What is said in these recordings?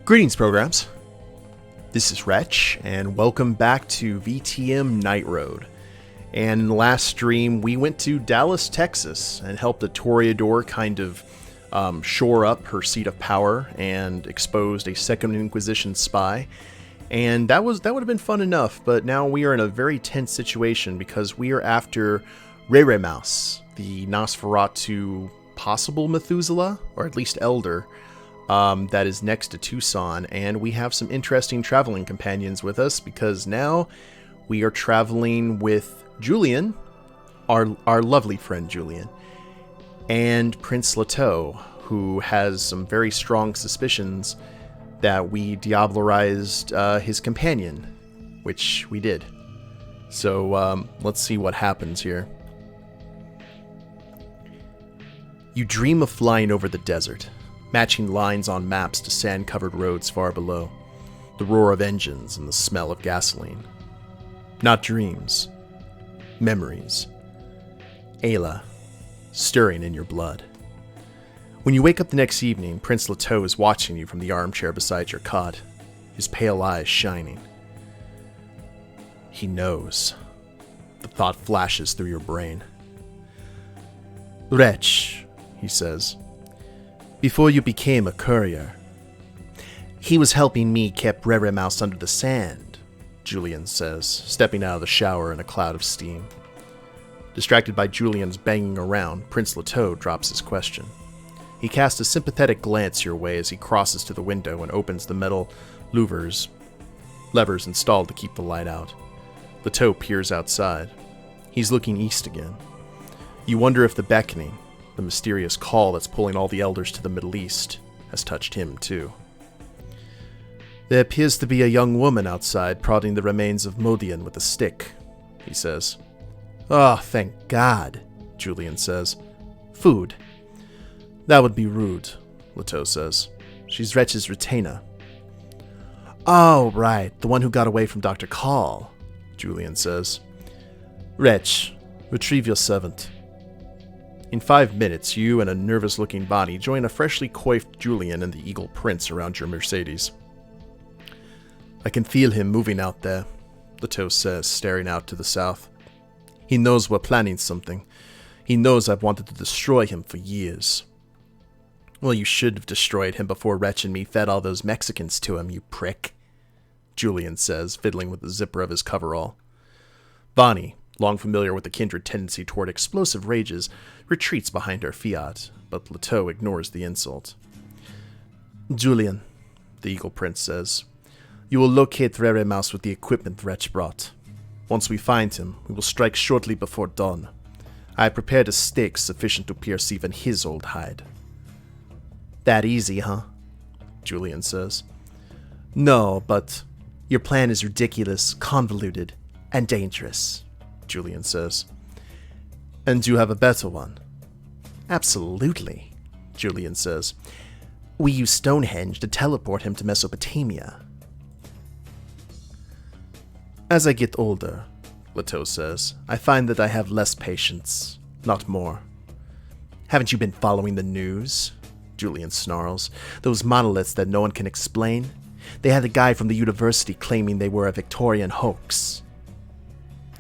Greetings, programs. This is Wretch, and welcome back to VTM Night Road. And in the last stream, we went to Dallas, Texas, and helped a Toreador kind of shore up her seat of power and exposed a Second Inquisition spy. And that would have been fun enough, but now we are in a very tense situation because we are after Mouse, the Nosferatu possible Methuselah, or at least Elder, that is next to Tucson, and we have some interesting traveling companions with us because now we are traveling with Julian, our lovely friend Julian, and Prince Leto, who has some very strong suspicions that we diablerized his companion, which we did. So let's see what happens here. You dream of flying over the desert, matching lines on maps to sand-covered roads far below, the roar of engines and the smell of gasoline. Not dreams, memories. Ayla, stirring in your blood. When you wake up the next evening, Prince Leto is watching you from the armchair beside your cot, his pale eyes shining. He knows. The thought flashes through your brain. Wretch, he says. Before you became a courier. He was helping me keep Mouse under the sand, Julian says, stepping out of the shower in a cloud of steam. Distracted by Julian's banging around, Prince Leto drops his question. He casts a sympathetic glance your way as he crosses to the window and opens the metal levers installed to keep the light out. Leto peers outside. He's looking east again. You wonder if the beckoning, the mysterious call that's pulling all the elders to the Middle East, has touched him too. There appears to be a young woman outside prodding the remains of Modian with a stick, he says. Oh, thank God, Julian says. Food. That would be rude, Leto says. She's Wretch's retainer. Oh, right, the one who got away from Dr. Call, Julian says. Wretch, retrieve your servant. In 5 minutes, you and a nervous-looking Bonnie join a freshly coiffed Julian and the Eagle Prince around your Mercedes. I can feel him moving out there, Leto says, staring out to the south. He knows we're planning something. He knows I've wanted to destroy him for years. Well, you should have destroyed him before Wretch and me fed all those Mexicans to him, you prick, Julian says, fiddling with the zipper of his coverall. Bonnie, long familiar with the kindred tendency toward explosive rages, retreats behind her Fiat, but Leto ignores the insult. Julian, the Eagle Prince says, you will locate Mouse with the equipment Wretch brought. Once we find him, we will strike shortly before dawn. I have prepared a stake sufficient to pierce even his old hide. That easy, huh? Julian says. No, but your plan is ridiculous, convoluted, and dangerous, Julian says. And you have a better one? Absolutely, Julian says. We use Stonehenge to teleport him to Mesopotamia. As I get older, Leto says, I find that I have less patience, not more. Haven't you been following the news? Julian snarls. Those monoliths that no one can explain? They had a guy from the university claiming they were a Victorian hoax.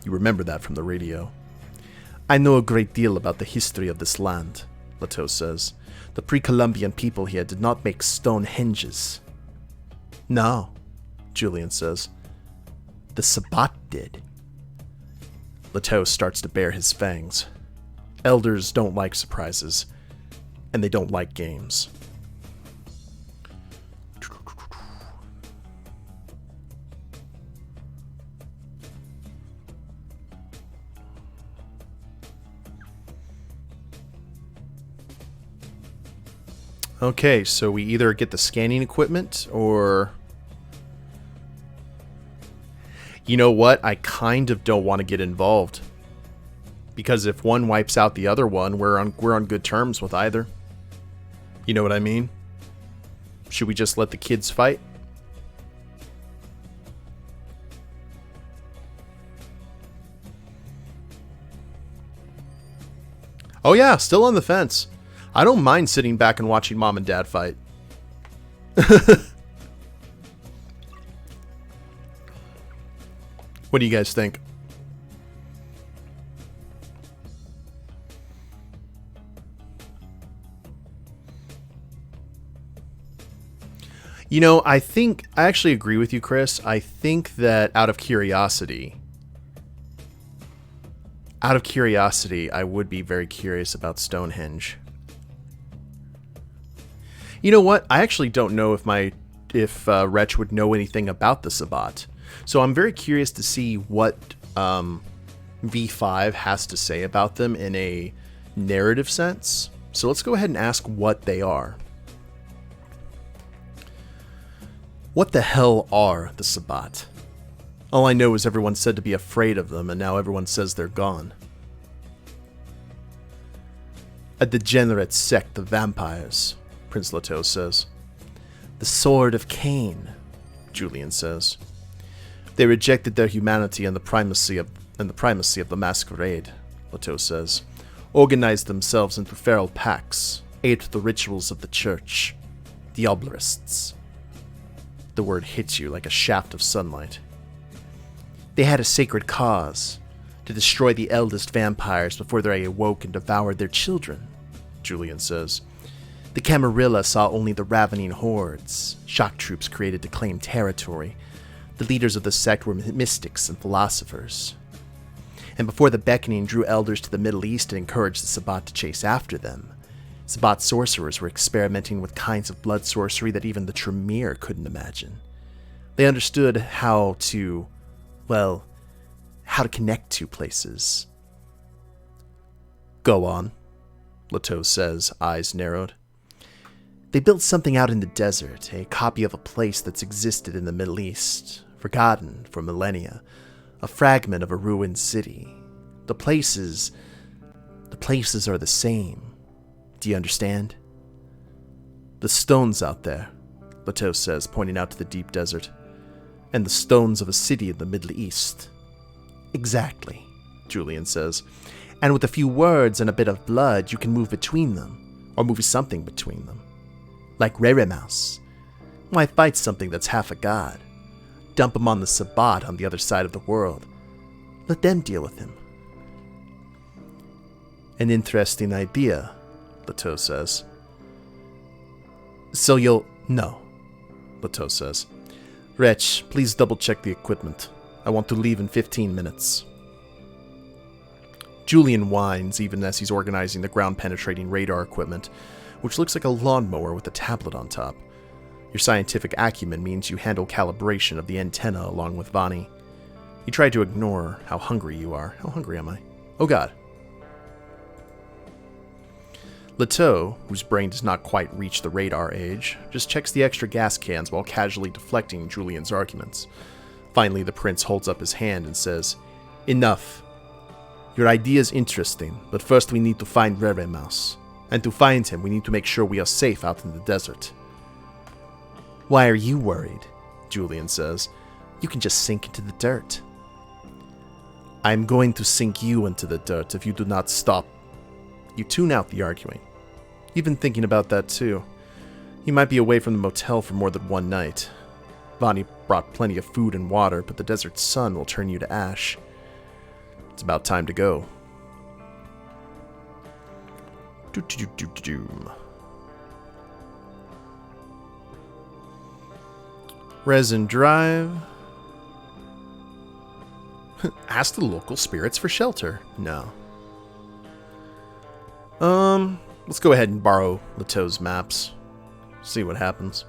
You remember that from the radio. I know a great deal about the history of this land, Leto says. The pre-Columbian people here did not make stone henges. No, Julian says. The Sabbat did. Leto starts to bare his fangs. Elders don't like surprises, and they don't like games. Okay, so we either get the scanning equipment or... You know what? I kind of don't want to get involved. Because if one wipes out the other one, we're on good terms with either. You know what I mean? Should we just let the kids fight? Oh yeah, still on the fence. I don't mind sitting back and watching mom and dad fight. What do you guys think? You know, I actually agree with you, Chris. I think that out of curiosity, I would be very curious about Stonehenge. You know what? I actually don't know if Wretch would know anything about the Sabbat. So I'm very curious to see what V5 has to say about them in a narrative sense. So let's go ahead and ask what they are. What the hell are the Sabbat? All I know is everyone said to be afraid of them, and now everyone says they're gone. A degenerate sect of vampires, Prince Leto says. The Sword of Cain, Julian says. They rejected their humanity and the primacy of the Masquerade, Leto says. Organized themselves into feral packs, ate the rituals of the church. The Oblerists. The word hits you like a shaft of sunlight. They had a sacred cause, to destroy the eldest vampires before they awoke and devoured their children, Julian says. The Camarilla saw only the ravening hordes, shock troops created to claim territory. The leaders of the sect were mystics and philosophers. And before the beckoning drew elders to the Middle East and encouraged the Sabbat to chase after them, Sabbat sorcerers were experimenting with kinds of blood sorcery that even the Tremere couldn't imagine. They understood how to connect two places. Go on, Leto says, eyes narrowed. They built something out in the desert, a copy of a place that's existed in the Middle East, forgotten for millennia, a fragment of a ruined city. The places are the same. Do you understand? The stones out there, Leto says, pointing out to the deep desert, and the stones of a city in the Middle East. Exactly, Julian says. And with a few words and a bit of blood, you can move between them, or move something between them. Like Reremouse. Why fight something that's half a god? Dump him on the Sabbat on the other side of the world. Let them deal with him. An interesting idea, Leto says. So you'll... No, Leto says. Wretch, please double-check the equipment. I want to leave in 15 minutes. Julian whines even as he's organizing the ground-penetrating radar equipment, which looks like a lawnmower with a tablet on top. Your scientific acumen means you handle calibration of the antenna along with Vani. You try to ignore how hungry you are. How hungry am I? Oh god. Leto, whose brain does not quite reach the radar age, just checks the extra gas cans while casually deflecting Julian's arguments. Finally, the prince holds up his hand and says, Enough. Your idea is interesting, but first we need to find Reremouse. And to find him, we need to make sure we are safe out in the desert. Why are you worried? Julian says. You can just sink into the dirt. I'm going to sink you into the dirt if you do not stop. You tune out the arguing. You've been thinking about that too. You might be away from the motel for more than one night. Vani brought plenty of food and water, but the desert sun will turn you to ash. It's about time to go. Resin Drive. Ask the local spirits for shelter. No. Let's go ahead and borrow Leto's maps. See what happens.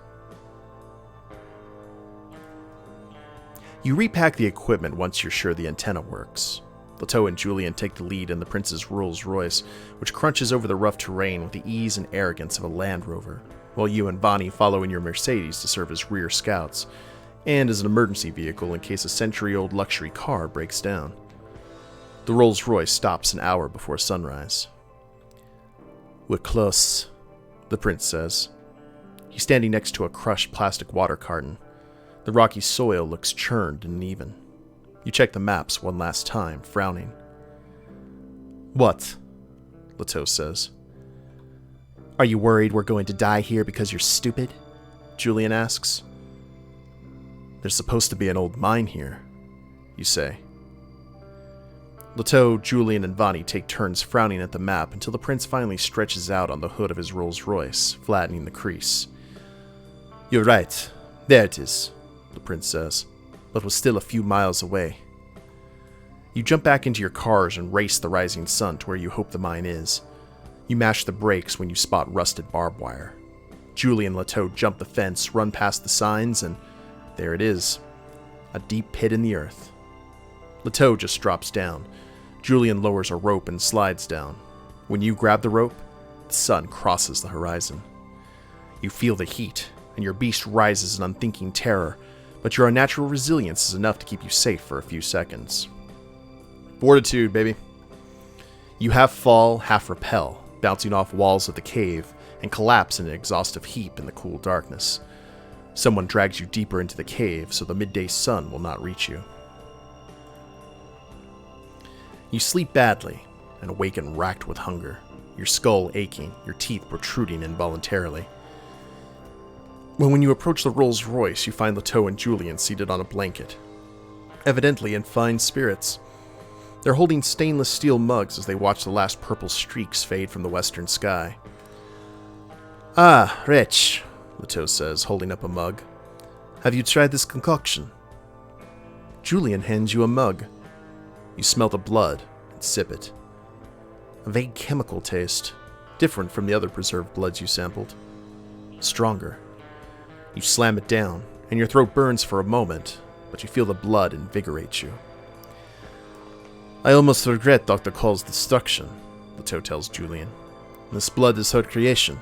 You repack the equipment once you're sure the antenna works. Leto and Julian take the lead in the Prince's Rolls Royce, which crunches over the rough terrain with the ease and arrogance of a Land Rover, while you and Vani follow in your Mercedes to serve as rear scouts, and as an emergency vehicle in case a century-old luxury car breaks down. The Rolls Royce stops an hour before sunrise. We're close, the prince says. He's standing next to a crushed plastic water carton. The rocky soil looks churned and uneven. You check the maps one last time, frowning. What? Leto says. Are you worried we're going to die here because you're stupid? Julian asks. There's supposed to be an old mine here. you say. Leto, Julian, and Vani take turns frowning at the map until the prince finally stretches out on the hood of his Rolls-Royce, flattening the crease. You're right. There it is, the prince says, but was still a few miles away. You jump back into your cars and race the rising sun to where you hope the mine is. You mash the brakes when you spot rusted barbed wire. Julian and Leto jump the fence, run past the signs, and there it is. A deep pit in the earth. Leto just drops down. Julian lowers a rope and slides down. When you grab the rope, the sun crosses the horizon. You feel the heat, and your beast rises in unthinking terror, but your unnatural resilience is enough to keep you safe for a few seconds. Fortitude, baby. You half fall, half repel, bouncing off walls of the cave, and collapse in an exhaustive heap in the cool darkness. Someone drags you deeper into the cave so the midday sun will not reach you. You sleep badly and awaken racked with hunger, your skull aching, your teeth protruding involuntarily. When you approach the Rolls-Royce, you find Leto and Julian seated on a blanket, evidently in fine spirits. They're holding stainless steel mugs as they watch the last purple streaks fade from the western sky. Ah, Wretch, Leto says, holding up a mug. Have you tried this concoction? Julian hands you a mug. You smell the blood and sip it. A vague chemical taste, different from the other preserved bloods you sampled. Stronger. You slam it down, and your throat burns for a moment, but you feel the blood invigorate you. I almost regret Dr. Cole's destruction, Leto tells Julian. This blood is her creation.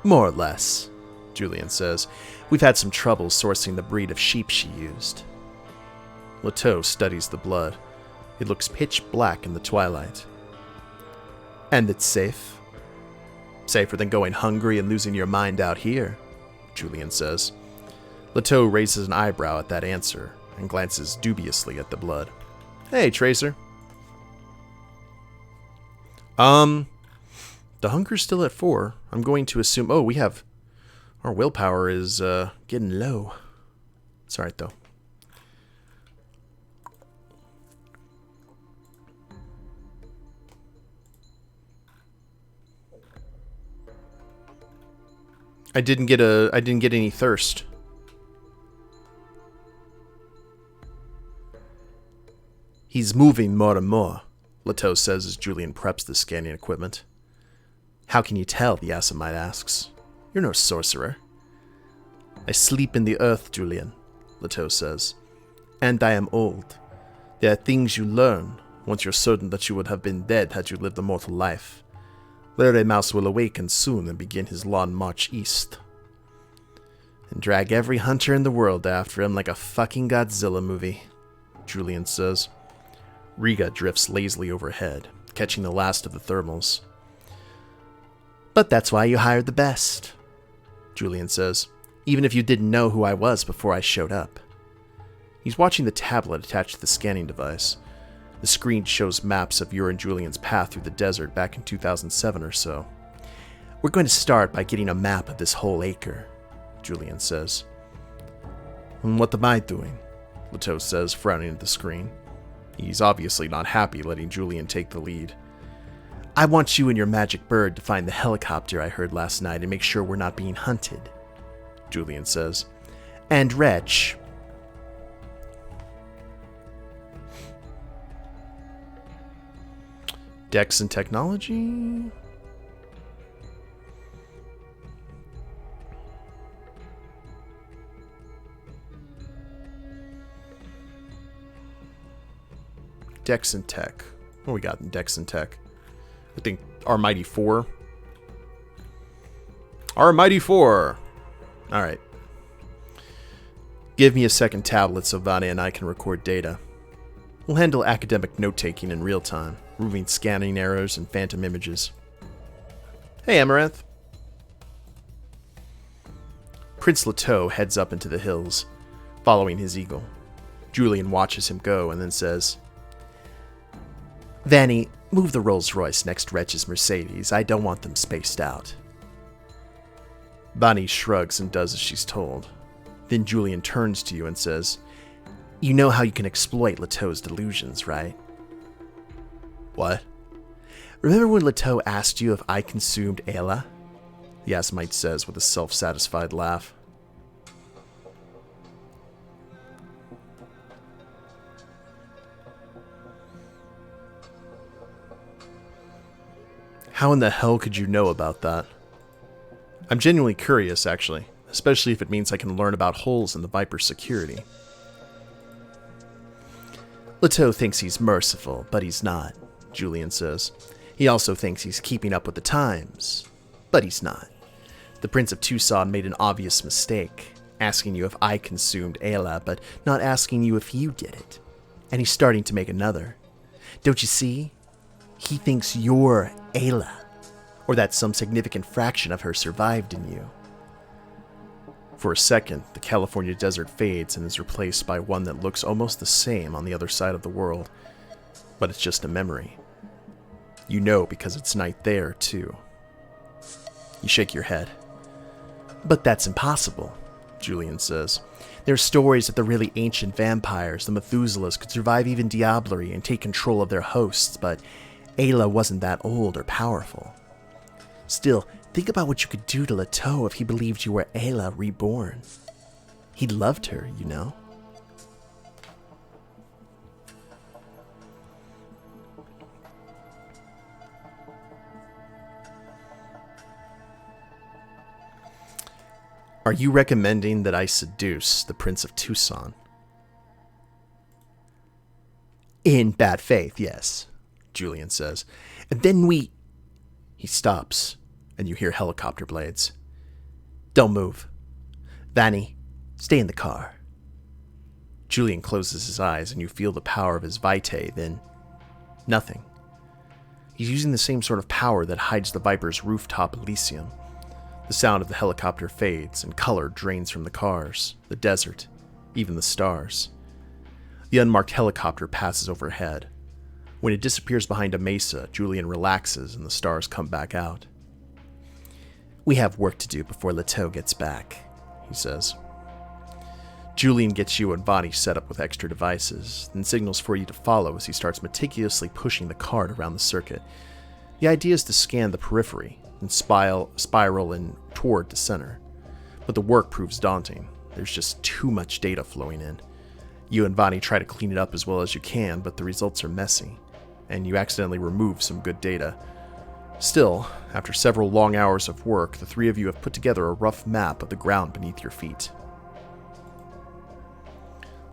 More or less, Julian says. We've had some trouble sourcing the breed of sheep she used. Leto studies the blood. It looks pitch black in the twilight. And it's safe? Safer than going hungry and losing your mind out here, Julian says. Leto raises an eyebrow at that answer and glances dubiously at the blood. Hey, Tracer. The hunger's still at 4. I'm going to assume... Oh, we have... Our willpower is, getting low. It's alright, though. I didn't get any thirst. He's moving more and more, Leto says as Julian preps the scanning equipment. How can you tell, the Asimite asks. You're no sorcerer. I sleep in the earth, Julian, Leto says. And I am old. There are things you learn once you're certain that you would have been dead had you lived a mortal life. Larry Mouse will awaken soon and begin his long march east. And drag every hunter in the world after him like a fucking Godzilla movie, Julian says. Riga drifts lazily overhead, catching the last of the thermals. But that's why you hired the best, Julian says, even if you didn't know who I was before I showed up. He's watching the tablet attached to the scanning device. The screen shows maps of your and Julian's path through the desert back in 2007 or so. We're going to start by getting a map of this whole acre, Julian says. And what am I doing? Leto says, frowning at the screen. He's obviously not happy letting Julian take the lead. I want you and your magic bird to find the helicopter I heard last night and make sure we're not being hunted, Julian says. And Wretch. Dex and technology? Dex and tech. What do we got in Dex and tech? I think our mighty 4. Our mighty 4! Alright. Give me a second tablet so Vani and I can record data. We'll handle academic note-taking in real time, removing scanning errors and phantom images. Hey, Amaranth. Prince Leto heads up into the hills, following his eagle. Julian watches him go and then says, Vanny, move the Rolls-Royce next to Wretch's Mercedes. I don't want them spaced out. Bonnie shrugs and does as she's told. Then Julian turns to you and says, You know how you can exploit Leteau's delusions, right? What? Remember when Leteau asked you if I consumed Ayla? The Asmite says with a self-satisfied laugh. How in the hell could you know about that? I'm genuinely curious, actually, especially if it means I can learn about holes in the Viper's security. Leteau thinks he's merciful, but he's not, Julian says. He also thinks he's keeping up with the times, but he's not. The Prince of Tucson made an obvious mistake, asking you if I consumed Ayla, but not asking you if you did it. And he's starting to make another. Don't you see? He thinks you're Ayla, or that some significant fraction of her survived in you. For a second, the California desert fades and is replaced by one that looks almost the same on the other side of the world, but it's just a memory. You know because it's night there, too. You shake your head. But that's impossible, Julian says. There are stories that the really ancient vampires, the Methuselahs, could survive even diablerie and take control of their hosts, but Ayla wasn't that old or powerful. Still, think about what you could do to Leteau if he believed you were Ayla reborn. He loved her, you know. Are you recommending that I seduce the Prince of Tucson? In bad faith, yes, Julian says. And then we... He stops, and you hear helicopter blades. Don't move. Vanny, stay in the car. Julian closes his eyes, and you feel the power of his vitae, then nothing. He's using the same sort of power that hides the Viper's rooftop Elysium. The sound of the helicopter fades, and color drains from the cars, the desert, even the stars. The unmarked helicopter passes overhead. When it disappears behind a mesa, Julian relaxes and the stars come back out. We have work to do before Leteau gets back, he says. Julian gets you and Vonnie set up with extra devices, then signals for you to follow as he starts meticulously pushing the cart around the circuit. The idea is to scan the periphery and spiral in toward the center. But the work proves daunting. There's just too much data flowing in. You and Vonnie try to clean it up as well as you can, but the results are messy, and you accidentally remove some good data. Still, after several long hours of work, the three of you have put together a rough map of the ground beneath your feet.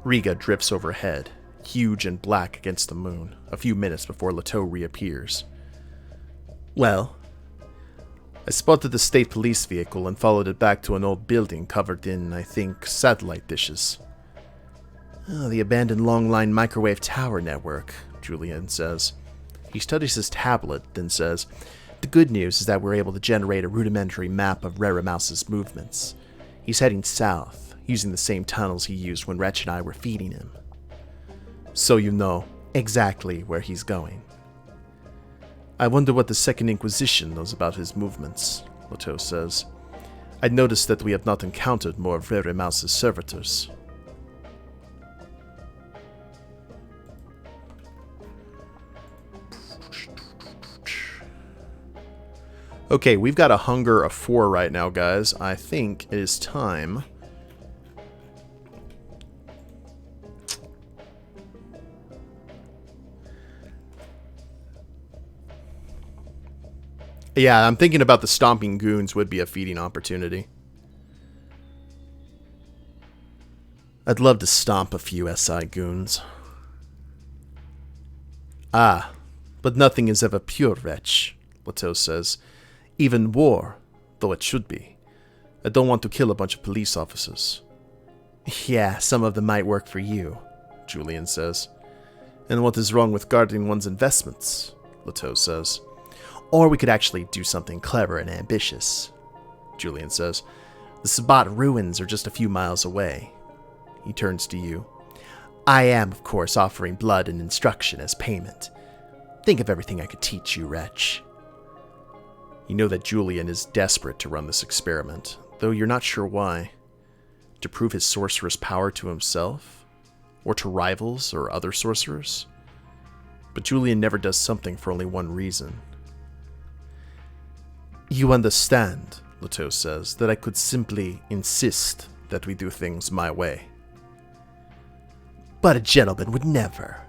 Riga drifts overhead, huge and black against the moon, a few minutes before Leteau reappears. Well, I spotted the state police vehicle and followed it back to an old building covered in, I think, satellite dishes. Oh, the abandoned long-line microwave tower network, Julian says. He studies his tablet, then says, the good news is that we're able to generate a rudimentary map of Rere-Mouse's movements. He's heading south, using the same tunnels he used when Wretch and I were feeding him. So you know exactly where he's going. I wonder what the Second Inquisition knows about his movements, Leteau says. I noticed that we have not encountered more of Rere-Mouse's servitors. Okay, we've got a hunger of 4 right now, guys. I think it is time. Yeah, I'm thinking about the stomping goons would be a feeding opportunity. I'd love to stomp a few SI goons. Ah, but nothing is ever pure, Wretch, Leteau says. Even war, though it should be. I don't want to kill a bunch of police officers. Yeah, some of them might work for you, Julian says. And what is wrong with guarding one's investments, Leteau says. Or we could actually do something clever and ambitious, Julian says. The Sabbat ruins are just a few miles away. He turns to you. I am, of course, offering blood and instruction as payment. Think of everything I could teach you, Wretch. You know that Julian is desperate to run this experiment, though you're not sure why. To prove his sorcerer's power to himself? or to rivals or other sorcerers. But Julian never does something for only one reason. You understand, Leto says, that I could simply insist that we do things my way. But a gentleman would never,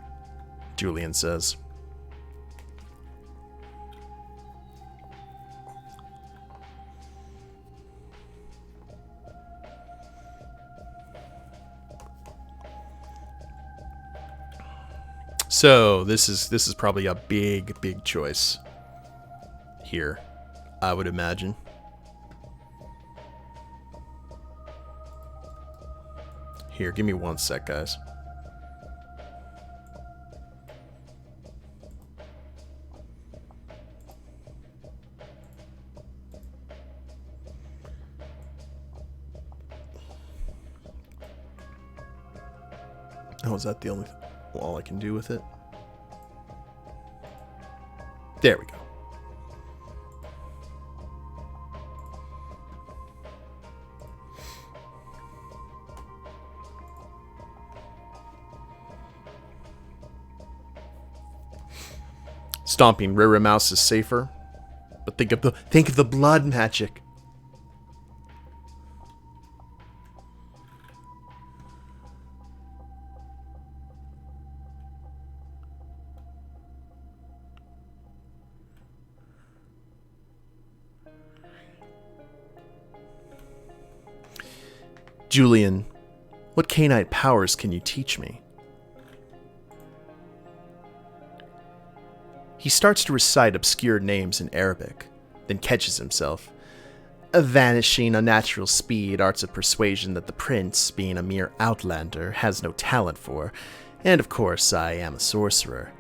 Julian says. So this is probably a big choice here, I would imagine. Here, give me one sec, guys. Oh, is that the only all I can do with it? There we go. Stomping Rere Mouse is safer, but think of the blood magic. Julian, what canine powers can you teach me? He starts to recite obscure names in Arabic, then catches himself. A vanishing, unnatural speed, arts of persuasion that the prince, being a mere outlander, has no talent for, and of course I am a sorcerer.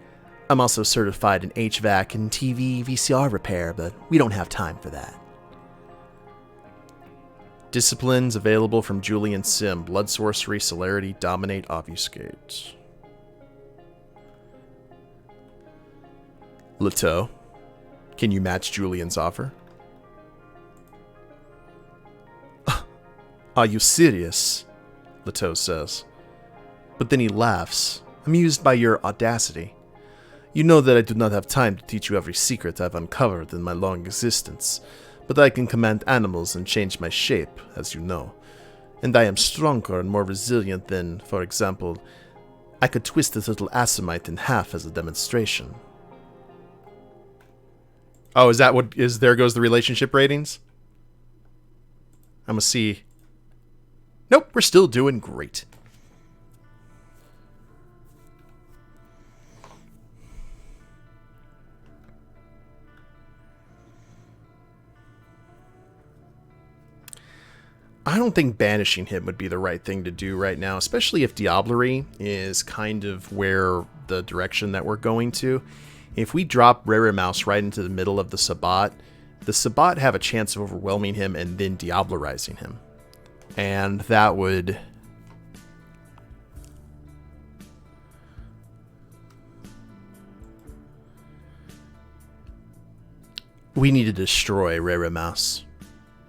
I'm also certified in HVAC and TV VCR repair, but we don't have time for that. Disciplines available from Julian Sim: Blood Sorcery, Celerity, Dominate, Obfuscate. Leto, can you match Julian's offer? Are you serious? Leto says. But then he laughs, amused by your audacity. You know that I do not have time to teach you every secret I've uncovered in my long existence, but I can command animals and change my shape, as you know. And I am stronger and more resilient than, for example, I could twist this little Assamite in half as a demonstration. Oh, is that what is? There goes the relationship ratings? I'm gonna see. Nope, we're still doing great. I don't think banishing him would be the right thing to do right now, especially if Diablerie is kind of where the direction that we're going to. If we drop Rere Mouse right into the middle of the Sabbat have a chance of overwhelming him and then Diablerizing him. And that would... We need to destroy Rere Mouse,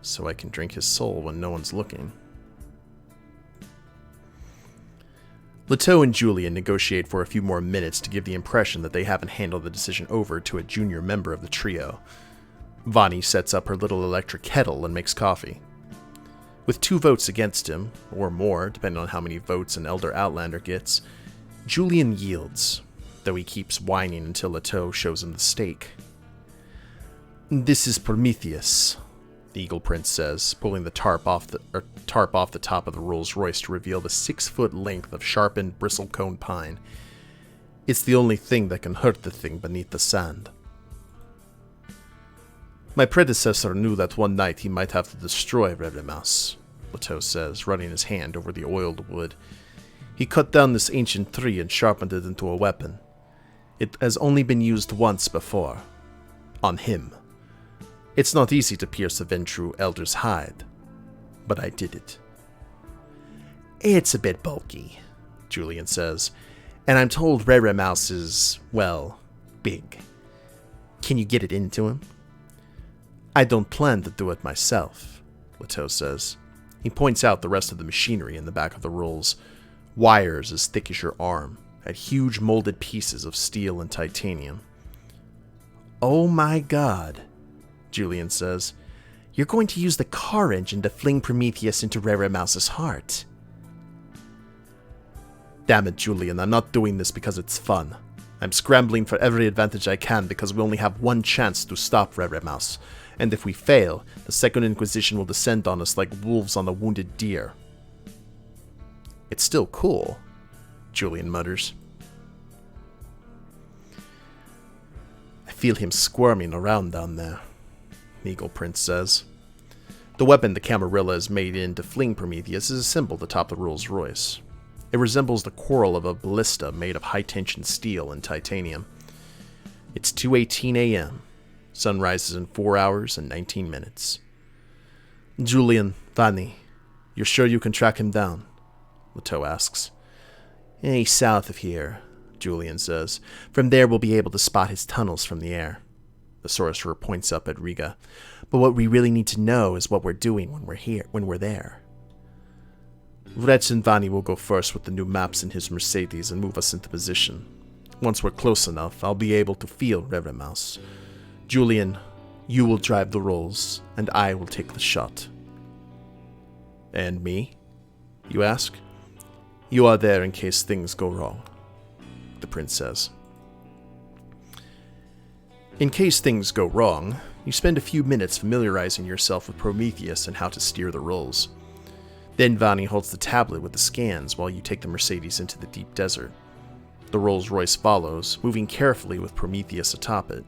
so I can drink his soul when no one's looking. Leto and Julian negotiate for a few more minutes to give the impression that they haven't handed the decision over to a junior member of the trio. Vani sets up her little electric kettle and makes coffee. With 2 votes against him, or more, depending on how many votes an Elder Outlander gets, Julian yields, though he keeps whining until Leto shows him the stake. This is Prometheus, the Eagle Prince says, pulling the tarp off the top of the Rolls Royce to reveal the 6-foot length of sharpened bristlecone pine. It's the only thing that can hurt the thing beneath the sand. My predecessor knew that one night he might have to destroy Rere Mouse, Leto says, running his hand over the oiled wood. He cut down this ancient tree and sharpened it into a weapon. It has only been used once before. On him. It's not easy to pierce a Ventrue Elder's hide, but I did it. It's a bit bulky, Julian says, and I'm told Rere Mouse is, well, big. Can you get it into him? I don't plan to do it myself, Leto says. He points out the rest of the machinery in the back of the rolls. Wires as thick as your arm, at huge molded pieces of steel and titanium. "Oh my god," Julian says. "You're going to use the car engine to fling Prometheus into Rere-Mouse's heart." "Damn it, Julian, I'm not doing this because it's fun. I'm scrambling for every advantage I can because we only have one chance to stop Rere-Mouse, and if we fail, the Second Inquisition will descend on us like wolves on a wounded deer." "It's still cool," Julian mutters. "I feel him squirming around down there," Eagle Prince says. The weapon the Camarilla is made in to fling Prometheus is assembled atop the Rolls Royce. It resembles the quarrel of a ballista made of high-tension steel and titanium. It's 2:18 a.m. Sun rises in 4 hours and 19 minutes. "Julian, Vanni, you're sure you can track him down?" Leteau asks. "He's south of here," Julian says. "From there we'll be able to spot his tunnels from the air." The sorcerer points up at Riga. "But what we really need to know is what we're doing when we're there." "Wretch and Vanni will go first with the new maps in his Mercedes and move us into position. Once we're close enough, I'll be able to feel Rere-Mouse. Julian, you will drive the rolls, and I will take the shot." "And me?" you ask. "You are there in case things go wrong," the prince says. In case things go wrong, you spend a few minutes familiarizing yourself with Prometheus and how to steer the rolls. Then Vanni holds the tablet with the scans while you take the Mercedes into the deep desert. The Rolls-Royce follows, moving carefully with Prometheus atop it.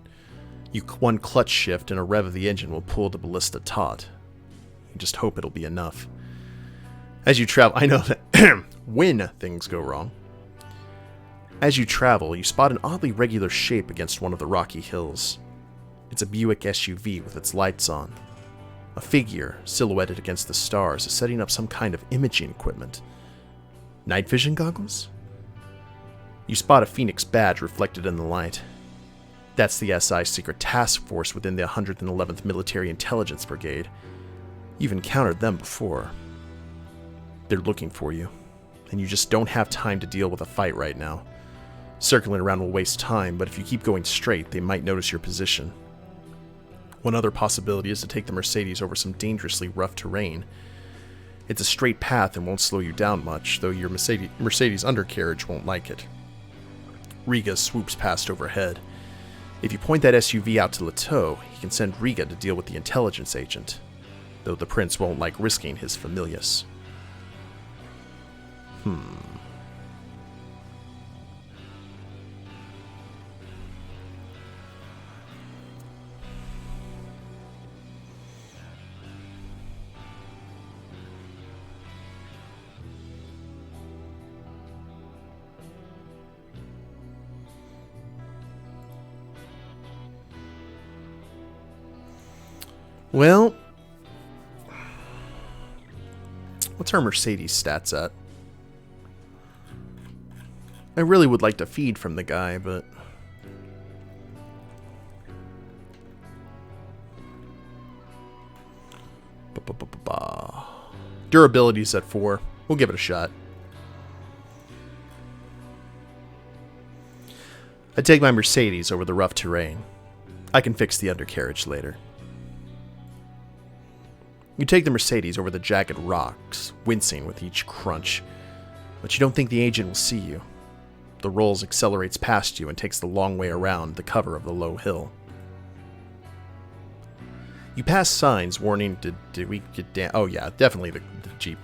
One clutch shift and a rev of the engine will pull the ballista taut. You just hope it'll be enough. As you travel, I know that when things go wrong. As you travel, you spot an oddly regular shape against one of the rocky hills. It's a Buick SUV with its lights on. A figure, silhouetted against the stars, is setting up some kind of imaging equipment. Night vision goggles? You spot a Phoenix badge reflected in the light. That's the SI secret task force within the 111th Military Intelligence Brigade. You've encountered them before. They're looking for you, and you just don't have time to deal with a fight right now. Circling around will waste time, but if you keep going straight, they might notice your position. One other possibility is to take the Mercedes over some dangerously rough terrain. It's a straight path and won't slow you down much, though your Mercedes undercarriage won't like it. Riga swoops past overhead. If you point that SUV out to Leteau, he can send Riga to deal with the intelligence agent, though the prince won't like risking his familius. Well, what's our Mercedes stats at? I really would like to feed from the guy, but... Durability's at 4. We'll give it a shot. I take my Mercedes over the rough terrain. I can fix the undercarriage later. You take the Mercedes over the jagged rocks, wincing with each crunch, but you don't think the agent will see you. The Rolls accelerates past you and takes the long way around the cover of the low hill. You pass signs warning, did we get down? Oh yeah, definitely the Jeep.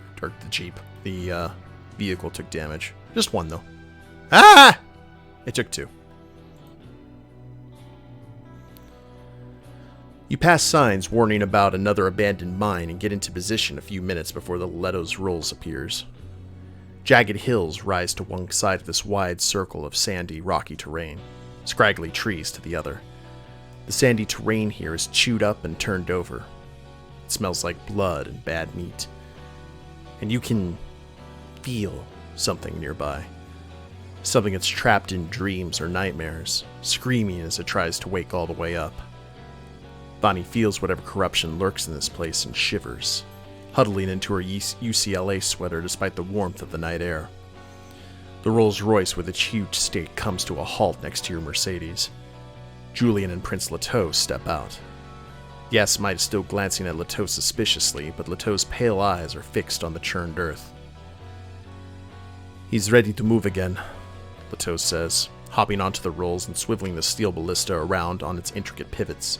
The vehicle took damage. Just one though. Ah! It took 2. You pass signs warning about another abandoned mine and get into position a few minutes before the Leto's Rolls appears. Jagged hills rise to one side of this wide circle of sandy, rocky terrain, scraggly trees to the other. The sandy terrain here is chewed up and turned over. It smells like blood and bad meat. And you can feel something nearby. Something that's trapped in dreams or nightmares, screaming as it tries to wake all the way up. Bonnie feels whatever corruption lurks in this place and shivers, huddling into her UCLA sweater despite the warmth of the night air. The Rolls-Royce with its huge stake comes to a halt next to your Mercedes. Julian and Prince Leto step out. The Assamite is still glancing at Leto suspiciously, but Leto's pale eyes are fixed on the churned earth. "He's ready to move again," Leto says, hopping onto the rolls and swiveling the steel ballista around on its intricate pivots.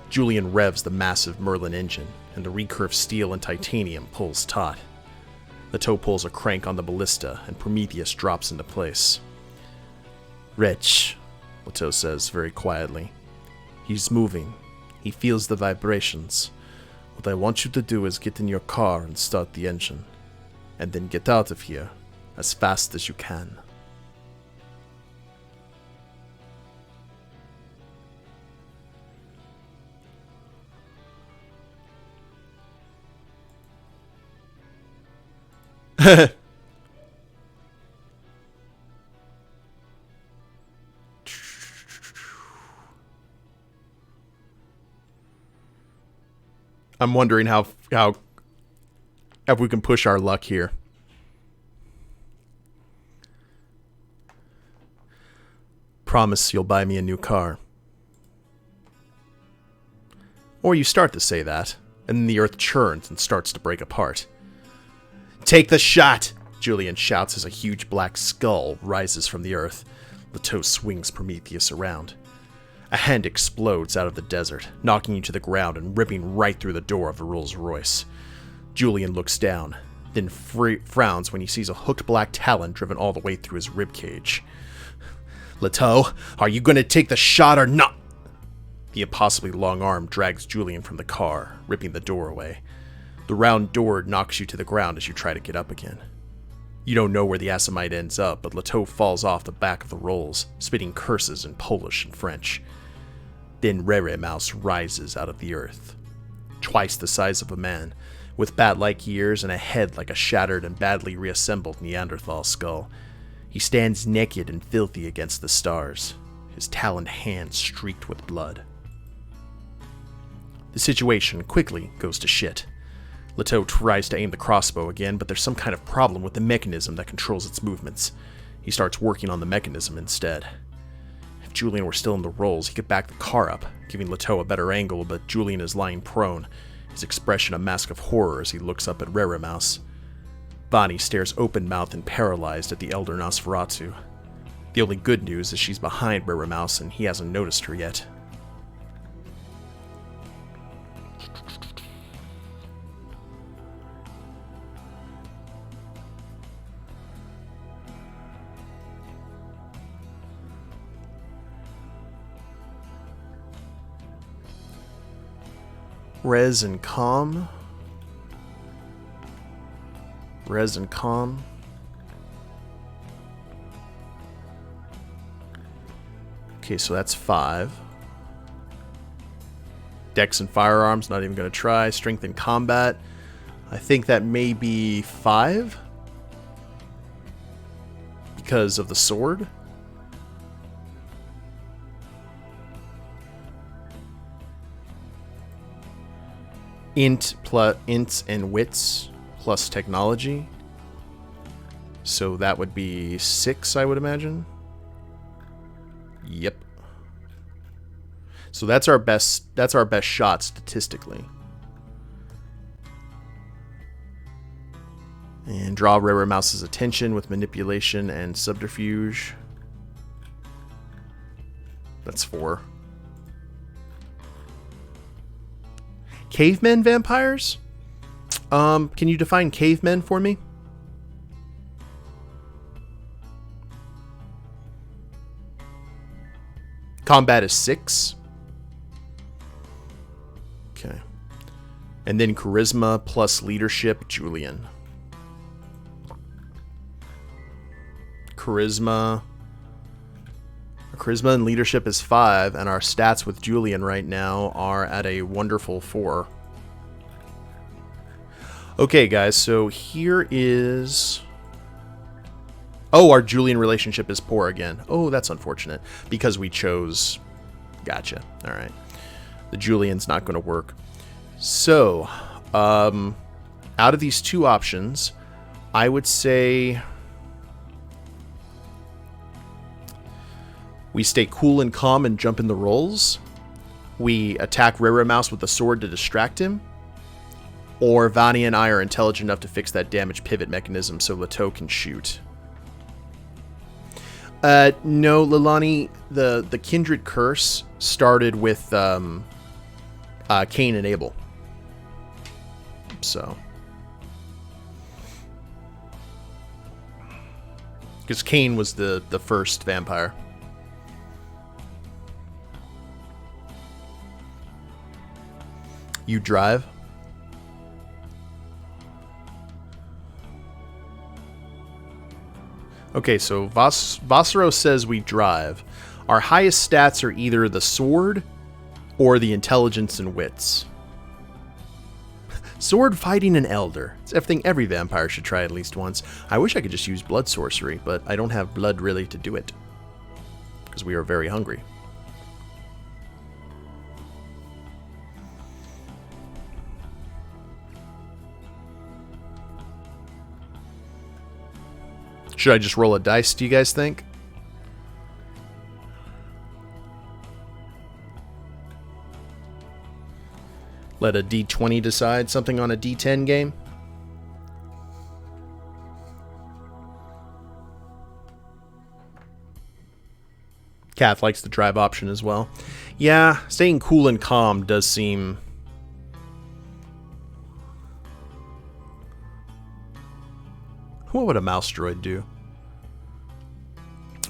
Julian revs the massive Merlin engine, and the recurved steel and titanium pulls taut. Leto pulls a crank on the ballista, and Prometheus drops into place. "Wretch," Leto says very quietly. "He's moving. He feels the vibrations. What I want you to do is get in your car and start the engine, and then get out of here as fast as you can." I'm wondering how if we can push our luck here. "Promise you'll buy me a new car." Or you start to say that, and then the earth churns and starts to break apart. "Take the shot!" Julian shouts as a huge black skull rises from the earth. Leto swings Prometheus around. A hand explodes out of the desert, knocking you to the ground and ripping right through the door of the Rolls-Royce. Julian looks down, then frowns when he sees a hooked black talon driven all the way through his ribcage. "Leto, are you going to take the shot or not?" The impossibly long arm drags Julian from the car, ripping the door away. The round door knocks you to the ground as you try to get up again. You don't know where the Assamite ends up, but Leto falls off the back of the rolls, spitting curses in Polish and French. Then Rere Mouse rises out of the earth. Twice the size of a man, with bat-like ears and a head like a shattered and badly reassembled Neanderthal skull. He stands naked and filthy against the stars, his taloned hands streaked with blood. The situation quickly goes to shit. Leto tries to aim the crossbow again, but there's some kind of problem with the mechanism that controls its movements. He starts working on the mechanism instead. If Julian were still in the rolls, he could back the car up, giving Leto a better angle, but Julian is lying prone, his expression a mask of horror as he looks up at Rere Mouse. Bonnie stares open-mouthed and paralyzed at the elder Nosferatu. The only good news is she's behind Rere Mouse and he hasn't noticed her yet. Res and calm. Res and calm. Okay, so that's 5. Dex and firearms, not even going to try. Strength and combat. I think that may be 5. Because of the sword. Ints and wits plus technology. So that would be 6, I would imagine. Yep. So that's our best shot statistically. And draw Rere Mouse's attention with manipulation and subterfuge. That's 4. Cavemen vampires? Can you define cavemen for me? Combat is 6. Okay. And then charisma plus leadership, Julian. Charisma and leadership is 5, and our stats with Julian right now are at a wonderful 4. Okay, guys, so here is... Oh, our Julian relationship is poor again. Oh, that's unfortunate, because we chose... Gotcha. All right. The Julian's not going to work. So, out of these two options, I would say... We stay cool and calm and jump in the rolls. We attack Mouse with a sword to distract him. Or Vani and I are intelligent enough to fix that damage pivot mechanism so Leto can shoot. No, Lilani, the Kindred Curse started with Cain and Abel. So. Because Cain was the first vampire. You drive? Okay, so Vossero says we drive. Our highest stats are either the sword or the intelligence and wits. Sword fighting an elder. It's everything every vampire should try at least once. I wish I could just use blood sorcery, but I don't have blood really to do it. Because we are very hungry. Should I just roll a dice, do you guys think? Let a D20 decide something on a D10 game? Kath likes the drive option as well. Yeah, staying cool and calm does seem... What would a mouse droid do?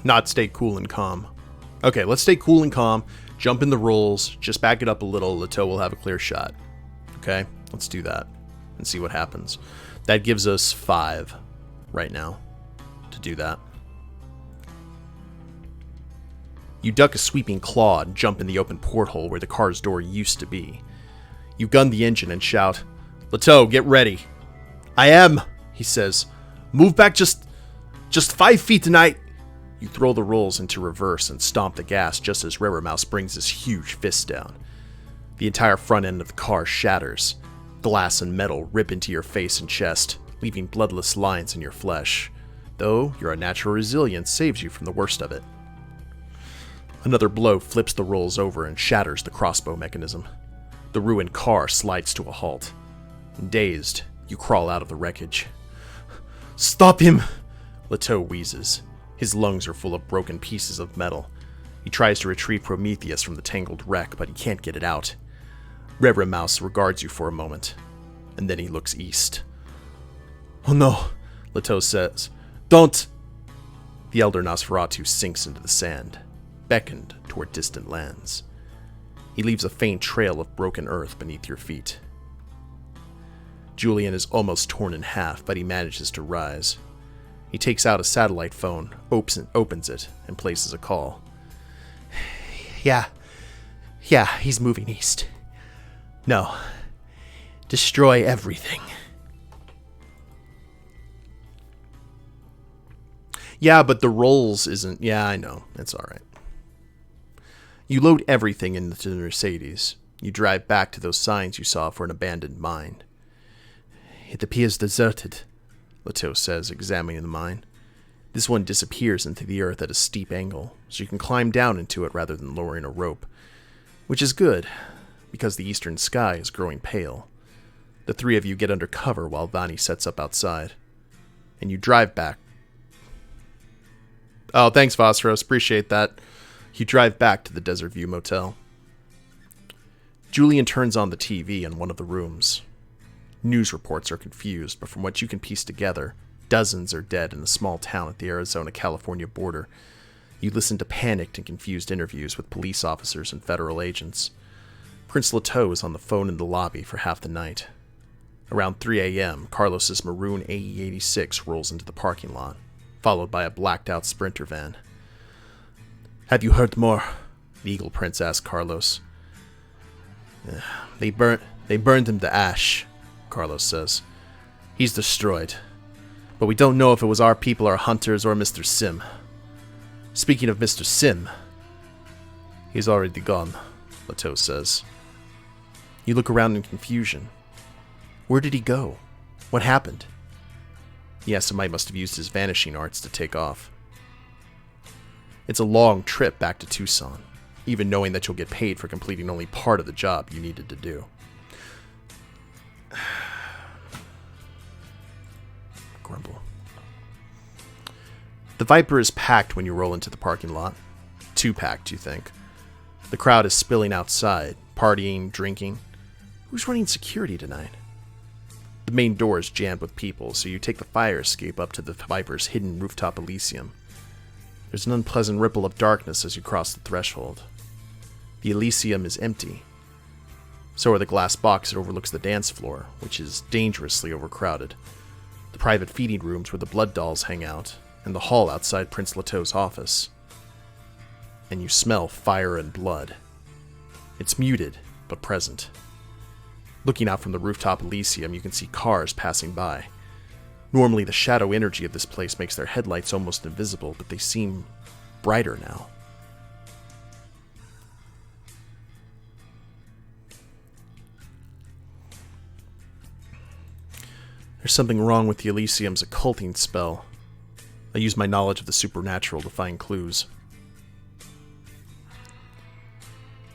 Not stay cool and calm. Okay, let's stay cool and calm. Jump in the rolls. Just back it up a little. Leto will have a clear shot. Okay, let's do that and see what happens. That gives us 5 right now to do that. You duck a sweeping claw and jump in the open porthole where the car's door used to be. You gun the engine and shout, "Leto, get ready." "I am," he says. "Move back just 5 feet tonight." You throw the rolls into reverse and stomp the gas just as Mouse brings his huge fist down. The entire front end of the car shatters. Glass and metal rip into your face and chest, leaving bloodless lines in your flesh. Though your unnatural resilience saves you from the worst of it. Another blow flips the rolls over and shatters the crossbow mechanism. The ruined car slides to a halt. Dazed, you crawl out of the wreckage. "Stop him!" Leto wheezes. His lungs are full of broken pieces of metal. He tries to retrieve Prometheus from the tangled wreck, but he can't get it out. Mouse regards you for a moment, and then he looks east. "Oh no," Leto says. "Don't!" The elder Nosferatu sinks into the sand, beckoned toward distant lands. He leaves a faint trail of broken earth beneath your feet. Julian is almost torn in half, but he manages to rise. He takes out a satellite phone, opens it, and places a call. Yeah, he's moving east. No, destroy everything." Yeah, but the rolls isn't... Yeah, I know. It's alright. You load everything into the Mercedes. You drive back to those signs you saw for an abandoned mine. "It appears deserted," Leto says, examining the mine. This one disappears into the earth at a steep angle, so you can climb down into it rather than lowering a rope. Which is good, because the eastern sky is growing pale. The 3 of you get under cover while Vani sets up outside. And you drive back. Oh, thanks, Phosphorus. Appreciate that. You drive back to the Desert View Motel. Julian turns on the TV in one of the rooms. News reports are confused, but from what you can piece together, dozens are dead in a small town at the Arizona-California border. You listen to panicked and confused interviews with police officers and federal agents. Prince Leto is on the phone in the lobby for half the night. Around 3 a.m., Carlos's maroon AE-86 rolls into the parking lot, followed by a blacked-out Sprinter van. "Have you heard more?" the Eagle Prince asks Carlos. They burned him to ash," Carlos says. "He's destroyed. But we don't know if it was our people or hunters or Mr. Sim. Speaking of Mr. Sim, he's already gone," Leto says. You look around in confusion. Where did he go? What happened? The Assamite must have used his vanishing arts to take off. It's a long trip back to Tucson, even knowing that you'll get paid for completing only part of the job you needed to do. Grumble. The Viper is packed when you roll into the parking lot. Too packed, you think. The crowd is spilling outside, partying, drinking. Who's running security tonight? The main door is jammed with people, so you take the fire escape up to the Viper's hidden rooftop Elysium. There's an unpleasant ripple of darkness as you cross the threshold. The Elysium is empty. So are the glass box that overlooks the dance floor, which is dangerously overcrowded, the private feeding rooms where the blood dolls hang out, and the hall outside Prince Leteau's office. And you smell fire and blood. It's muted, but present. Looking out from the rooftop Elysium, you can see cars passing by. Normally, the shadow energy of this place makes their headlights almost invisible, but they seem brighter now. There's something wrong with the Elysium's occulting spell. I use my knowledge of the supernatural to find clues.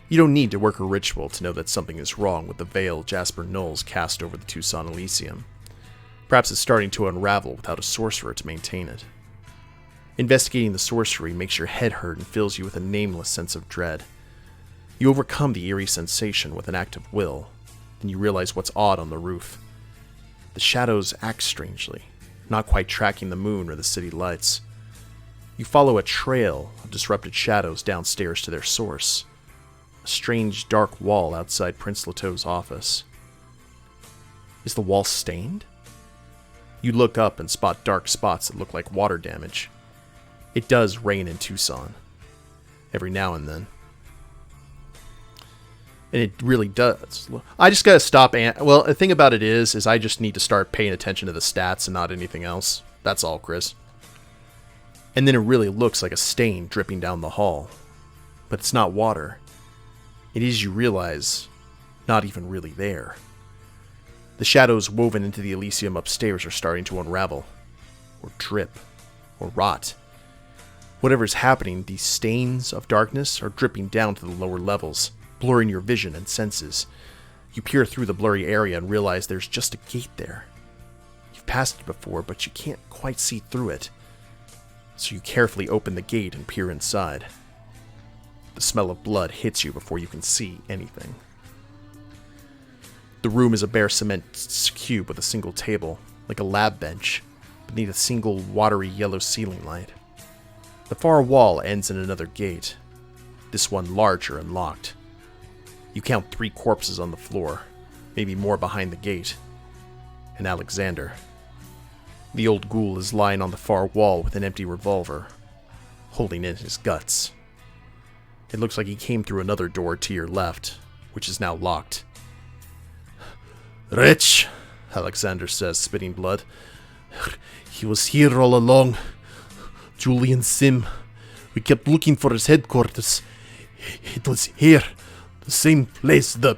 You don't need to work a ritual to know that something is wrong with the veil Jasper Knowles cast over the Tucson Elysium. Perhaps it's starting to unravel without a sorcerer to maintain it. Investigating the sorcery makes your head hurt and fills you with a nameless sense of dread. You overcome the eerie sensation with an act of will, and you realize what's odd on the roof. The shadows act strangely, not quite tracking the moon or the city lights. You follow a trail of disrupted shadows downstairs to their source. A strange dark wall outside Prince Leteau's office. Is the wall stained? You look up and spot dark spots that look like water damage. It does rain in Tucson. Every now and then. And it really does. I just gotta stop. Well, the thing about it is I just need to start paying attention to the stats and not anything else. That's all, Chris. And then it really looks like a stain dripping down the hall. But it's not water. It is, you realize, not even really there. The shadows woven into the Elysium upstairs are starting to unravel. Or drip. Or rot. Whatever's happening, these stains of darkness are dripping down to the lower levels, blurring your vision and senses. You peer through the blurry area and realize there's just a gate there. You've passed it before, but you can't quite see through it. So you carefully open the gate and peer inside. The smell of blood hits you before you can see anything. The room is a bare cement cube with a single table, like a lab bench, beneath a single watery yellow ceiling light. The far wall ends in another gate, this one larger and locked. You count 3 corpses on the floor, maybe more behind the gate, and Alexander. The old ghoul is lying on the far wall with an empty revolver, holding in his guts. It looks like he came through another door to your left, which is now locked. "Wretch," Alexander says, spitting blood. "He was here all along. Julian Sim. We kept looking for his headquarters. It was here. The same place, the..."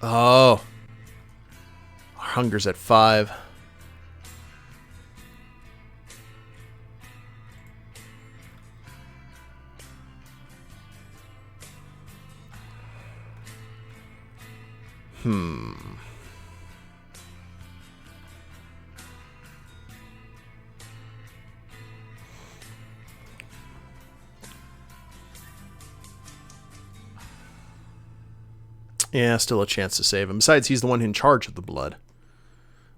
Oh. Our hunger's at 5. Yeah, still a chance to save him. Besides, he's the one in charge of the blood.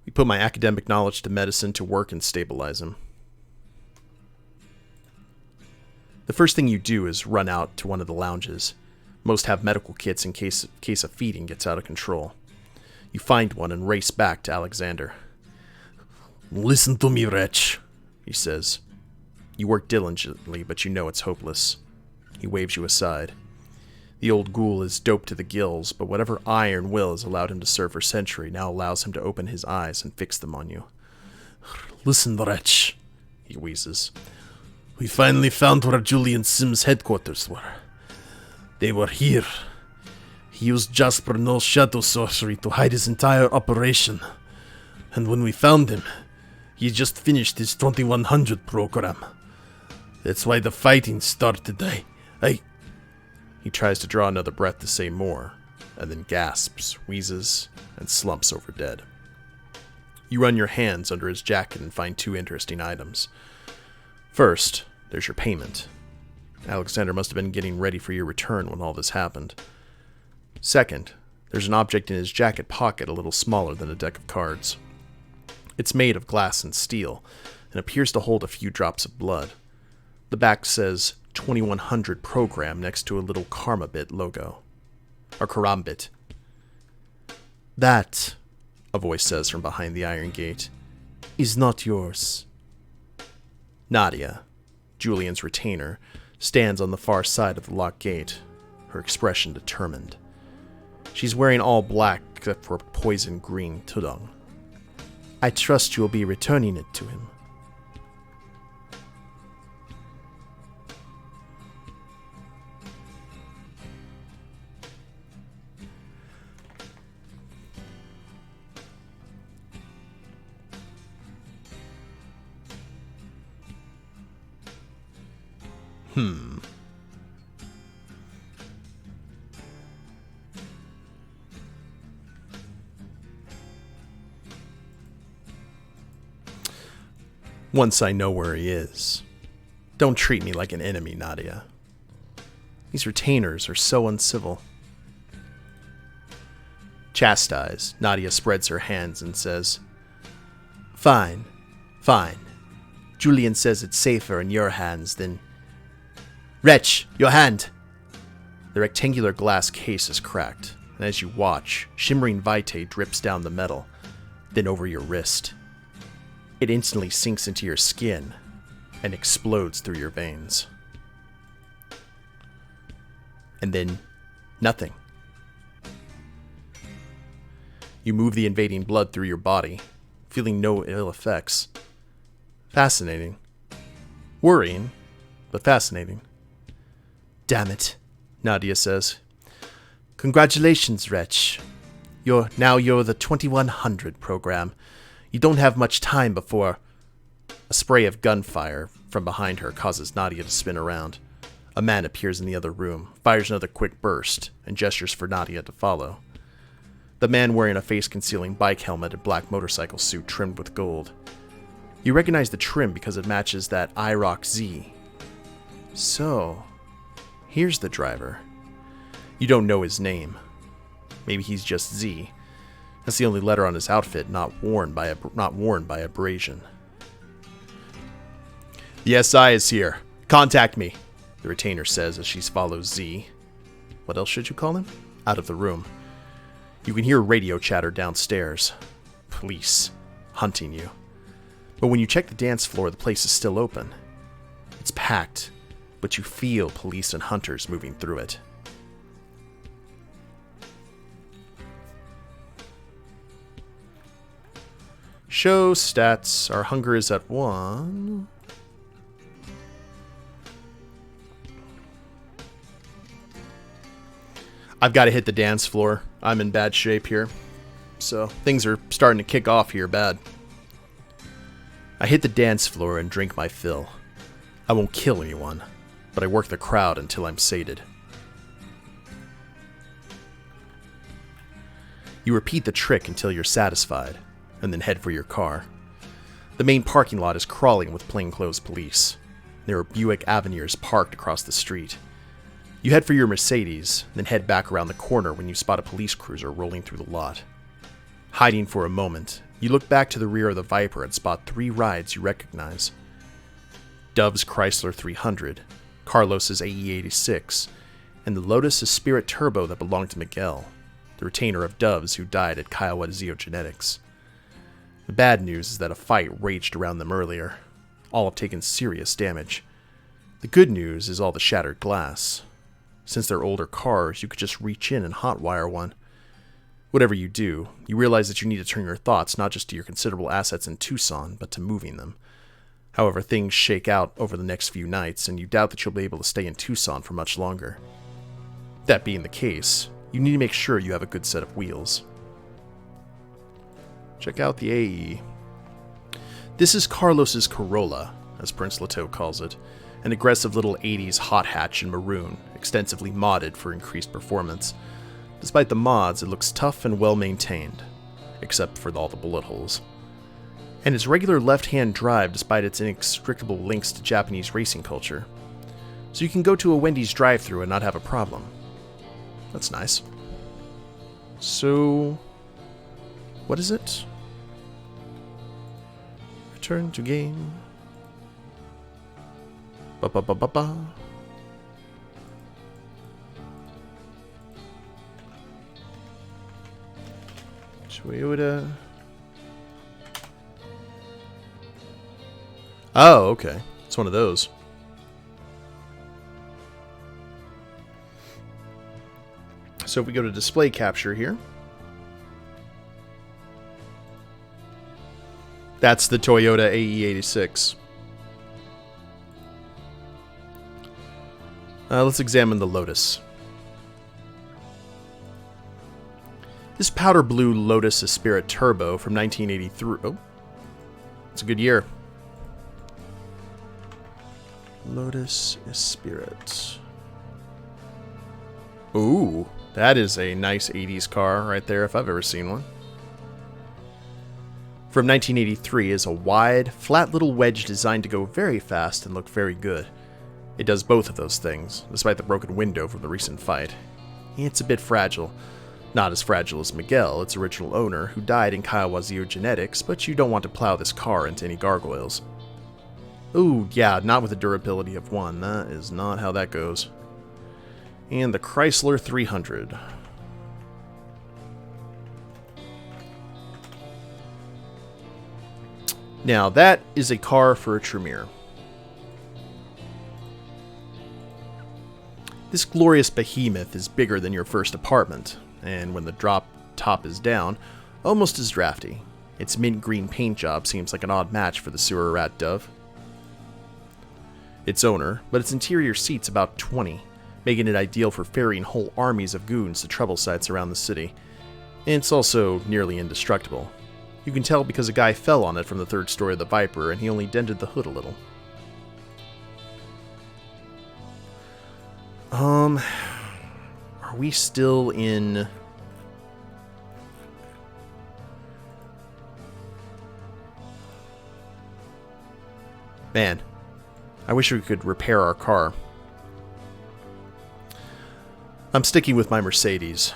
We put my academic knowledge to medicine to work and stabilize him. The first thing you do is run out to one of the lounges. Most have medical kits in case a feeding gets out of control. You find one and race back to Alexander. "Listen to me, Wretch," he says. You work diligently, but you know it's hopeless. He waves you aside. The old ghoul is doped to the gills, but whatever iron will has allowed him to serve for century now allows him to open his eyes and fix them on you. "Listen, Wretch," he wheezes. "We finally found where Julian Sim's headquarters were. They were here. He used Jasper Null's shadow sorcery to hide his entire operation. And when we found him, he just finished his 2100 program. That's why the fighting started. He tries to draw another breath to say more, and then gasps, wheezes, and slumps over dead. You run your hands under his jacket and find two interesting items. First, there's your payment. Alexander must have been getting ready for your return when all this happened. Second, there's an object in his jacket pocket a little smaller than a deck of cards. It's made of glass and steel, and appears to hold a few drops of blood. The back says 2100 program next to a little karma bit logo. Or karambit. That, a voice says from behind the iron gate, is not yours. Nadia, Julian's retainer, stands on the far side of the locked gate, her expression determined. She's wearing all black except for poison green tudong. I trust you will be returning it to him. Once I know where he is. Don't treat me like an enemy, Nadia. These retainers are so uncivil. Chastised, Nadia spreads her hands and says, Fine. Julian says it's safer in your hands than... Wretch, your hand! The rectangular glass case is cracked, and as you watch, shimmering vitae drips down the metal, then over your wrist. It instantly sinks into your skin and explodes through your veins. And then, nothing. You move the invading blood through your body, feeling no ill effects. Fascinating. Worrying, but fascinating. Damn it, Nadia says. Congratulations, Wretch. You're the 2100 program. You don't have much time before... A spray of gunfire from behind her causes Nadia to spin around. A man appears in the other room, fires another quick burst, and gestures for Nadia to follow. The man wearing a face-concealing bike helmet and black motorcycle suit trimmed with gold. You recognize the trim because it matches that IROC Z. So, here's the driver. You don't know his name. Maybe he's just Z. That's the only letter on his outfit not worn by abrasion. The SI is here. Contact me, the retainer says as she follows Z. What else should you call him? Out of the room. You can hear radio chatter downstairs. Police. Hunting you. But when you check the dance floor, the place is still open. It's packed, but you feel police and hunters moving through it. Show stats. Our hunger is at 1. I've got to hit the dance floor. I'm in bad shape here. So things are starting to kick off here bad. I hit the dance floor and drink my fill. I won't kill anyone, but I work the crowd until I'm sated. You repeat the trick until you're satisfied, and then head for your car. The main parking lot is crawling with plainclothes police. There are Buick Avenires parked across the street. You head for your Mercedes, then head back around the corner when you spot a police cruiser rolling through the lot. Hiding for a moment, you look back to the rear of the Viper and spot 3 rides you recognize. Dove's Chrysler 300, Carlos's AE86, and the Lotus's Spirit Turbo that belonged to Miguel, the retainer of Dove's who died at Kiowa Zeogenetics. The bad news is that a fight raged around them earlier. All have taken serious damage. The good news is all the shattered glass. Since they're older cars, you could just reach in and hotwire one. Whatever you do, you realize that you need to turn your thoughts not just to your considerable assets in Tucson, but to moving them. However, things shake out over the next few nights, and you doubt that you'll be able to stay in Tucson for much longer. That being the case, you need to make sure you have a good set of wheels. Check out the AE. This is Carlos's Corolla, as Prince Leto calls it, an aggressive little 80s hot hatch in maroon, extensively modded for increased performance. Despite the mods, it looks tough and well maintained, except for all the bullet holes. And its regular left-hand drive despite its inextricable links to Japanese racing culture. So you can go to a Wendy's drive-thru and not have a problem. That's nice. So, what is it? Return to game. Ba-ba-ba-ba-ba. Toyota. Oh, okay. It's one of those. So if we go to display capture here, that's the Toyota AE86. Let's examine the Lotus. This powder blue Lotus Esprit Turbo from 1983. Oh, it's a good year. Lotus Esprit. Ooh, that is a nice 80s car right there if I've ever seen one. From 1983 is a wide, flat little wedge designed to go very fast and look very good. It does both of those things, despite the broken window from the recent fight. It's a bit fragile. Not as fragile as Miguel, its original owner, who died in Kiowa Genetics, but you don't want to plow this car into any gargoyles. Ooh, yeah, not with the durability of one. That is not how that goes. And the Chrysler 300. Now, that is a car for a Tremere. This glorious behemoth is bigger than your first apartment, and when the drop top is down, almost as drafty. Its mint green paint job seems like an odd match for the sewer rat Dove. Its owner, but its interior seats about 20, making it ideal for ferrying whole armies of goons to trouble sites around the city. And it's also nearly indestructible. You can tell because a guy fell on it from the third story of the Viper, and he only dented the hood a little. Are we still in... Man, I wish we could repair our car. I'm sticking with my Mercedes.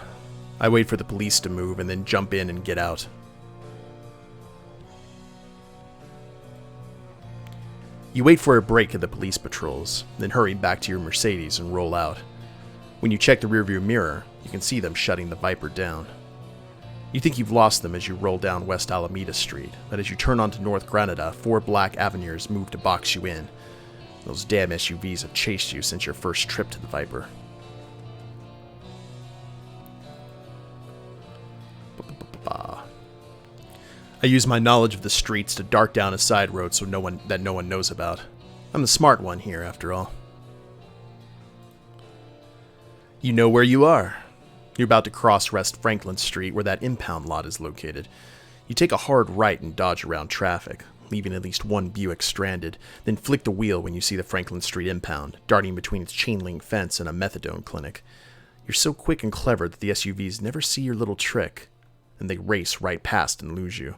I wait for the police to move and then jump in and get out. You wait for a break at the police patrols, then hurry back to your Mercedes and roll out. When you check the rearview mirror, you can see them shutting the Viper down. You think you've lost them as you roll down West Alameda Street, but as you turn onto North Granada, 4 black Avenires move to box you in. Those damn SUVs have chased you since your first trip to the Viper. I use my knowledge of the streets to dart down a side road so no one knows about. I'm the smart one here, after all. You know where you are. You're about to cross West Franklin Street, where that impound lot is located. You take a hard right and dodge around traffic, leaving at least one Buick stranded, then flick the wheel when you see the Franklin Street impound, darting between its chain-link fence and a methadone clinic. You're so quick and clever that the SUVs never see your little trick, and they race right past and lose you.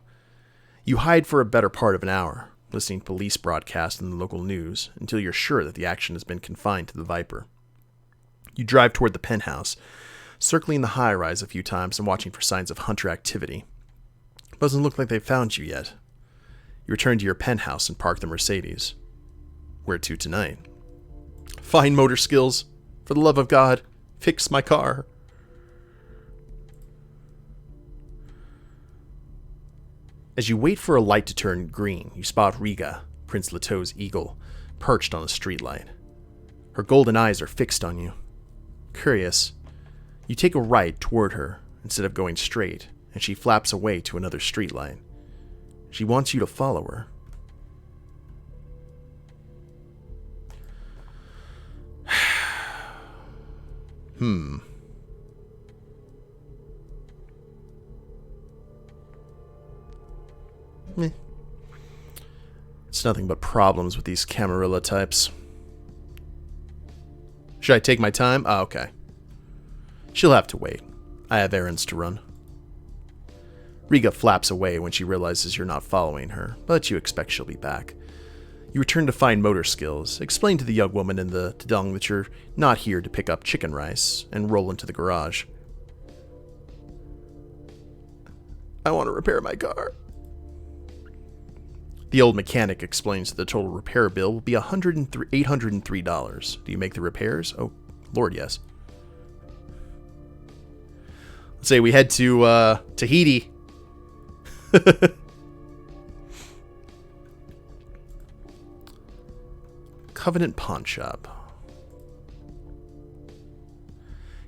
You hide for a better part of an hour, listening to police broadcasts and the local news, until you're sure that the action has been confined to the Viper. You drive toward the penthouse, circling the high-rise a few times and watching for signs of hunter activity. Doesn't look like they've found you yet. You return to your penthouse and park the Mercedes. Where to tonight? Fine motor skills. For the love of God, fix my car. As you wait for a light to turn green, you spot Riga, Prince Leto's eagle, perched on a streetlight. Her golden eyes are fixed on you. Curious, you take a right toward her instead of going straight, and she flaps away to another streetlight. She wants you to follow her. It's nothing but problems with these Camarilla types. Should I take my time? Oh, okay. She'll have to wait. I have errands to run. Riga flaps away when she realizes you're not following her, but you expect she'll be back. You return to fine motor skills, explain to the young woman in the tudung that you're not here to pick up chicken rice, and roll into the garage. I want to repair my car. The old mechanic explains that the total repair bill will be $803. Do you make the repairs? Oh, Lord, yes. Let's say we head to Tahiti. Covenant Pawn Shop.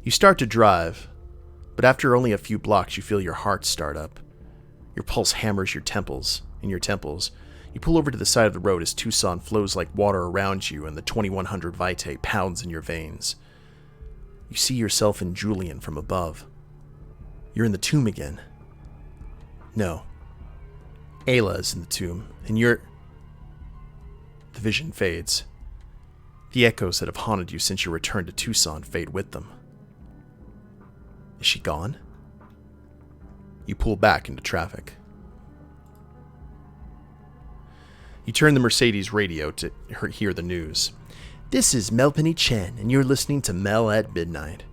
You start to drive, but after only a few blocks you feel your heart start up. Your pulse hammers your temples. You pull over to the side of the road as Tucson flows like water around you and the 2100 Vitae pounds in your veins. You see yourself in Julian from above. You're in the tomb again. No. Ayla is in the tomb, and you're... The vision fades. The echoes that have haunted you since your return to Tucson fade with them. Is she gone? You pull back into traffic. You turn the Mercedes radio to hear the news. This is Melpenny Chen, and you're listening to Mel at Midnight.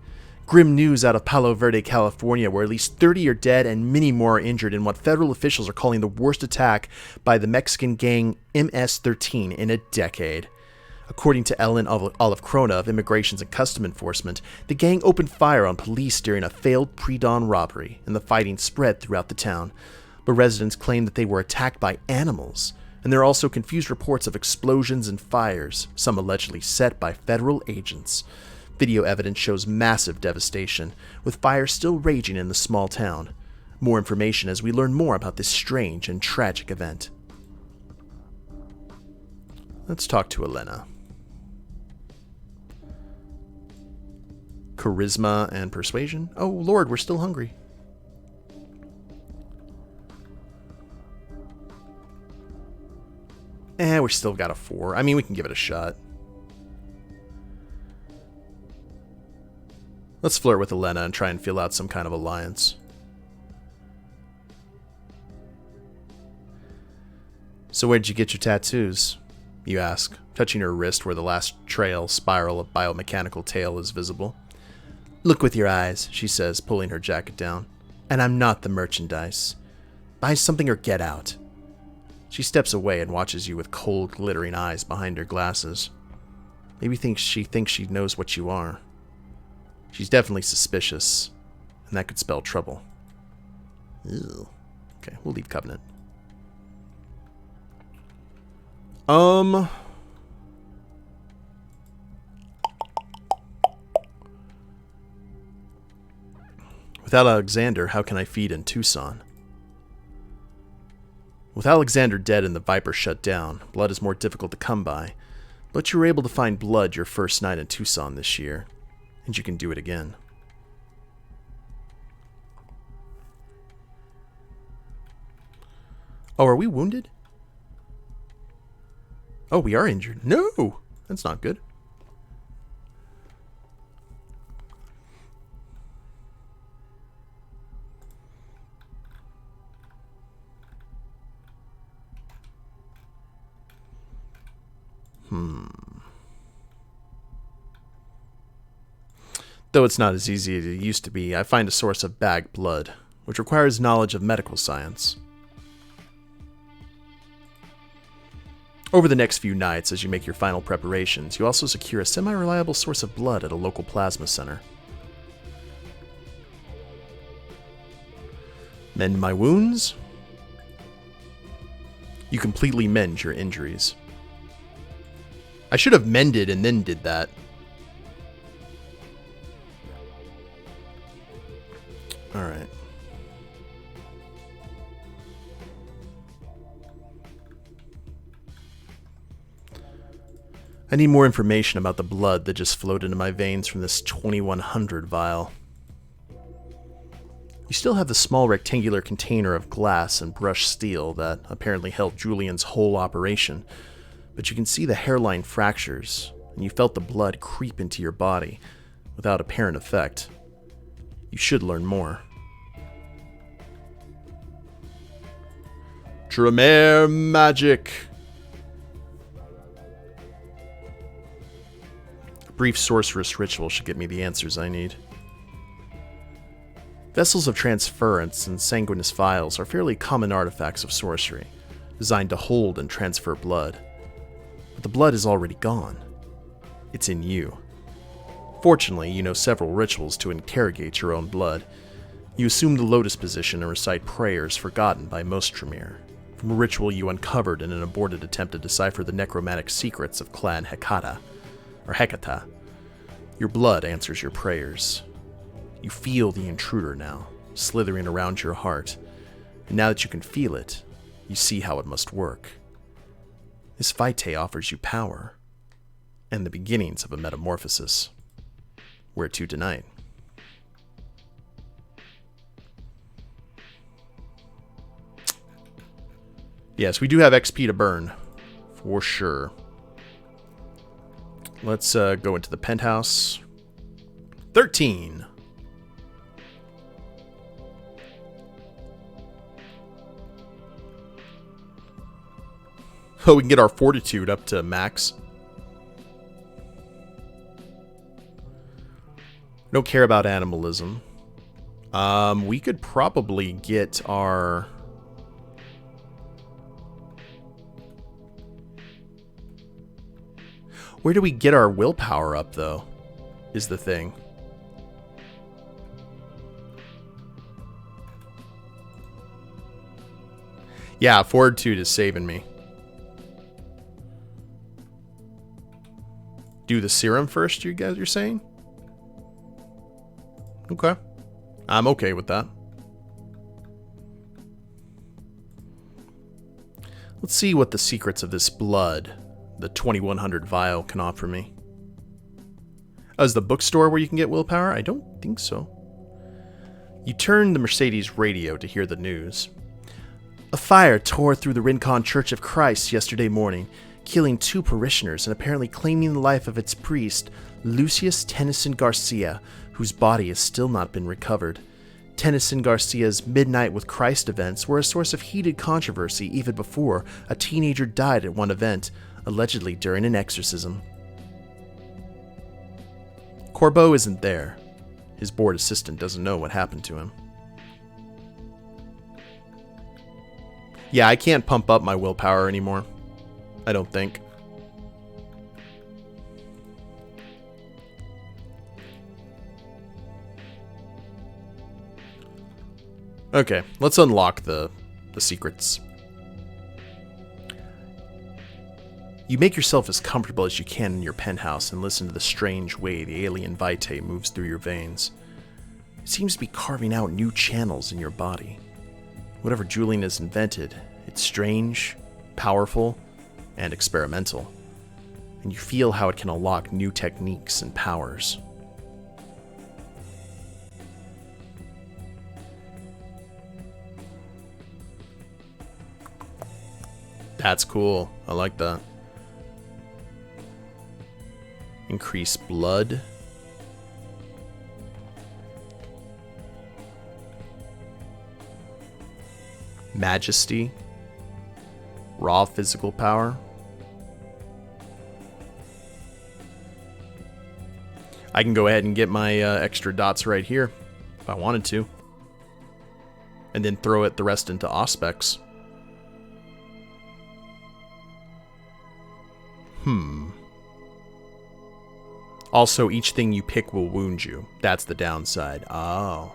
Grim news out of Palo Verde, California, where at least 30 are dead and many more are injured in what federal officials are calling the worst attack by the Mexican gang MS-13 in a decade. According to Ellen Olive Krona of Immigrations and Custom Enforcement, the gang opened fire on police during a failed pre-dawn robbery, and the fighting spread throughout the town. But residents claim that they were attacked by animals, and there are also confused reports of explosions and fires, some allegedly set by federal agents. Video evidence shows massive devastation, with fire still raging in the small town. More information as we learn more about this strange and tragic event. Let's talk to Elena. Charisma and persuasion? Oh, Lord, we're still hungry. We still got a 4. I mean, we can give it a shot. Let's flirt with Elena and try and feel out some kind of alliance. So where'd you get your tattoos? You ask, touching her wrist where the last spiral of biomechanical tail is visible. Look with your eyes, she says, pulling her jacket down. And I'm not the merchandise. Buy something or get out. She steps away and watches you with cold, glittering eyes behind her glasses. Maybe she thinks she knows what you are. She's definitely suspicious, and that could spell trouble. Ew. Okay, we'll leave Covenant. Without Alexander, how can I feed in Tucson? With Alexander dead and the Viper shut down, blood is more difficult to come by, but you were able to find blood your first night in Tucson this year. And you can do it again. Oh, are we wounded? Oh, we are injured. No! That's not good. Though it's not as easy as it used to be, I find a source of bagged blood, which requires knowledge of medical science. Over the next few nights, as you make your final preparations, you also secure a semi-reliable source of blood at a local plasma center. Mend my wounds. You completely mend your injuries. I should have mended and then did that. Alright. I need more information about the blood that just flowed into my veins from this 2100 vial. You still have the small rectangular container of glass and brushed steel that apparently held Julian's whole operation, but you can see the hairline fractures, and you felt the blood creep into your body without apparent effect. You should learn more. Tremere magic! A brief sorceress ritual should get me the answers I need. Vessels of transference and sanguineous vials are fairly common artifacts of sorcery, designed to hold and transfer blood. But the blood is already gone. It's in you. Fortunately, you know several rituals to interrogate your own blood. You assume the lotus position and recite prayers forgotten by most Tremere, from a ritual you uncovered in an aborted attempt to decipher the necromantic secrets of Clan Hecata. Your blood answers your prayers. You feel the intruder now, slithering around your heart, and now that you can feel it, you see how it must work. This vitae offers you power, and the beginnings of a metamorphosis. Where to tonight? Yes, we do have XP to burn, for sure. Let's go into the penthouse. 13! Oh, we can get our fortitude up to max. Don't care about animalism. We could probably get our... Where do we get our willpower up, though, is the thing. Yeah, fortitude is saving me. Do the serum first, you guys are saying? Okay. I'm okay with that. Let's see what the secrets of this blood, the 2100 vial, can offer me. Oh, is the bookstore where you can get willpower? I don't think so. You turn the Mercedes radio to hear the news. A fire tore through the Rincon Church of Christ yesterday morning, killing 2 parishioners and apparently claiming the life of its priest, Lucius Tennyson Garcia, whose body has still not been recovered. Tennyson Garcia's Midnight with Christ events were a source of heated controversy even before a teenager died at one event, allegedly during an exorcism. Corbeau isn't there. His board assistant doesn't know what happened to him. Yeah, I can't pump up my willpower anymore. I don't think. Okay, let's unlock the secrets. You make yourself as comfortable as you can in your penthouse and listen to the strange way the alien vitae moves through your veins. It seems to be carving out new channels in your body. Whatever Julian has invented, it's strange, powerful, and experimental. And you feel how it can unlock new techniques and powers. That's cool. I like that. Increase blood. Majesty. Raw physical power. I can go ahead and get my extra dots right here if I wanted to. And then throw the rest into Auspex. Also, each thing you pick will wound you. That's the downside. Oh.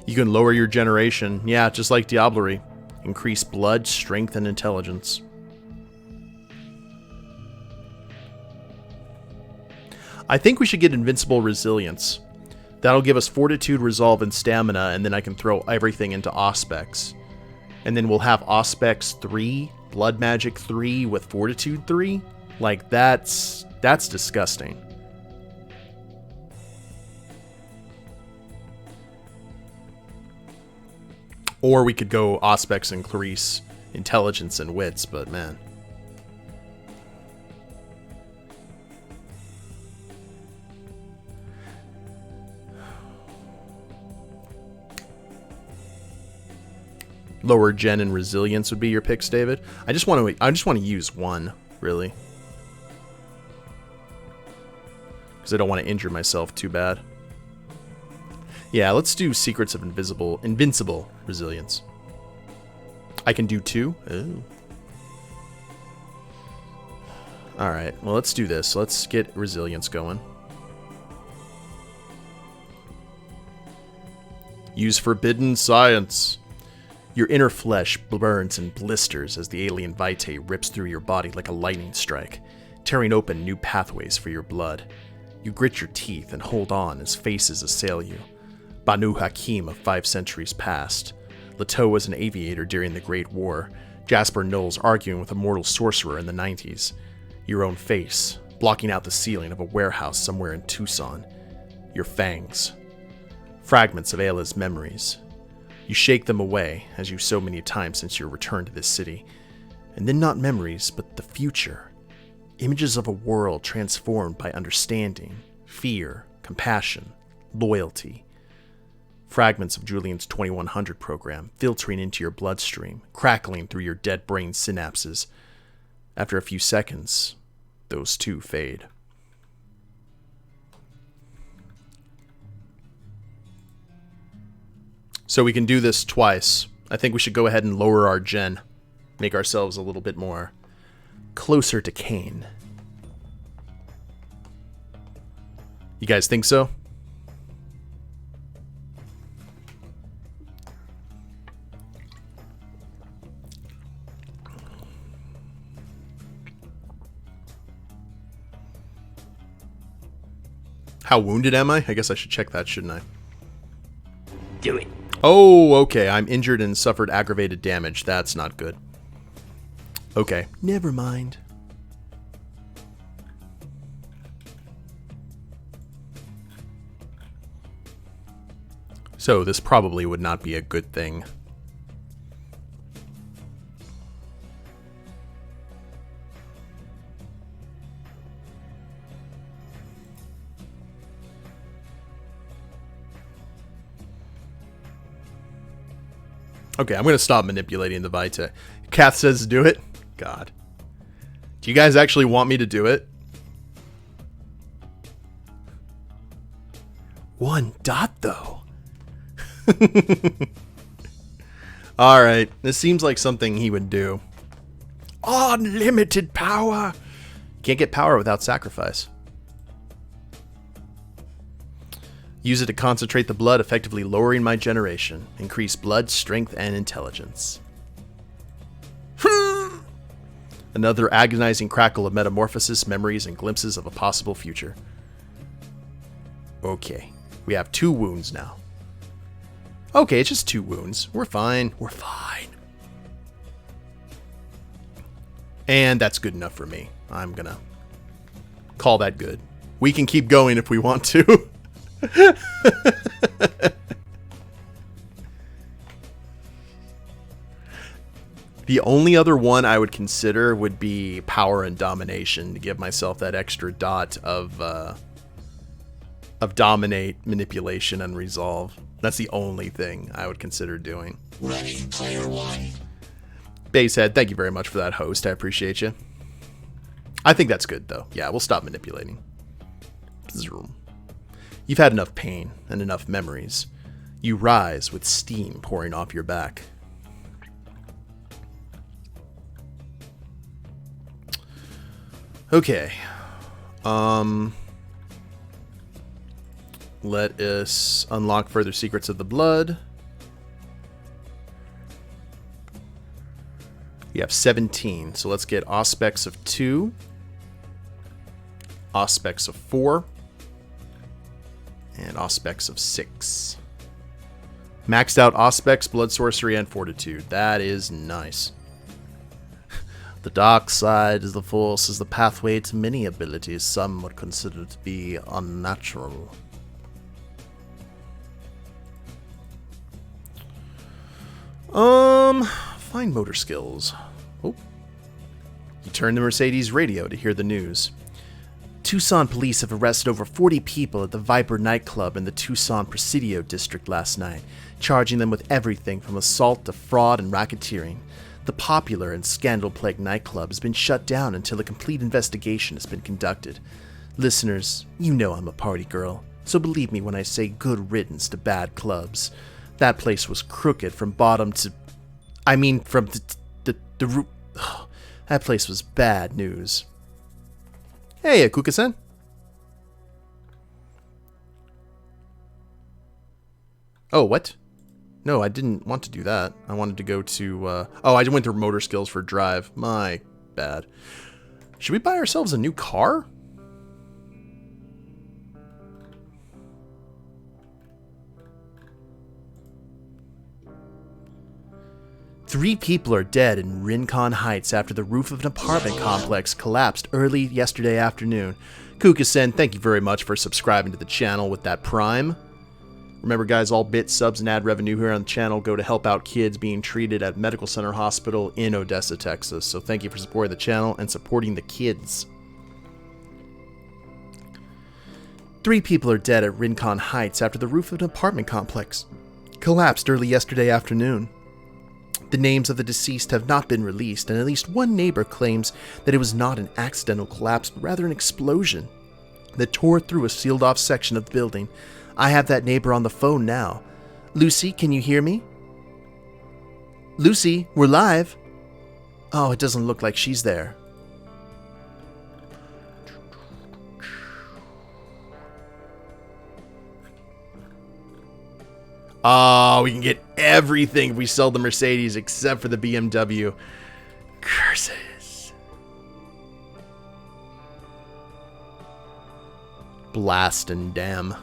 You can lower your generation. Yeah, just like Diablerie. Increase blood, strength, and intelligence. I think we should get Invincible Resilience. That'll give us Fortitude, Resolve, and Stamina, and then I can throw everything into Auspex. And then we'll have Auspex 3 blood magic 3 with fortitude 3? Like, that's disgusting. Or we could go Auspex and Clarice, intelligence and wits, but man. Lower gen and resilience would be your picks, David. I just want to use one, really. Because I don't want to injure myself too bad. Yeah, let's do Secrets of Invincible Resilience. I can do 2? Oh. Alright, well, let's do this. Let's get Resilience going. Use Forbidden Science. Your inner flesh burns and blisters as the alien vitae rips through your body like a lightning strike, tearing open new pathways for your blood. You grit your teeth and hold on as faces assail you. Banu Hakim of 5 centuries past. Leto was an aviator during the Great War. Jasper Knowles arguing with a mortal sorcerer in the 90s. Your own face, blocking out the ceiling of a warehouse somewhere in Tucson. Your fangs. Fragments of Ayla's memories. You shake them away, as you so many times since your return to this city. And then not memories, but the future. Images of a world transformed by understanding, fear, compassion, loyalty. Fragments of Julian's 2100 program filtering into your bloodstream, crackling through your dead brain synapses. After a few seconds, those too fade. So we can do this twice. I think we should go ahead and lower our gen. Make ourselves a little bit more closer to Cain. You guys think so? How wounded am I? I guess I should check that, shouldn't I? Do it. Oh, okay. I'm injured and suffered aggravated damage. That's not good. Okay. Never mind. So this probably would not be a good thing. Okay, I'm going to stop manipulating the Vita. Kath says do it. God. Do you guys actually want me to do it? 1 dot, though. Alright, this seems like something he would do. Unlimited power! Can't get power without sacrifice. Use it to concentrate the blood, effectively lowering my generation. Increase blood, strength, and intelligence. Another agonizing crackle of metamorphosis, memories, and glimpses of a possible future. Okay, we have 2 wounds now. Okay, it's just 2 wounds. We're fine. We're fine. And that's good enough for me. I'm gonna call that good. We can keep going if we want to. The only other one I would consider would be power and domination, to give myself that extra dot of dominate, manipulation, and resolve. That's the only thing I would consider doing. Ready, player 1. Basehead, thank you very much for that, host. I appreciate you. I think that's good, though. Yeah, we'll stop manipulating. You've had enough pain and enough memories. You rise with steam pouring off your back. Okay. Let us unlock further secrets of the blood. You have 17, so let's get Auspex of 2. Auspex of 4. And Auspex of 6. Maxed out Auspex, Blood Sorcery, and Fortitude. That is nice. The dark side of the Force is the pathway to many abilities some would consider to be unnatural. Fine motor skills. Oh. You turn the Mercedes radio to hear the news. Tucson police have arrested over 40 people at the Viper nightclub in the Tucson Presidio district last night, charging them with everything from assault to fraud and racketeering. The popular and scandal-plagued nightclub has been shut down until a complete investigation has been conducted. Listeners, you know I'm a party girl, so believe me when I say good riddance to bad clubs. That place was crooked from bottom to... from the root... That place was bad news. Hey, Akuka-san. Oh, what? No, I didn't want to do that. I wanted to go to... Oh, I went to motor skills for drive. My bad. Should we buy ourselves a new car? Three people are dead in Rincon Heights after the roof of an apartment complex collapsed early yesterday afternoon. Kuka-sen, thank you very much for subscribing to the channel with that Prime. Remember guys, all bits, subs, and ad revenue here on the channel go to help out kids being treated at Medical Center Hospital in Odessa, Texas. So thank you for supporting the channel and supporting the kids. 3 people are dead at Rincon Heights after the roof of an apartment complex collapsed early yesterday afternoon. The names of the deceased have not been released, and at least one neighbor claims that it was not an accidental collapse, but rather an explosion that tore through a sealed-off section of the building. I have that neighbor on the phone now. Lucy, can you hear me? Lucy, we're live. Oh, it doesn't look like she's there. Oh, we can get everything if we sell the Mercedes except for the BMW. Curses. Blast and damn.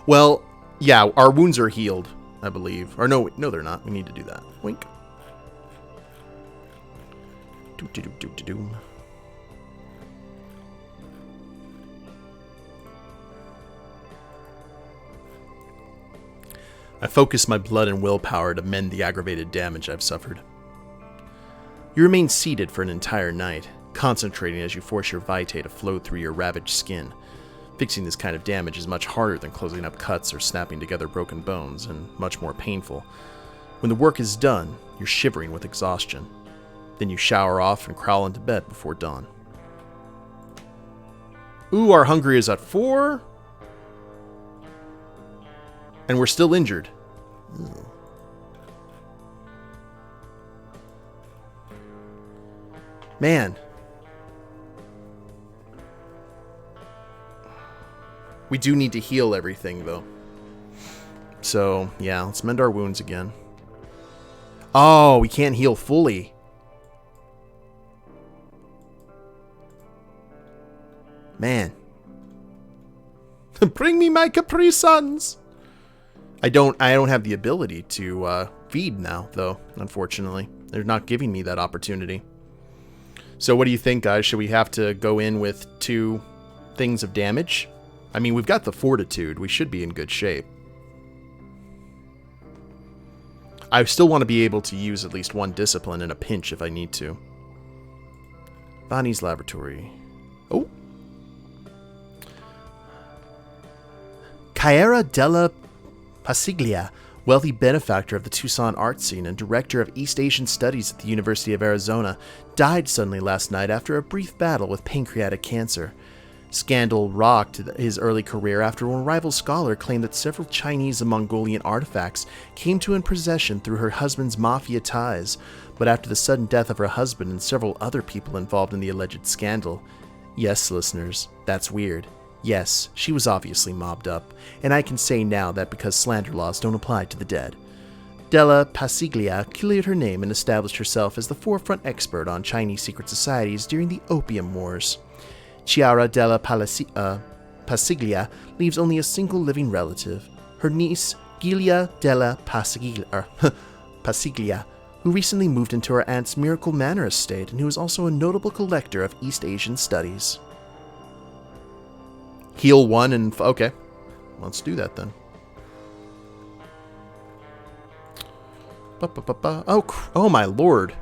Well, yeah, our wounds are healed, I believe. Or no, they're not. We need to do that. Wink. Do. I focus my blood and willpower to mend the aggravated damage I've suffered. You remain seated for an entire night, concentrating as you force your vitae to flow through your ravaged skin. Fixing this kind of damage is much harder than closing up cuts or snapping together broken bones, and much more painful. When the work is done, you're shivering with exhaustion. Then you shower off and crawl into bed before dawn. Ooh, our hunger is at 4. And we're still injured. Ugh. Man. We do need to heal everything, though. So, yeah, let's mend our wounds again. Oh, we can't heal fully. Man. Bring me my Capri Suns! I don't have the ability to feed now, though, unfortunately. They're not giving me that opportunity. So what do you think, guys? Should we have to go in with 2 things of damage? I mean, we've got the fortitude. We should be in good shape. I still want to be able to use at least 1 discipline in a pinch if I need to. Bonnie's laboratory. Oh. Camarilla della Passiglia, wealthy benefactor of the Tucson art scene and director of East Asian Studies at the University of Arizona, died suddenly last night after a brief battle with pancreatic cancer. Scandal rocked his early career after a rival scholar claimed that several Chinese and Mongolian artifacts came to her possession through her husband's mafia ties, but after the sudden death of her husband and several other people involved in the alleged scandal. Yes, listeners, that's weird. Yes, she was obviously mobbed up, and I can say now that because slander laws don't apply to the dead. Della Passiglia cleared her name and established herself as the forefront expert on Chinese secret societies during the Opium Wars. Chiara della Passiglia leaves only a single living relative, her niece Gilia della Pasiglia, who recently moved into her aunt's Miracle Manor estate and who is also a notable collector of East Asian studies. Heal 1 and... okay. Let's do that then. Oh my lord.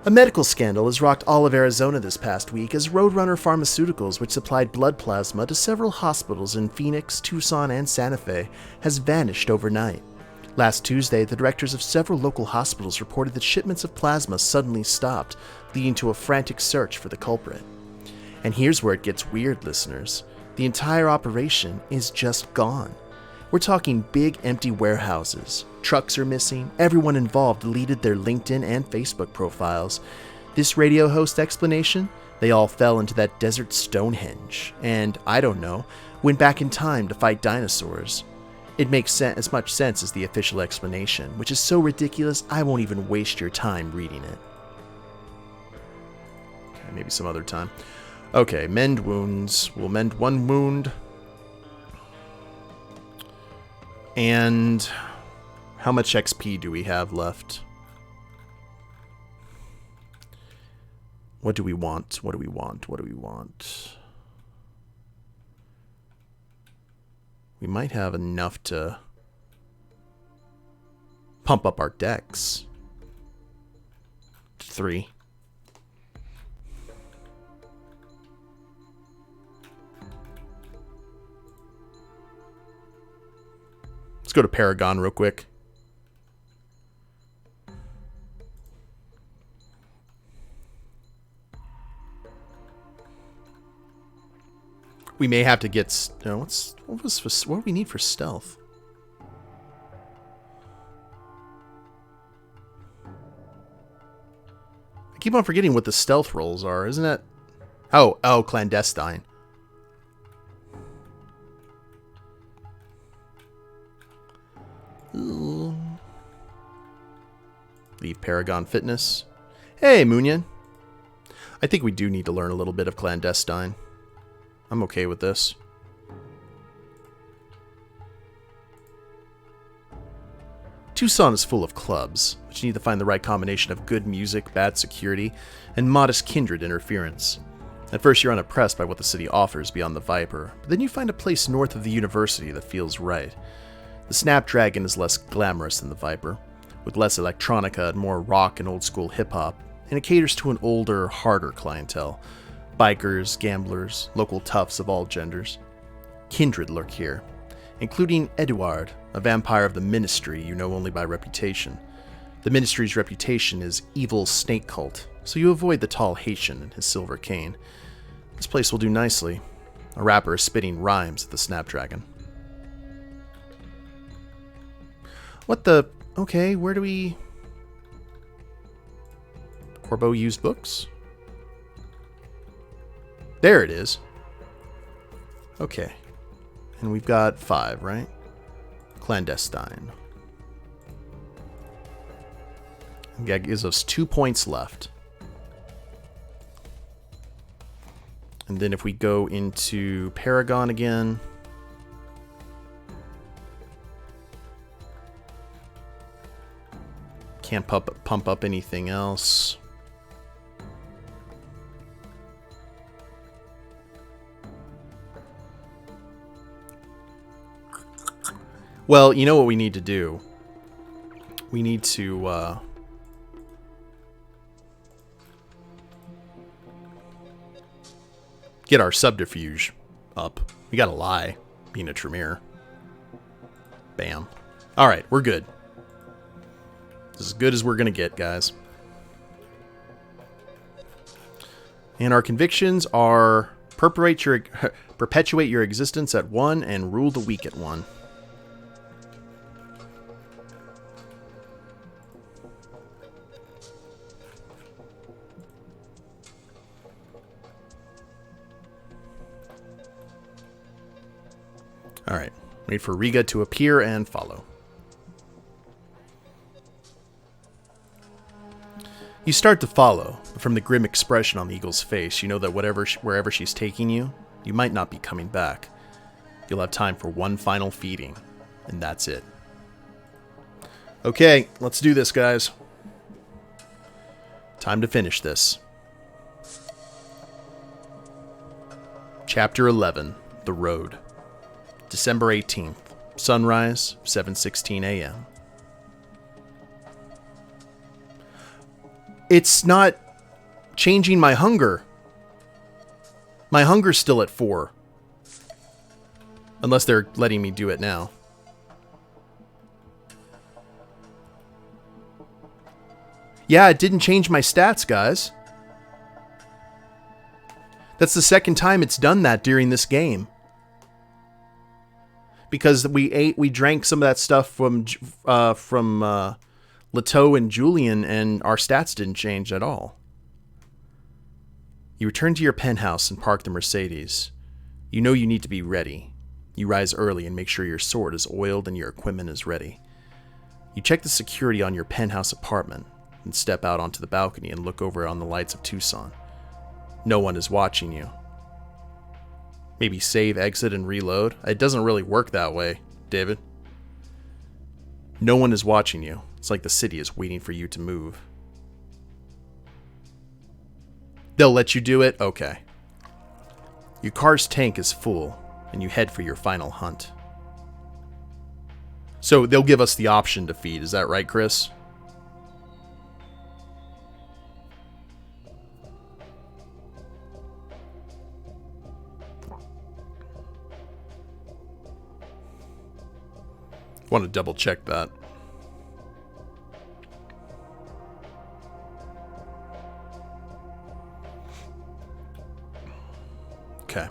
A medical scandal has rocked all of Arizona this past week as Roadrunner Pharmaceuticals, which supplied blood plasma to several hospitals in Phoenix, Tucson, and Santa Fe, has vanished overnight. Last Tuesday, the directors of several local hospitals reported that shipments of plasma suddenly stopped, leading to a frantic search for the culprit. And here's where it gets weird, listeners. The entire operation is just gone. We're talking big empty warehouses. Trucks are missing. Everyone involved deleted their LinkedIn and Facebook profiles. This radio host explanation? They all fell into that desert Stonehenge. And, I don't know, went back in time to fight dinosaurs. It makes as much sense as the official explanation, which is so ridiculous I won't even waste your time reading it. Okay, maybe some other time. Okay, mend wounds. We'll mend 1 wound. And how much XP do we have left? What do we want? What do we want? What do we want? We might have enough to pump up our decks. 3. Let's go to Paragon real quick. We may have to get... No, what do we need for stealth? I keep on forgetting what the stealth rolls are, isn't it? Oh, clandestine. Ooh. Leave Paragon Fitness. Hey, Moonian. I think we do need to learn a little bit of clandestine. I'm okay with this. Tucson is full of clubs, but you need to find the right combination of good music, bad security, and modest kindred interference. At first you're unimpressed by what the city offers beyond the Viper, but then you find a place north of the university that feels right. The Snapdragon is less glamorous than the Viper, with less electronica and more rock and old-school hip-hop, and it caters to an older, harder clientele. Bikers, gamblers, local toughs of all genders. Kindred lurk here, including Eduard, a vampire of the Ministry you know only by reputation. The Ministry's reputation is evil snake cult, so you avoid the tall Haitian and his silver cane. This place will do nicely. A rapper is spitting rhymes at the Snapdragon. What the... Okay, where do we... Corbeau used books? There it is. Okay. And we've got 5, right? Clandestine. And that gives us 2 points left. And then if we go into Paragon again... Can't pump up anything else. Well, you know what we need to do? We need to, get our subterfuge up. We gotta lie, being a Tremere. Bam. Alright, we're good. This is as good as we're gonna get, guys. And our convictions are perpetuate your existence at 1 and rule the weak at 1. Alright, wait for Riga to appear and follow. You start to follow, but from the grim expression on the eagle's face, you know that wherever she's taking you, you might not be coming back. You'll have time for one final feeding, and that's it. Okay, let's do this, guys. Time to finish this. Chapter 11, The Road. December 18th, sunrise, 7:16 a.m. It's not changing my hunger. My hunger's still at 4. Unless they're letting me do it now. Yeah, it didn't change my stats, guys. That's the second time it's done that during this game. Because we drank some of that stuff from Leto and Julian, and our stats didn't change at all. You return to your penthouse and park the Mercedes. You know you need to be ready. You rise early and make sure your sword is oiled and your equipment is ready. You check the security on your penthouse apartment and step out onto the balcony and look over on the lights of Tucson. No one is watching you. Maybe save, exit, and reload? It doesn't really work that way, David. No one is watching you. It's like the city is waiting for you to move. They'll let you do it? Okay. Your car's tank is full, and you head for your final hunt. So they'll give us the option to feed, is that right, Chris? Want to double check that. Okay.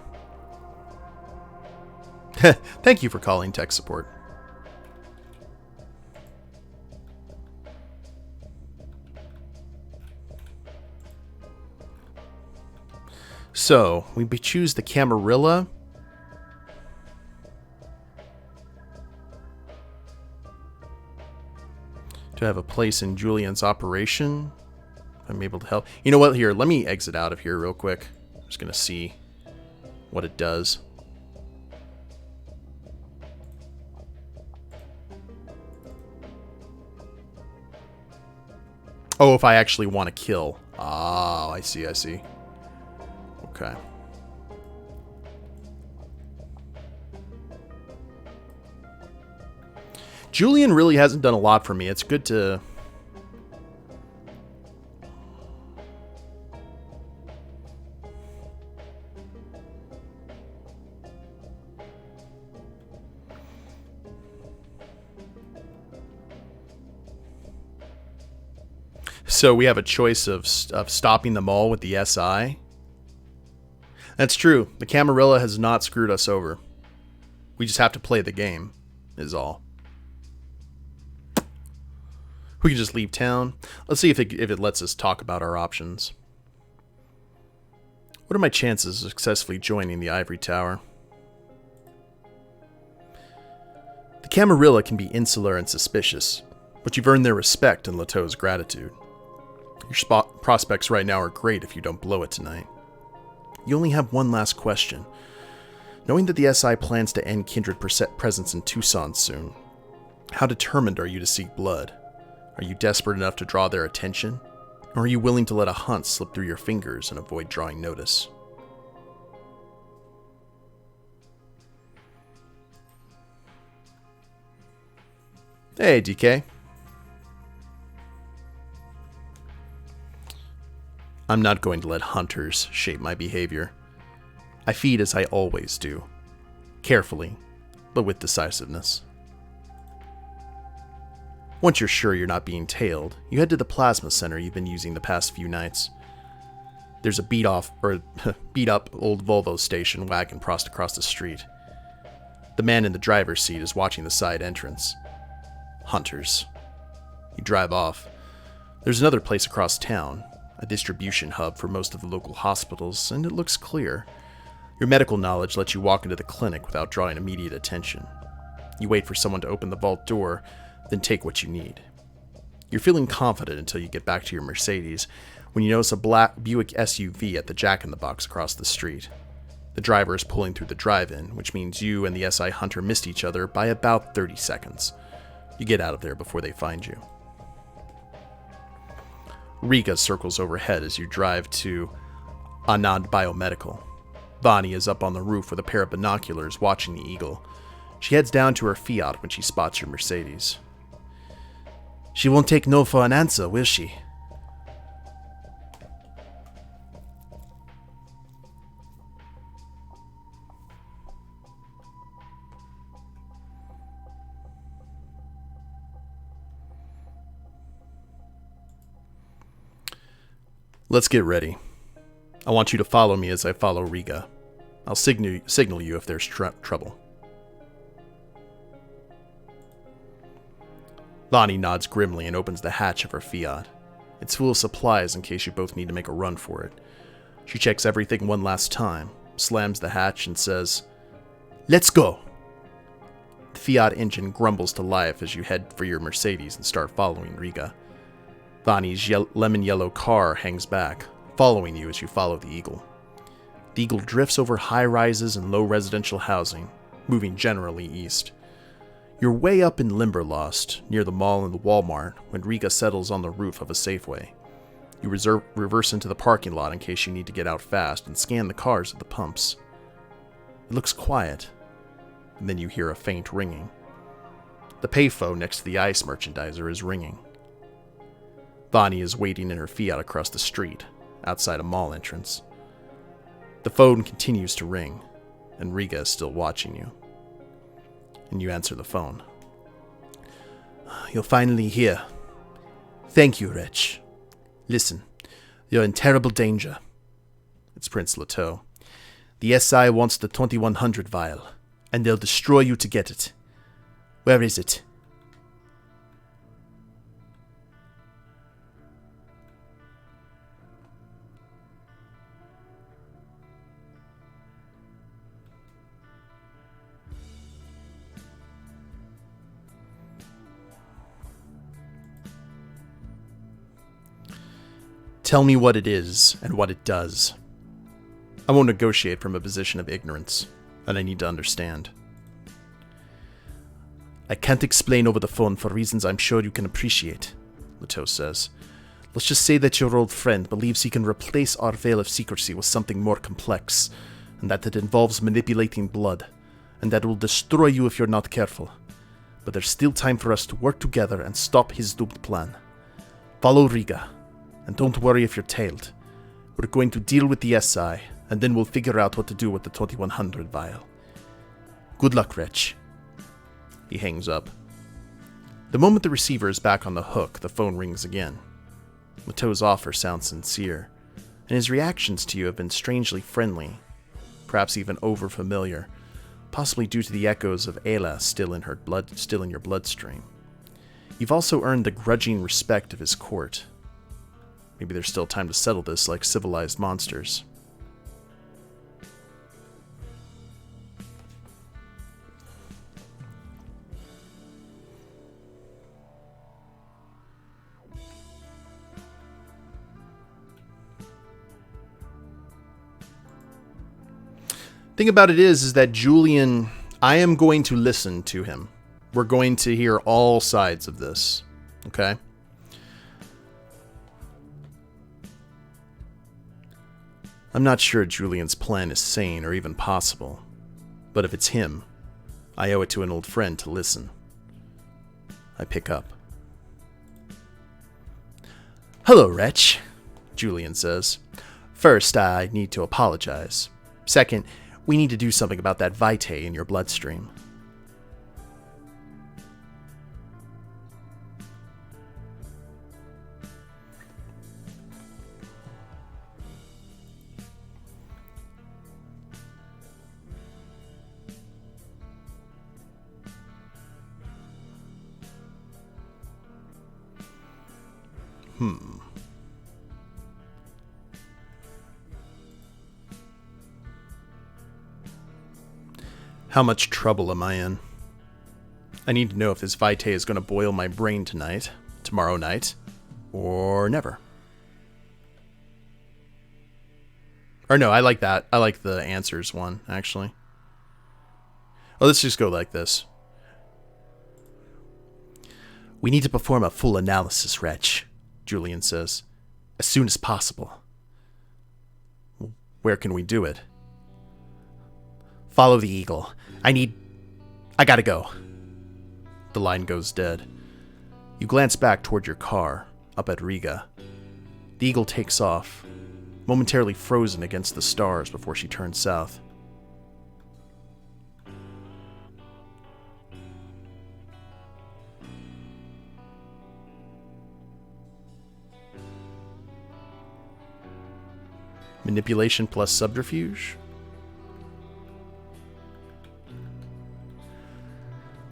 Thank you for calling tech support. So, we choose the Camarilla. To have a place in Julian's operation. I'm able to help. You know what? Here, let me exit out of here real quick. I'm just going to see what it does. Oh, if I actually want to kill. Oh, I see, I see. Okay. Julian really hasn't done a lot for me. It's good to... So we have a choice of stopping them all with the SI. That's true. The Camarilla has not screwed us over. We just have to play the game, is all. We can just leave town. Let's see if it lets us talk about our options. What are my chances of successfully joining the Ivory Tower? The Camarilla can be insular and suspicious, but you've earned their respect and Leto's gratitude. Your prospects right now are great if you don't blow it tonight. You only have one last question. Knowing that the SI plans to end Kindred presence in Tucson soon, how determined are you to seek blood? Are you desperate enough to draw their attention? Or are you willing to let a hunt slip through your fingers and avoid drawing notice? Hey, DK. I'm not going to let hunters shape my behavior. I feed as I always do. Carefully, but with decisiveness. Once you're sure you're not being tailed, you head to the plasma center you've been using the past few nights. There's a beat up old Volvo station wagon crossed across the street. The man in the driver's seat is watching the side entrance. Hunters. You drive off. There's another place across town, a distribution hub for most of the local hospitals, and it looks clear. Your medical knowledge lets you walk into the clinic without drawing immediate attention. You wait for someone to open the vault door, then take what you need. You're feeling confident until you get back to your Mercedes, when you notice a black Buick SUV at the Jack-in-the-Box across the street. The driver is pulling through the drive-in, which means you and the SI hunter missed each other by about 30 seconds. You get out of there before they find you. Riga circles overhead as you drive to Anand Biomedical. Vani is up on the roof with a pair of binoculars watching the Eagle. She heads down to her Fiat when she spots your Mercedes. She won't take no for an answer, will she? Let's get ready. I want you to follow me as I follow Riga. I'll signal you if there's trouble. Vani nods grimly and opens the hatch of her Fiat. It's full of supplies in case you both need to make a run for it. She checks everything one last time, slams the hatch, and says, "Let's go!" The Fiat engine grumbles to life as you head for your Mercedes and start following Riga. Vani's lemon yellow car hangs back, following you as you follow the Eagle. The Eagle drifts over high rises and low residential housing, moving generally east. You're way up in Limberlost, near the mall and the Walmart, when Riga settles on the roof of a Safeway. You reverse into the parking lot in case you need to get out fast and scan the cars at the pumps. It looks quiet, and then you hear a faint ringing. The payphone next to the ice merchandiser is ringing. Vani is waiting in her Fiat across the street, outside a mall entrance. The phone continues to ring, and Riga is still watching you. And you answer the phone. "You're finally here. Thank you, Wretch. Listen, you're in terrible danger." It's Prince Leteau. "The SI wants the 2100 vial, and they'll destroy you to get it. Where is it?" Tell me what it is and what it does. I won't negotiate from a position of ignorance, and I need to understand. "I can't explain over the phone for reasons I'm sure you can appreciate," Leteau says. "Let's just say that your old friend believes he can replace our veil of secrecy with something more complex, and that it involves manipulating blood, and that it will destroy you if you're not careful. But there's still time for us to work together and stop his doomed plan. Follow Riga, and don't worry if you're tailed. We're going to deal with the SI, and then we'll figure out what to do with the 2100 vial. Good luck, Wretch." He hangs up. The moment the receiver is back on the hook, the phone rings again. Leteau's offer sounds sincere, and his reactions to you have been strangely friendly, perhaps even over-familiar, possibly due to the echoes of Ayla still in your bloodstream. You've also earned the grudging respect of his court. Maybe there's still time to settle this like civilized monsters. Thing about it is that Julian, I am going to listen to him. We're going to hear all sides of this, okay? I'm not sure Julian's plan is sane or even possible, but if it's him, I owe it to an old friend to listen. I pick up. "Hello, Wretch," Julian says. "First, I need to apologize. Second, we need to do something about that vitae in your bloodstream." How much trouble am I in? I need to know if this vitae is going to boil my brain tonight, tomorrow night, or never. Or no, I like that. I like the answers one, actually. Oh, let's just go like this. We need to perform a full analysis, Wretch, Julian says. As soon as possible. Where can we do it? Follow the eagle. I gotta go. The line goes dead. You glance back toward your car, up at Riga. The eagle takes off, momentarily frozen against the stars before she turns south. Manipulation plus subterfuge?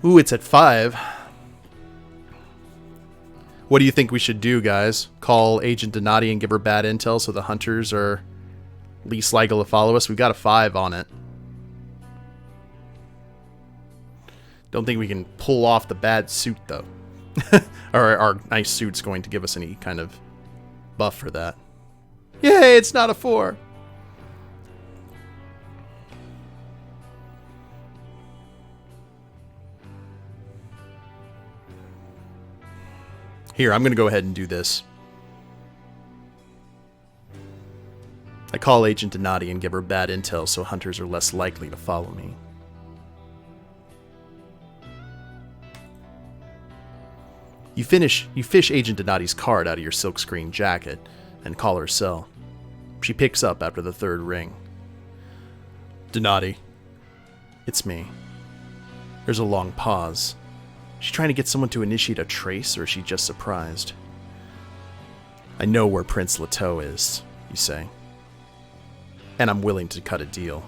Ooh, it's at 5. What do you think we should do, guys? Call Agent Donati and give her bad intel so the hunters are least likely to follow us? We've got a 5 on it. Don't think we can pull off the bad suit, though. Or our nice suit's going to give us any kind of buff for that. Yay, it's not a 4. Here, I'm going to go ahead and do this. I call Agent Donati and give her bad intel so hunters are less likely to follow me. You fish Agent Donati's card out of your silkscreen jacket and call her cell. She picks up after the 3rd ring. Donati. It's me. There's a long pause. She trying to get someone to initiate a trace, or is she just surprised? I know where Prince Leto is, you say. And I'm willing to cut a deal.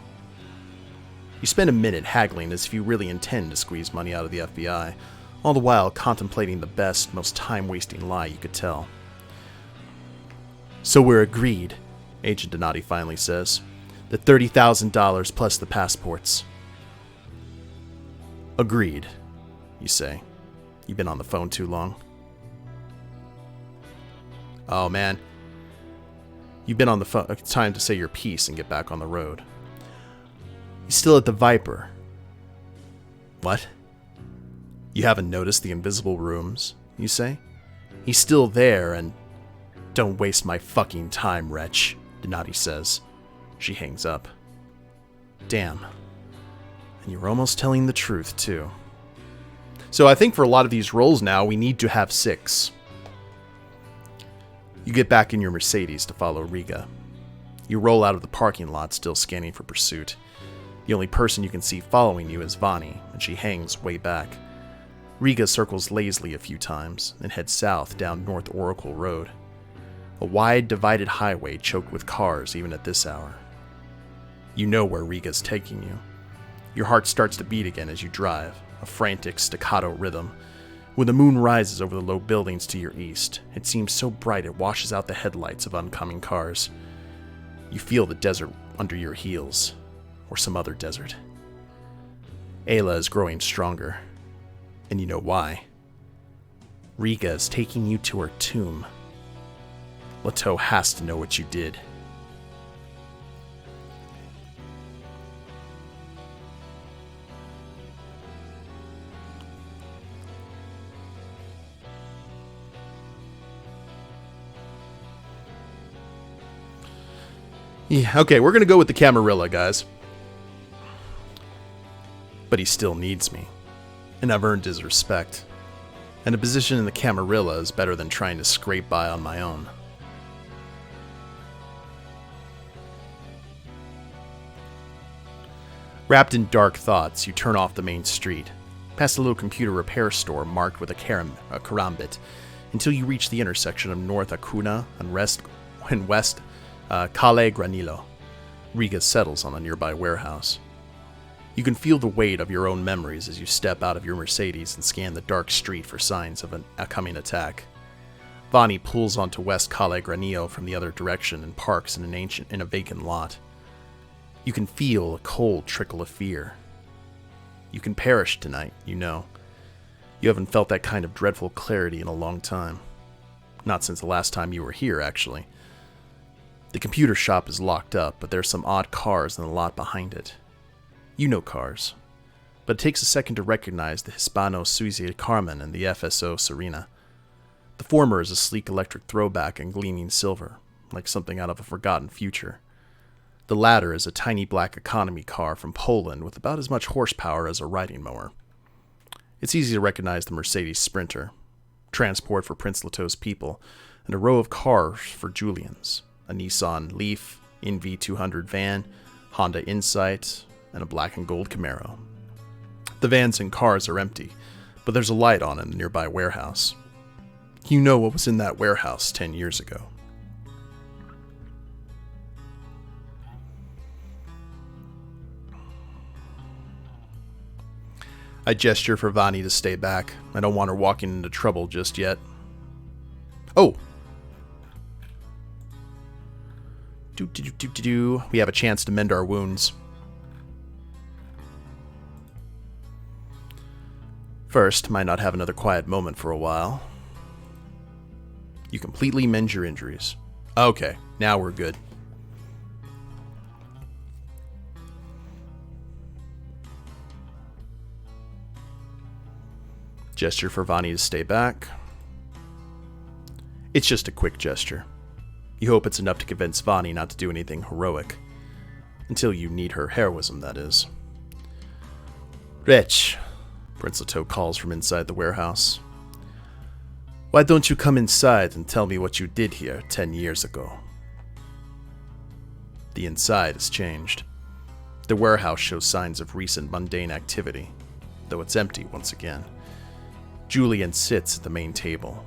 You spend a minute haggling as if you really intend to squeeze money out of the FBI, all the while contemplating the best, most time-wasting lie you could tell. So we're agreed, Agent Donati finally says. The $30,000 plus the passports. Agreed. You say. You've been on the phone too long. Oh, man. You've been on the phone. It's time to say your piece and get back on the road. He's still at the Viper. What? You haven't noticed the invisible rooms, you say? He's still there and... Don't waste my fucking time, Wretch, Donati says. She hangs up. Damn. And you're almost telling the truth, too. So I think for a lot of these roles now, we need to have 6. You get back in your Mercedes to follow Riga. You roll out of the parking lot, still scanning for pursuit. The only person you can see following you is Vani, and she hangs way back. Riga circles lazily a few times, and heads south down North Oracle Road. A wide, divided highway choked with cars even at this hour. You know where Riga's taking you. Your heart starts to beat again as you drive, a frantic staccato rhythm. When the moon rises over the low buildings to your east, it seems so bright it washes out the headlights of oncoming cars. You feel the desert under your heels, or some other desert. Ayla is growing stronger, and you know why. Riga is taking you to her tomb. Leto has to know what you did. Yeah, okay, we're gonna go with the Camarilla, guys. But he still needs me, and I've earned his respect. And a position in the Camarilla is better than trying to scrape by on my own. Wrapped in dark thoughts, you turn off the main street, past a little computer repair store marked with a karambit, until you reach the intersection of North Acuna and West Calle Granillo. Riga settles on a nearby warehouse. You can feel the weight of your own memories as you step out of your Mercedes and scan the dark street for signs of a coming attack. Vani pulls onto West Calle Granillo from the other direction and parks in a vacant lot. You can feel a cold trickle of fear. You can perish tonight, you know. You haven't felt that kind of dreadful clarity in a long time. Not since the last time you were here, actually. The computer shop is locked up, but there's some odd cars in the lot behind it. You know cars, but it takes a second to recognize the Hispano Suiza Carmen and the FSO Serena. The former is a sleek electric throwback in gleaming silver, like something out of a forgotten future. The latter is a tiny black economy car from Poland with about as much horsepower as a riding mower. It's easy to recognize the Mercedes Sprinter, transport for Prince Leto's people, and a row of cars for Julian's, a Nissan Leaf, NV200 van, Honda Insight, and a black and gold Camaro. The vans and cars are empty, but there's a light on in the nearby warehouse. You know what was in that warehouse 10 years ago. I gesture for Vani to stay back. I don't want her walking into trouble just yet. Oh! We have a chance to mend our wounds. First, might not have another quiet moment for a while. You completely mend your injuries. Okay, now we're good. Gesture for Vani to stay back. It's just a quick gesture. You hope it's enough to convince Vani not to do anything heroic. Until you need her heroism, that is. Wretch, Prince Leto calls from inside the warehouse. Why don't you come inside and tell me what you did here 10 years ago? The inside has changed. The warehouse shows signs of recent mundane activity, though it's empty once again. Julian sits at the main table.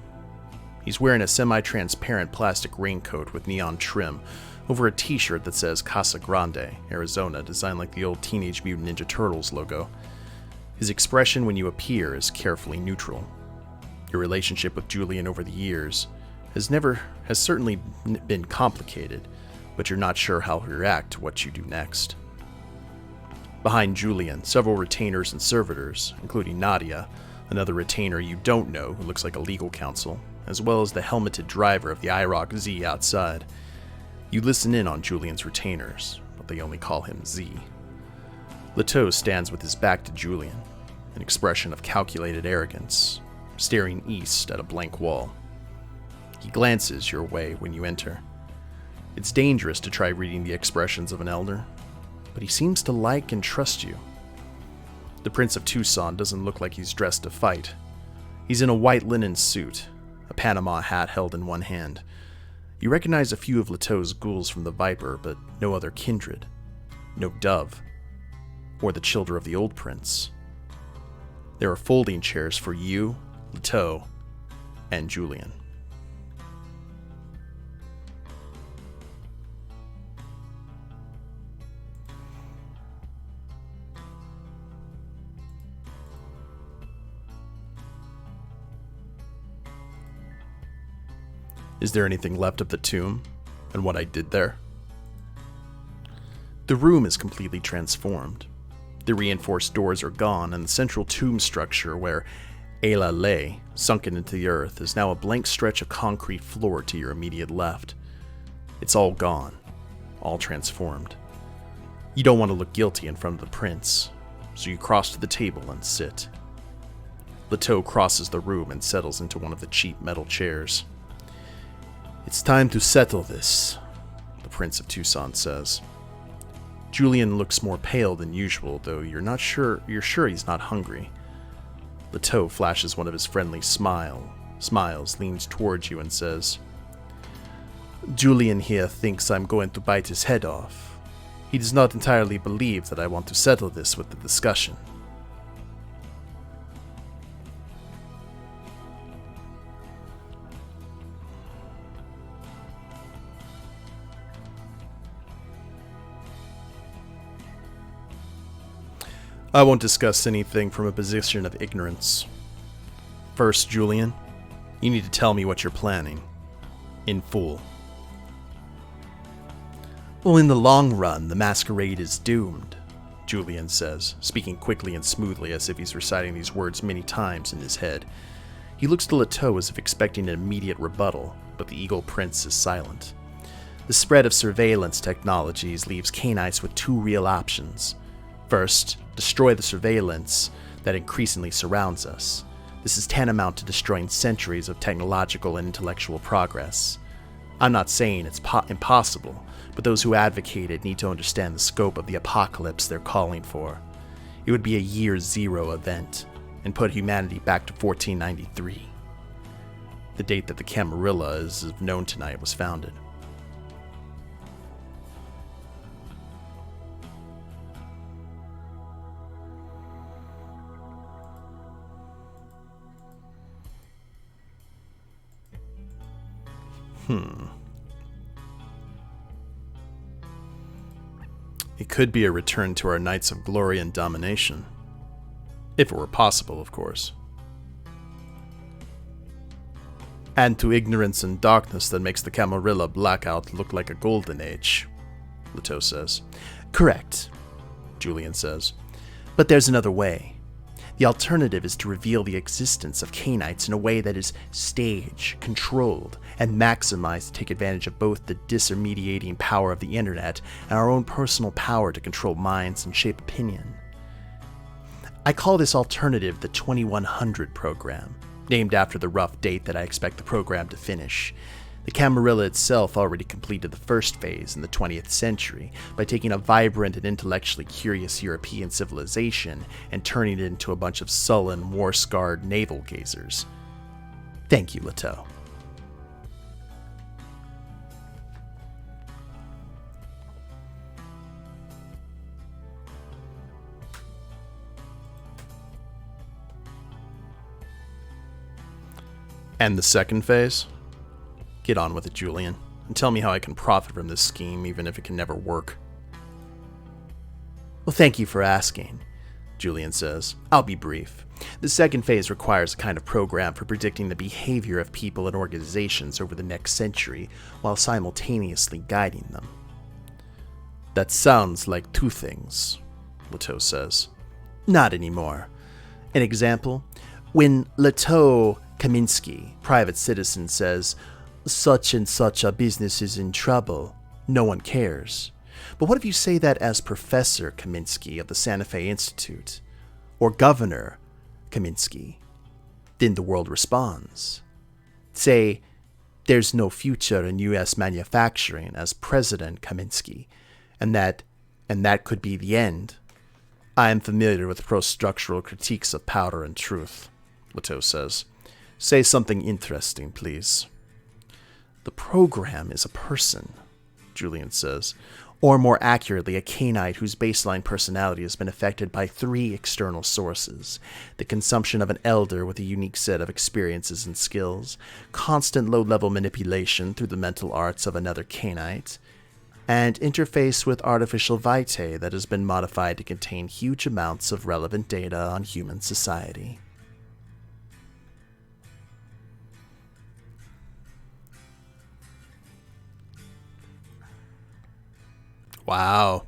He's wearing a semi-transparent plastic raincoat with neon trim over a t-shirt that says Casa Grande, Arizona, designed like the old Teenage Mutant Ninja Turtles logo. His expression when you appear is carefully neutral. Your relationship with Julian over the years has certainly been complicated, but you're not sure how he'll react to what you do next. Behind Julian, several retainers and servitors, including Nadia, another retainer you don't know who looks like a legal counsel, as well as the helmeted driver of the IROC Z outside. You listen in on Julian's retainers, but they only call him Z. Leto stands with his back to Julian, an expression of calculated arrogance, staring east at a blank wall. He glances your way when you enter. It's dangerous to try reading the expressions of an elder, but he seems to like and trust you. The Prince of Tucson doesn't look like he's dressed to fight. He's in a white linen suit, a Panama hat held in one hand. You recognize a few of Leto's ghouls from the Viper, but no other kindred. No Dove. Or the children of the old prince. There are folding chairs for you, Leto, and Julian. Is there anything left of the tomb and what I did there? The room is completely transformed. The reinforced doors are gone, and the central tomb structure where Ayla lay, sunken into the earth, is now a blank stretch of concrete floor to your immediate left. It's all gone, all transformed. You don't want to look guilty in front of the prince, so you cross to the table and sit. Leto crosses the room and settles into one of the cheap metal chairs. It's time to settle this, the Prince of Tucson says. Julian looks more pale than usual, though you're sure he's not hungry. Leto flashes one of his friendly smiles, leans towards you and says, Julian here thinks I'm going to bite his head off. He does not entirely believe that I want to settle this with the discussion. I won't discuss anything from a position of ignorance. First, Julian, you need to tell me what you're planning. In full. Well, in the long run, the Masquerade is doomed, Julian says, speaking quickly and smoothly as if he's reciting these words many times in his head. He looks to Leto as if expecting an immediate rebuttal, but the Eagle Prince is silent. The spread of surveillance technologies leaves Canites with two real options. First, destroy the surveillance that increasingly surrounds us. This is tantamount to destroying centuries of technological and intellectual progress. I'm not saying it's impossible, but those who advocate it need to understand the scope of the apocalypse they're calling for. It would be a year zero event, and put humanity back to 1493. The date that the Camarilla, as known tonight, was founded. It could be a return to our nights of glory and domination. If it were possible, of course. And to ignorance and darkness that makes the Camarilla blackout look like a golden age, Leto says. Correct, Julian says. But there's another way. The alternative is to reveal the existence of Canites in a way that is staged, controlled, and maximized to take advantage of both the disintermediating power of the internet and our own personal power to control minds and shape opinion. I call this alternative the 2100 program, named after the rough date that I expect the program to finish. The Camarilla itself already completed the first phase in the 20th century by taking a vibrant and intellectually curious European civilization and turning it into a bunch of sullen, war-scarred navel-gazers. Thank you, Leto. And the second phase? Get on with it, Julian, and tell me how I can profit from this scheme, even if it can never work. Well, thank you for asking, Julian says. I'll be brief. The second phase requires a kind of program for predicting the behavior of people and organizations over the next century, while simultaneously guiding them. That sounds like two things, Leto says. Not anymore. An example? When Leto Kaminsky, private citizen, says, such and such a business is in trouble, no one cares. But what if you say that as Professor Kaminsky of the Santa Fe Institute, or Governor Kaminsky? Then the world responds. Say, there's no future in U.S. manufacturing as President Kaminsky, and that could be the end. I am familiar with post-structural critiques of power and truth, Leto says. Say something interesting, please. The program is a person, Julian says, or more accurately, a Canite whose baseline personality has been affected by three external sources: the consumption of an elder with a unique set of experiences and skills, constant low-level manipulation through the mental arts of another Canite, and interface with artificial vitae that has been modified to contain huge amounts of relevant data on human society. Wow.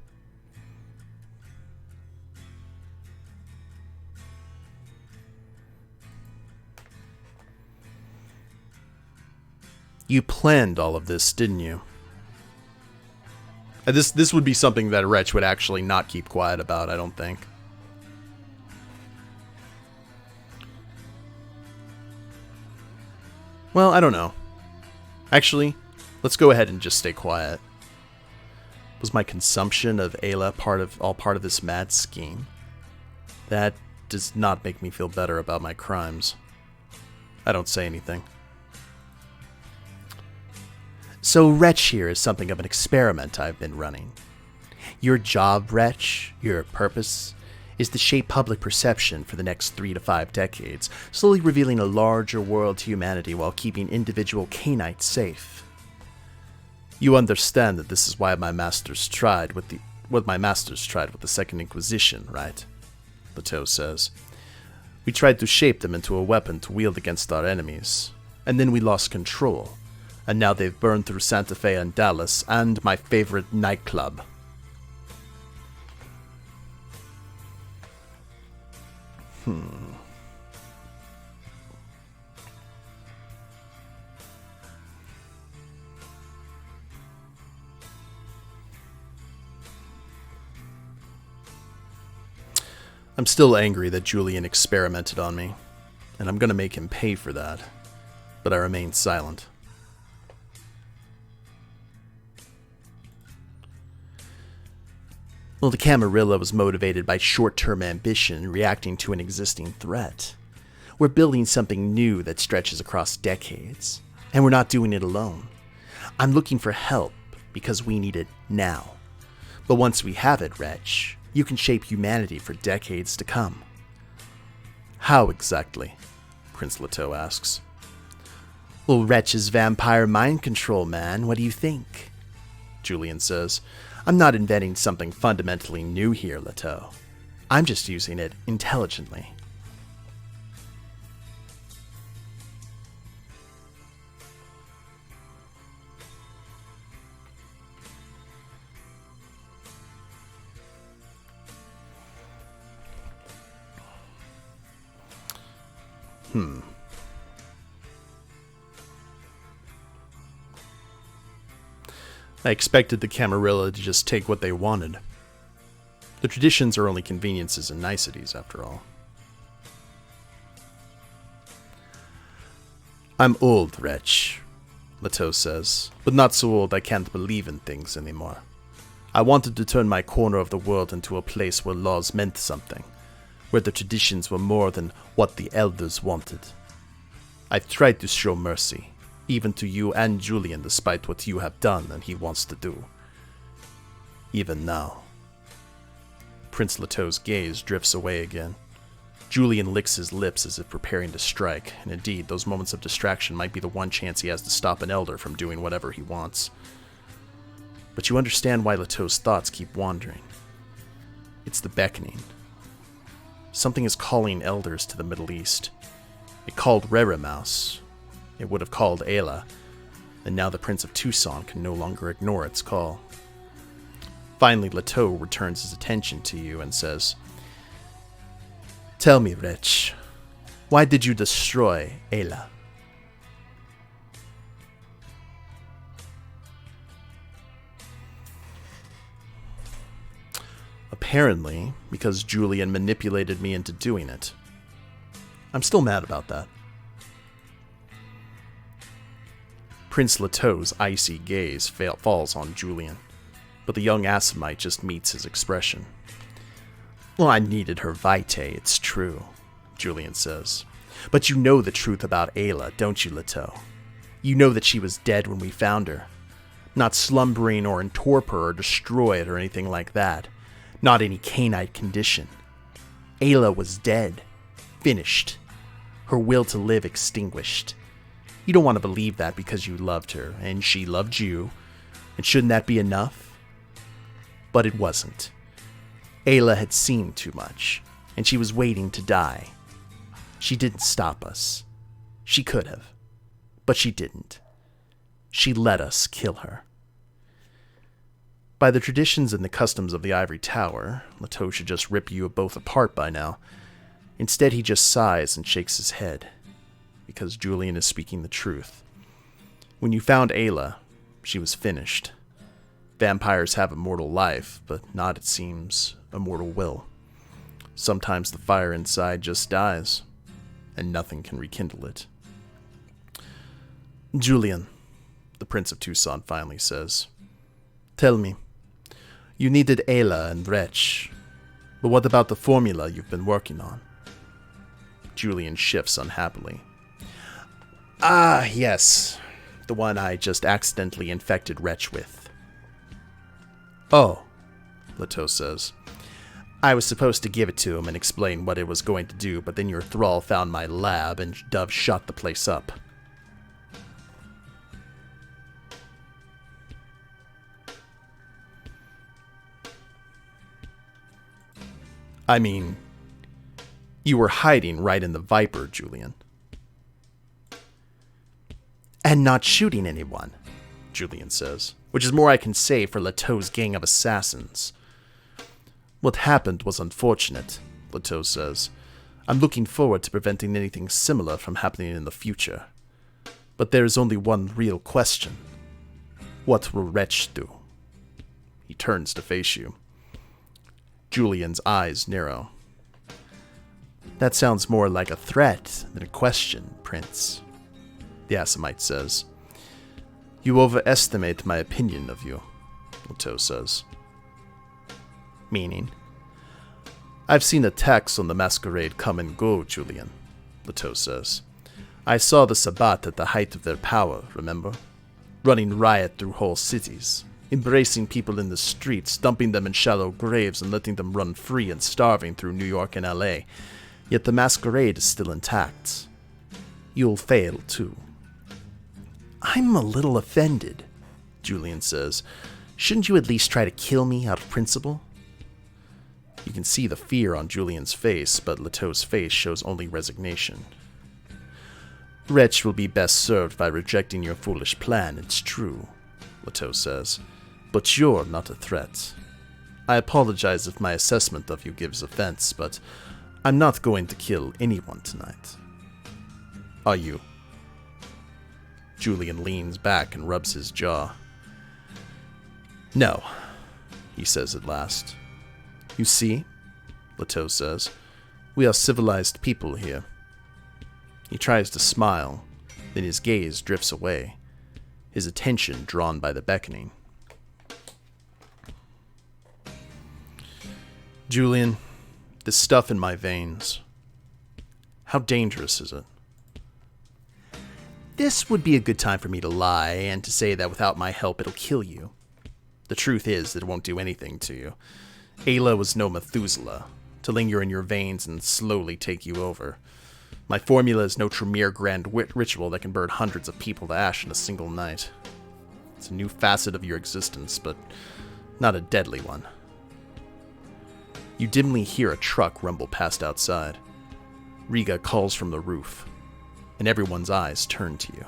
You planned all of this, didn't you? And this would be something that Wretch would actually not keep quiet about, I don't think. Well, I don't know. Actually, let's go ahead and just stay quiet. Was my consumption of Ayla all part of this mad scheme? That does not make me feel better about my crimes. I don't say anything. So Wretch here is something of an experiment I've been running. Your job, Wretch, your purpose, is to shape public perception for the next 3 to 5 decades, slowly revealing a larger world to humanity while keeping individual Canites safe. You understand that this is why my masters tried with the Second Inquisition, right? Leto says. We tried to shape them into a weapon to wield against our enemies, and then we lost control, and now they've burned through Santa Fe and Dallas, and my favorite nightclub. I'm still angry that Julian experimented on me, and I'm gonna make him pay for that, but I remain silent. Well, the Camarilla was motivated by short-term ambition reacting to an existing threat. We're building something new that stretches across decades, and we're not doing it alone. I'm looking for help because we need it now. But once we have it, Wretch, you can shape humanity for decades to come. How exactly? Prince Leto asks. Well, Wretch is vampire mind control, man. What do you think? Julian says. I'm not inventing something fundamentally new here, Leto. I'm just using it intelligently. I expected the Camarilla to just take what they wanted. The traditions are only conveniences and niceties, after all. I'm old, Wretch, Leto says, but not so old I can't believe in things anymore. I wanted to turn my corner of the world into a place where laws meant something, where the traditions were more than what the elders wanted. I've tried to show mercy, even to you and Julian, despite what you have done and he wants to do. Even now. Prince Leto's gaze drifts away again. Julian licks his lips as if preparing to strike, and indeed, those moments of distraction might be the one chance he has to stop an elder from doing whatever he wants. But you understand why Leto's thoughts keep wandering. It's the beckoning. Something is calling elders to the Middle East. It called Mouse. It would have called Ayla, and now the Prince of Tucson can no longer ignore its call. Finally, Leto returns his attention to you and says, Tell me, Wretch, why did you destroy Ayla? Apparently, because Julian manipulated me into doing it. I'm still mad about that. Prince Leto's icy gaze falls on Julian, but the young Asimite just meets his expression. Well, I needed her vitae, it's true, Julian says. But you know the truth about Ayla, don't you, Leto? You know that she was dead when we found her. Not slumbering or in torpor or destroyed or anything like that. Not any canine condition. Ayla was dead. Finished. Her will to live extinguished. You don't want to believe that because you loved her, and she loved you, and shouldn't that be enough? But it wasn't. Ayla had seen too much, and she was waiting to die. She didn't stop us. She could have, but she didn't. She let us kill her. By the traditions and the customs of the Ivory Tower, Leto should just rip you both apart by now. Instead, he just sighs and shakes his head, because Julian is speaking the truth. When you found Ayla, she was finished. Vampires have immortal life, but not, it seems, immortal will. Sometimes the fire inside just dies, and nothing can rekindle it. Julian, the Prince of Tucson finally says, Tell me, you needed Ayla and Wretch, but what about the formula you've been working on? Julian shifts unhappily. Ah, yes, the one I just accidentally infected Wretch with. Oh, Leto says. I was supposed to give it to him and explain what it was going to do, but then your thrall found my lab and Dove shot the place up. I mean, you were hiding right in the Viper, Julian. And not shooting anyone, Julian says, which is more I can say for Leto's gang of assassins. What happened was unfortunate, Leto says. I'm looking forward to preventing anything similar from happening in the future. But there is only one real question. What will Wretch do? He turns to face you. Julian's eyes narrow. That sounds more like a threat than a question, Prince, the Assamite says. You overestimate my opinion of you, Leto says. Meaning? I've seen attacks on the Masquerade come and go, Julian, Leto says. I saw the Sabbat at the height of their power, remember? Running riot through whole cities, embracing people in the streets, dumping them in shallow graves and letting them run free and starving through New York and LA. Yet the Masquerade is still intact. You'll fail, too. I'm a little offended, Julian says. Shouldn't you at least try to kill me out of principle? You can see the fear on Julian's face, but Leto's face shows only resignation. Wretch will be best served by rejecting your foolish plan, it's true, Leto says. But you're not a threat. I apologize if my assessment of you gives offense, but I'm not going to kill anyone tonight. Are you? Julian leans back and rubs his jaw. No, he says at last. You see, Leto says, we are civilized people here. He tries to smile, then his gaze drifts away, his attention drawn by the beckoning. Julian, this stuff in my veins, how dangerous is it? This would be a good time for me to lie and to say that without my help it'll kill you. The truth is that it won't do anything to you. Ayla was no Methuselah, to linger in your veins and slowly take you over. My formula is no Tremere grand ritual that can burn hundreds of people to ash in a single night. It's a new facet of your existence, but not a deadly one. You dimly hear a truck rumble past outside. Riga calls from the roof, and everyone's eyes turn to you.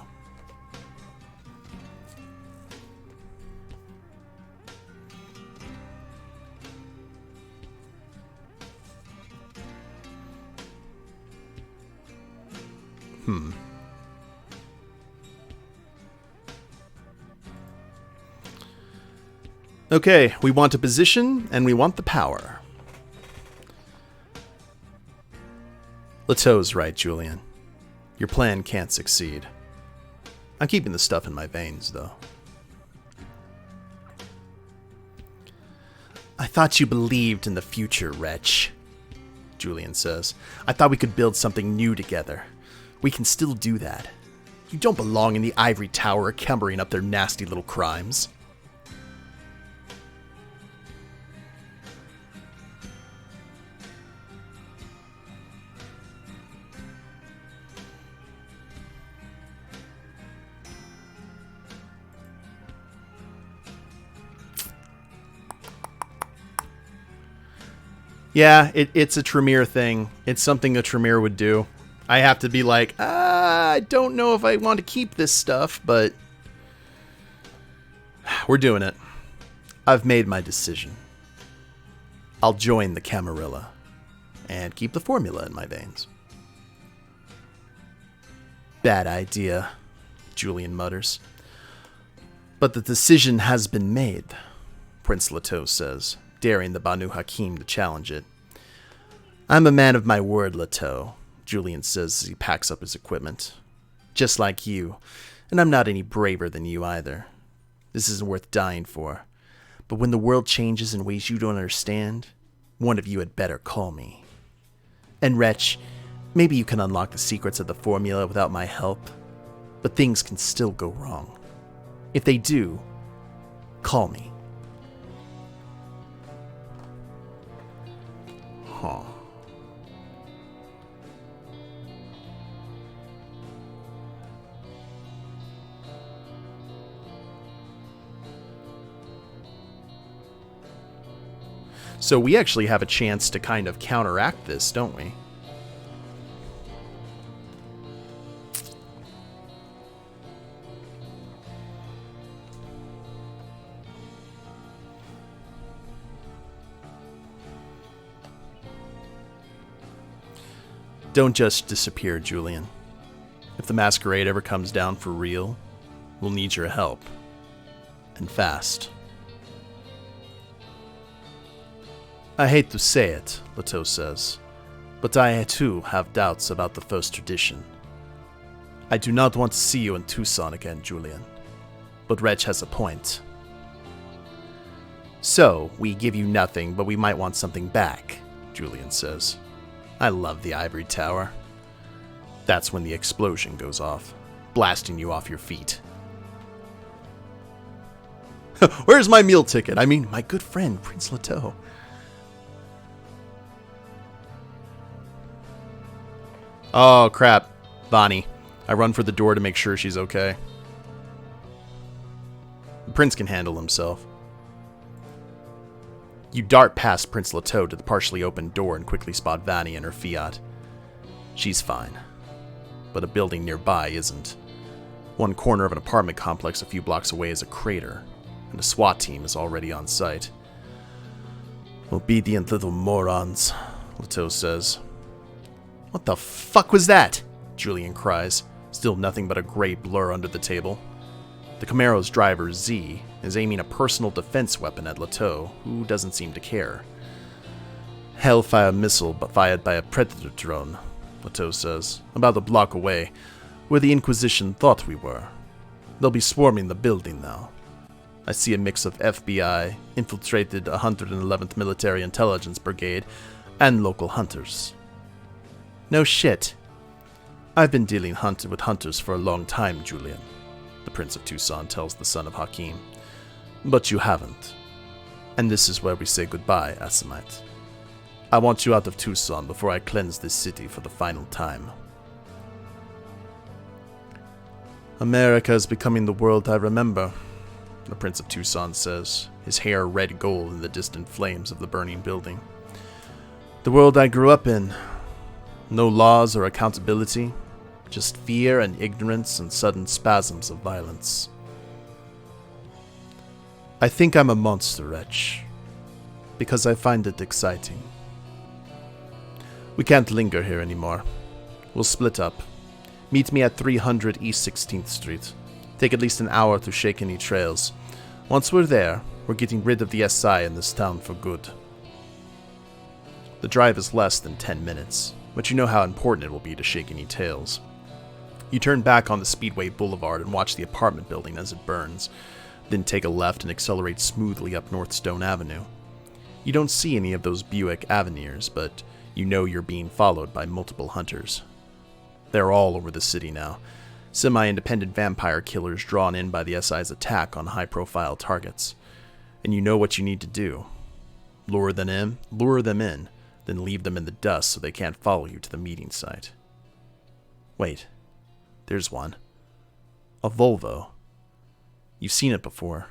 Okay, we want a position, and we want the power. Leto's right, Julian. Your plan can't succeed. I'm keeping the stuff in my veins, though. I thought you believed in the future, Wretch, Julian says. I thought we could build something new together. We can still do that. You don't belong in the ivory tower covering up their nasty little crimes. Yeah, it's a Tremere thing. It's something a Tremere would do. I have to be like, I don't know if I want to keep this stuff, but we're doing it. I've made my decision. I'll join the Camarilla and keep the formula in my veins. Bad idea, Julian mutters. But the decision has been made, Prince Leto says, daring the Banu Hakim to challenge it. I'm a man of my word, Leto, Julian says as he packs up his equipment. Just like you, and I'm not any braver than you either. This isn't worth dying for. But when the world changes in ways you don't understand, one of you had better call me. And Wretch, maybe you can unlock the secrets of the formula without my help, but things can still go wrong. If they do, call me. Huh. So we actually have a chance to kind of counteract this, don't we? Don't just disappear, Julian. If the Masquerade ever comes down for real, we'll need your help. And fast. I hate to say it, Leto says, But I too have doubts about the first tradition. I do not want to see you in Tucson again, Julian. But Wretch has a point. So, we give you nothing, but we might want something back, Julian says. I love the ivory tower. That's when the explosion goes off, blasting you off your feet. Where's my meal ticket? I mean, my good friend, Prince Leto. Oh, crap. Bonnie. I run for the door to make sure she's okay. The prince can handle himself. You dart past Prince Leto to the partially opened door and quickly spot Vanny in her Fiat. She's fine. But a building nearby isn't. One corner of an apartment complex a few blocks away is a crater, and a SWAT team is already on site. Obedient little morons, Leto says. What the fuck was that? Julian cries, still nothing but a gray blur under the table. The Camaro's driver, Z, is aiming a personal defense weapon at Leto, who doesn't seem to care. Hellfire missile fired by a Predator drone, Leto says, about a block away, where the Inquisition thought we were. They'll be swarming the building now. I see a mix of FBI, infiltrated 111th Military Intelligence Brigade, and local hunters. No shit. I've been dealing with hunters for a long time, Julian, the Prince of Tucson tells the son of Hakim. But you haven't. And this is where we say goodbye, Asimite. I want you out of Tucson before I cleanse this city for the final time. America is becoming the world I remember, the Prince of Tucson says, his hair red gold in the distant flames of the burning building. The world I grew up in. No laws or accountability, just fear and ignorance and sudden spasms of violence. I think I'm a monster, Wretch, because I find it exciting. We can't linger here anymore. We'll split up. Meet me at 300 East 16th Street. Take at least an hour to shake any trails. Once we're there, we're getting rid of the SI in this town for good. The drive is less than 10 minutes, but you know how important it will be to shake any tails. You turn back on the Speedway Boulevard and watch the apartment building as it burns, then take a left and accelerate smoothly up North Stone Avenue. You don't see any of those Buick Avenires, but you know you're being followed by multiple hunters. They're all over the city now, semi-independent vampire killers drawn in by the SI's attack on high-profile targets. And you know what you need to do. Lure them in, then leave them in the dust so they can't follow you to the meeting site. Wait, there's one. A Volvo. You've seen it before.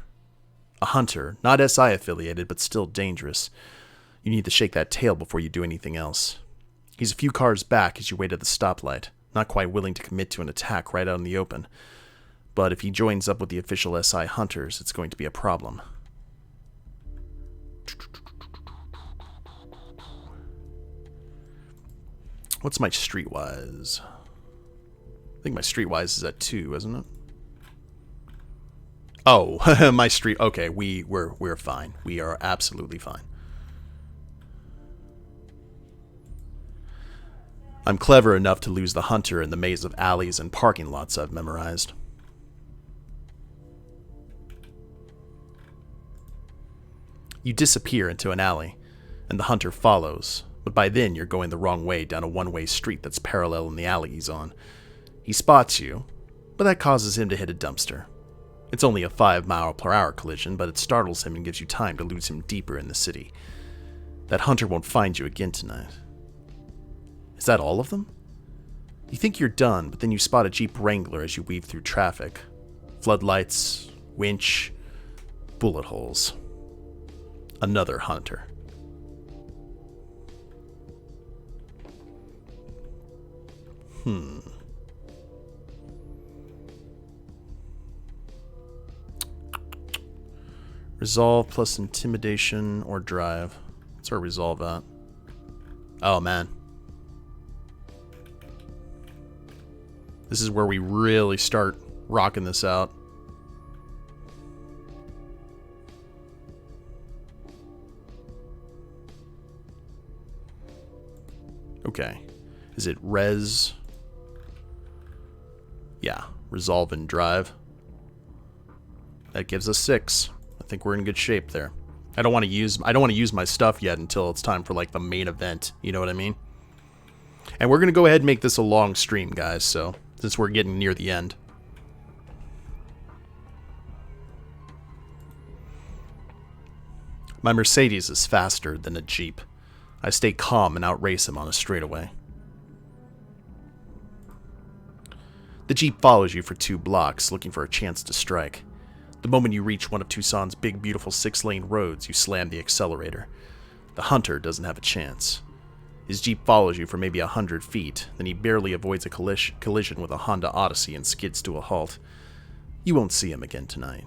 A hunter, not SI affiliated, but still dangerous. You need to shake that tail before you do anything else. He's a few cars back as you wait at the stoplight, not quite willing to commit to an attack right out in the open. But if he joins up with the official SI hunters, it's going to be a problem. What's my streetwise? I think my streetwise is at 2, isn't it? Oh, my street. Okay, we're fine. We are absolutely fine. I'm clever enough to lose the hunter in the maze of alleys and parking lots I've memorized. You disappear into an alley, and the hunter follows, but by then you're going the wrong way down a one-way street that's parallel in the alley he's on. He spots you, but that causes him to hit a dumpster. It's only a 5-mile-per-hour collision, but it startles him and gives you time to lose him deeper in the city. That hunter won't find you again tonight. Is that all of them? You think you're done, but then you spot a Jeep Wrangler as you weave through traffic. Floodlights, winch, bullet holes. Another hunter. Resolve plus intimidation or drive. What's our resolve at? Oh, man. This is where we really start rocking this out. Okay. Is it res? Yeah, resolve and drive. That gives us 6. I think we're in good shape there. I don't want to use my stuff yet until it's time for like the main event, you know what I mean? And we're going to go ahead and make this a long stream, guys, so since we're getting near the end. My Mercedes is faster than a Jeep. I stay calm and outrace him on a straightaway. The Jeep follows you for 2 blocks, looking for a chance to strike. The moment you reach one of Tucson's big, beautiful 6-lane roads, you slam the accelerator. The hunter doesn't have a chance. His Jeep follows you for maybe 100 feet, then he barely avoids a collision with a Honda Odyssey and skids to a halt. You won't see him again tonight.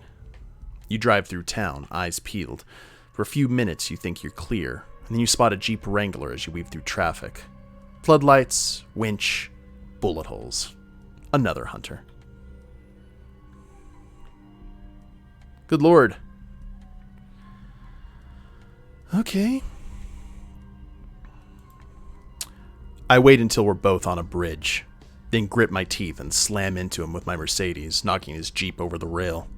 You drive through town, eyes peeled. For a few minutes you think you're clear, and then you spot a Jeep Wrangler as you weave through traffic. Floodlights, winch, bullet holes. Another hunter. Good lord. Okay. I wait until we're both on a bridge, then grit my teeth and slam into him with my Mercedes, knocking his Jeep over the rail.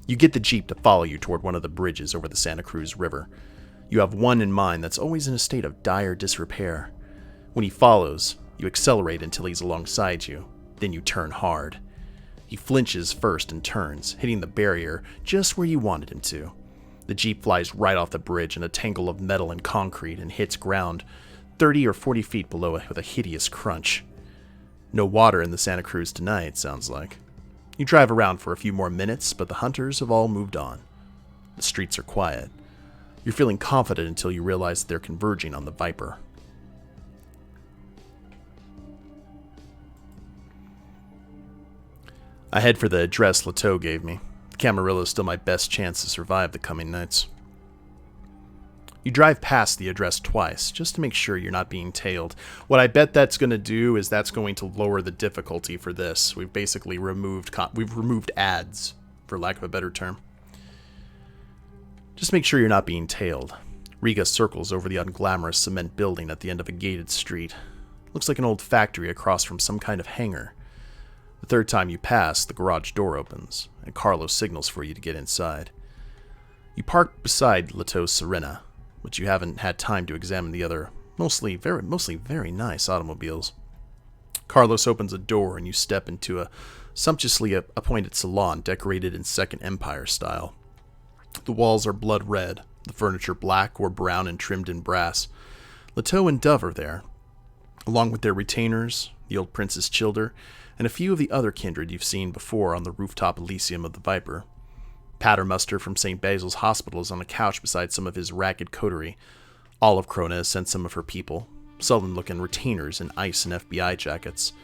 You get the Jeep to follow you toward one of the bridges over the Santa Cruz River. You have one in mind that's always in a state of dire disrepair. When he follows, you accelerate until he's alongside you, then you turn hard. He flinches first and turns, hitting the barrier just where you wanted him to. The Jeep flies right off the bridge in a tangle of metal and concrete and hits ground 30 or 40 feet below it with a hideous crunch. No water in the Santa Cruz tonight, sounds like. You drive around for a few more minutes, but the hunters have all moved on. The streets are quiet. You're feeling confident until you realize they're converging on the Viper. I head for the address Leteau gave me. Camarilla is still my best chance to survive the coming nights. You drive past the address twice, just to make sure you're not being tailed. What I bet that's going to do is that's going to lower the difficulty for this. We've basically removed ads, for lack of a better term. Just make sure you're not being tailed. Riga circles over the unglamorous cement building at the end of a gated street. Looks like an old factory across from some kind of hangar. The third time you pass, the garage door opens, and Carlos signals for you to get inside. You park beside Leteau's Serena, but you haven't had time to examine the other, mostly very nice automobiles. Carlos opens a door and you step into a sumptuously appointed salon decorated in Second Empire style. The walls are blood red, the furniture black or brown and trimmed in brass. Leteau and Dove are there, along with their retainers, the old Prince's Childer, and a few of the other kindred you've seen before on the rooftop Elysium of the Viper. Patermuster from St. Basil's Hospital is on a couch beside some of his ragged coterie. Olive Krona has sent some of her people, sullen-looking retainers in ICE and FBI jackets.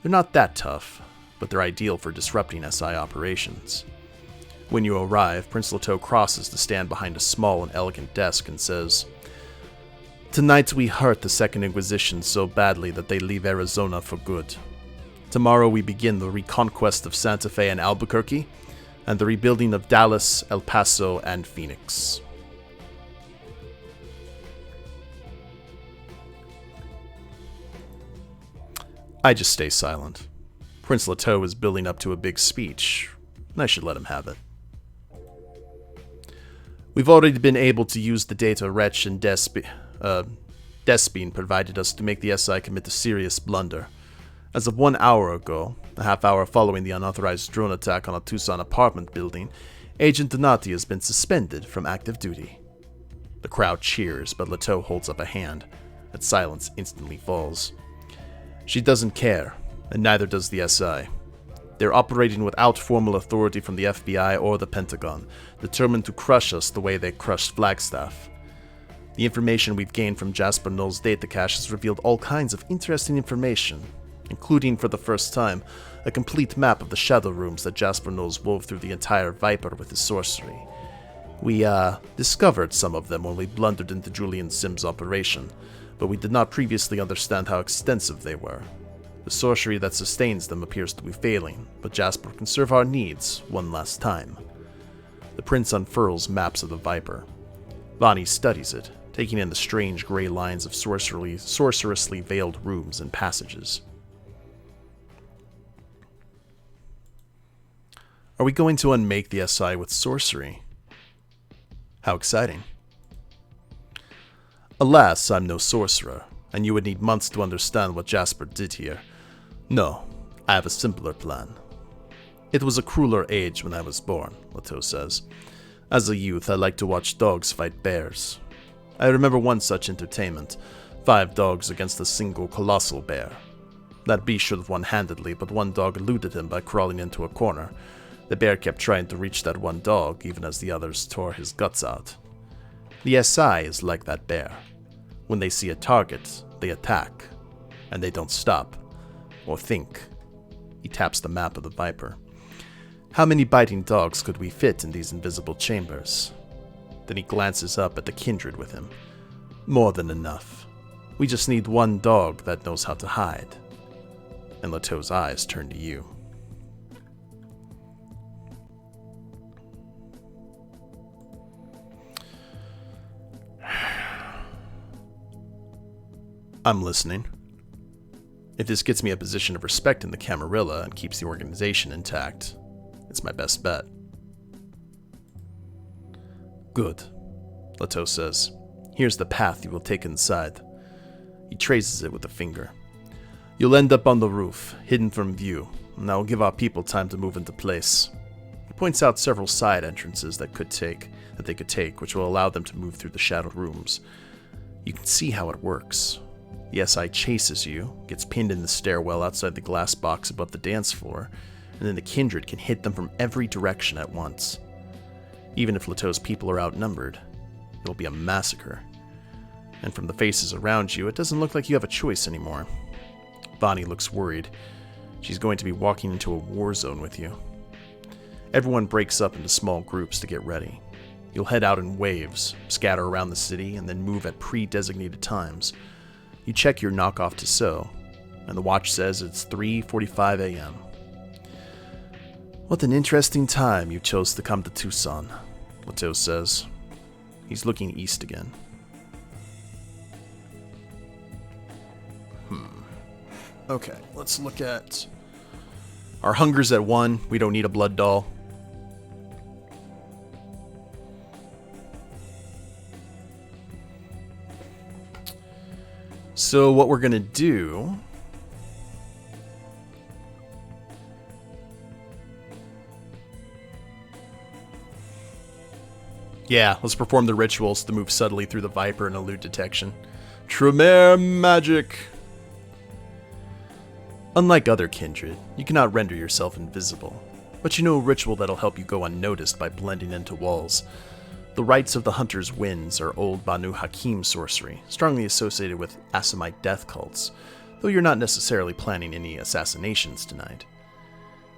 They're not that tough, but they're ideal for disrupting SI operations. When you arrive, Prince Leteau crosses to stand behind a small and elegant desk and says, "Tonight we hurt the Second Inquisition so badly that they leave Arizona for good. Tomorrow we begin the reconquest of Santa Fe and Albuquerque, and the rebuilding of Dallas, El Paso, and Phoenix." I just stay silent. Prince Leteau is building up to a big speech, and I should let him have it. We've already been able to use the data Wretch and Despine provided us to make the SI commit a serious blunder. As of 1 hour ago, a half hour following the unauthorized drone attack on a Tucson apartment building, Agent Donati has been suspended from active duty. The crowd cheers, but Leteau holds up a hand. That silence instantly falls. She doesn't care, and neither does the SI. They're operating without formal authority from the FBI or the Pentagon, determined to crush us the way they crushed Flagstaff. The information we've gained from Jasper Null's data cache has revealed all kinds of interesting information, including, for the first time, a complete map of the shadow rooms that Jasper Knowles wove through the entire Viper with his sorcery. We, discovered some of them when we blundered into Julian Sim's operation, but we did not previously understand how extensive they were. The sorcery that sustains them appears to be failing, but Jasper can serve our needs one last time. The prince unfurls maps of the Viper. Vonnie studies it, taking in the strange gray lines of sorcerously veiled rooms and passages. Are we going to unmake the SI with sorcery? How exciting. Alas, I'm no sorcerer, and you would need months to understand what Jasper did here. No, I have a simpler plan. It was a crueler age when I was born, Leto says. As a youth, I liked to watch dogs fight bears. I remember one such entertainment, 5 dogs against a single colossal bear. That beast should have won handedly, but one dog eluded him by crawling into a corner. The bear kept trying to reach that one dog, even as the others tore his guts out. The SI is like that bear. When they see a target, they attack. And they don't stop. Or think. He taps the map of the Viper. How many biting dogs could we fit in these invisible chambers? Then he glances up at the kindred with him. More than enough. We just need one dog that knows how to hide. And Leto's eyes turn to you. I'm listening. If this gets me a position of respect in the Camarilla and keeps the organization intact, it's my best bet. Good, Leto says. Here's the path you will take inside. He traces it with a finger. You'll end up on the roof, hidden from view, and that will give our people time to move into place. He points out several side entrances that they could take, which will allow them to move through the shadowed rooms. You can see how it works. The SI chases you, gets pinned in the stairwell outside the glass box above the dance floor, and then the kindred can hit them from every direction at once. Even if Leto's people are outnumbered, it'll be a massacre. And from the faces around you, it doesn't look like you have a choice anymore. Vonnie looks worried. She's going to be walking into a war zone with you. Everyone breaks up into small groups to get ready. You'll head out in waves, scatter around the city, and then move at pre-designated times. You check your knockoff Tissot, and the watch says it's 3:45 a.m. What an interesting time you chose to come to Tucson, Leto says. He's looking east again. Okay, let's look at... Our hunger's at 1. We don't need a blood doll. So what we're going to do... Yeah, let's perform the rituals to move subtly through the Viper and elude detection. Tremere magic! Unlike other kindred, you cannot render yourself invisible, but you know a ritual that'll help you go unnoticed by blending into walls. The rites of the Hunter's Winds are old Banu Hakim sorcery, strongly associated with Assamite death cults, though you're not necessarily planning any assassinations tonight.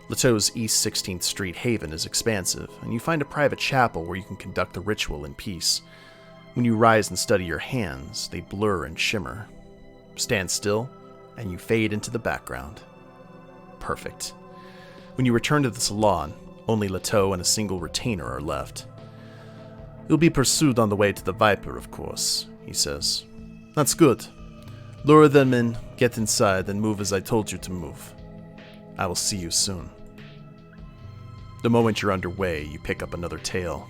Leto's East 16th Street haven is expansive, and you find a private chapel where you can conduct the ritual in peace. When you rise and study your hands, they blur and shimmer. Stand still, and you fade into the background. Perfect. When you return to the salon, only Leto and a single retainer are left. You'll be pursued on the way to the Viper, of course, he says. That's good. Lure them in, get inside, and move as I told you to move. I will see you soon. The moment you're underway, you pick up another tail.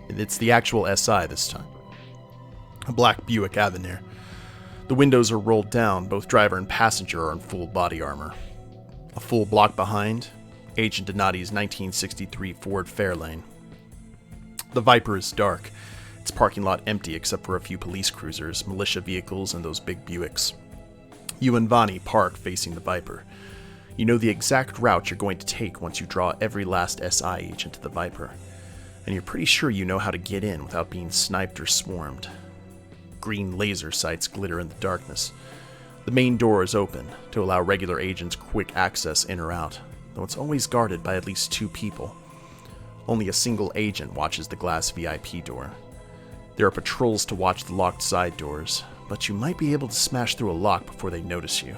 And it's the actual SI this time. A black Buick Avenir. The windows are rolled down, both driver and passenger are in full body armor. A full block behind, Agent Donati's 1963 Ford Fairlane. The Viper is dark, its parking lot empty except for a few police cruisers, militia vehicles, and those big Buicks. You and Vonnie park facing the Viper. You know the exact route you're going to take once you draw every last SI agent to the Viper, and you're pretty sure you know how to get in without being sniped or swarmed. Green laser sights glitter in the darkness. The main door is open to allow regular agents quick access in or out, though it's always guarded by at least 2 people. Only a single agent watches the glass VIP door. There are patrols to watch the locked side doors, but you might be able to smash through a lock before they notice you.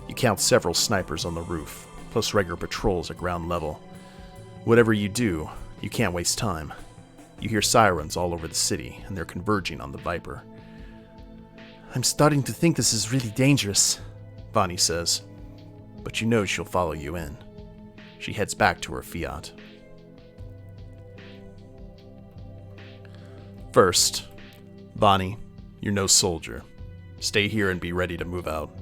You count several snipers on the roof, plus regular patrols at ground level. Whatever you do, You can't waste time. You hear sirens all over the city, and they're converging on the Viper. I'm starting to think this is really dangerous, Bonnie says, but you know she'll follow you in. She heads back to her Fiat. First, Bonnie, you're no soldier. Stay here and be ready to move out.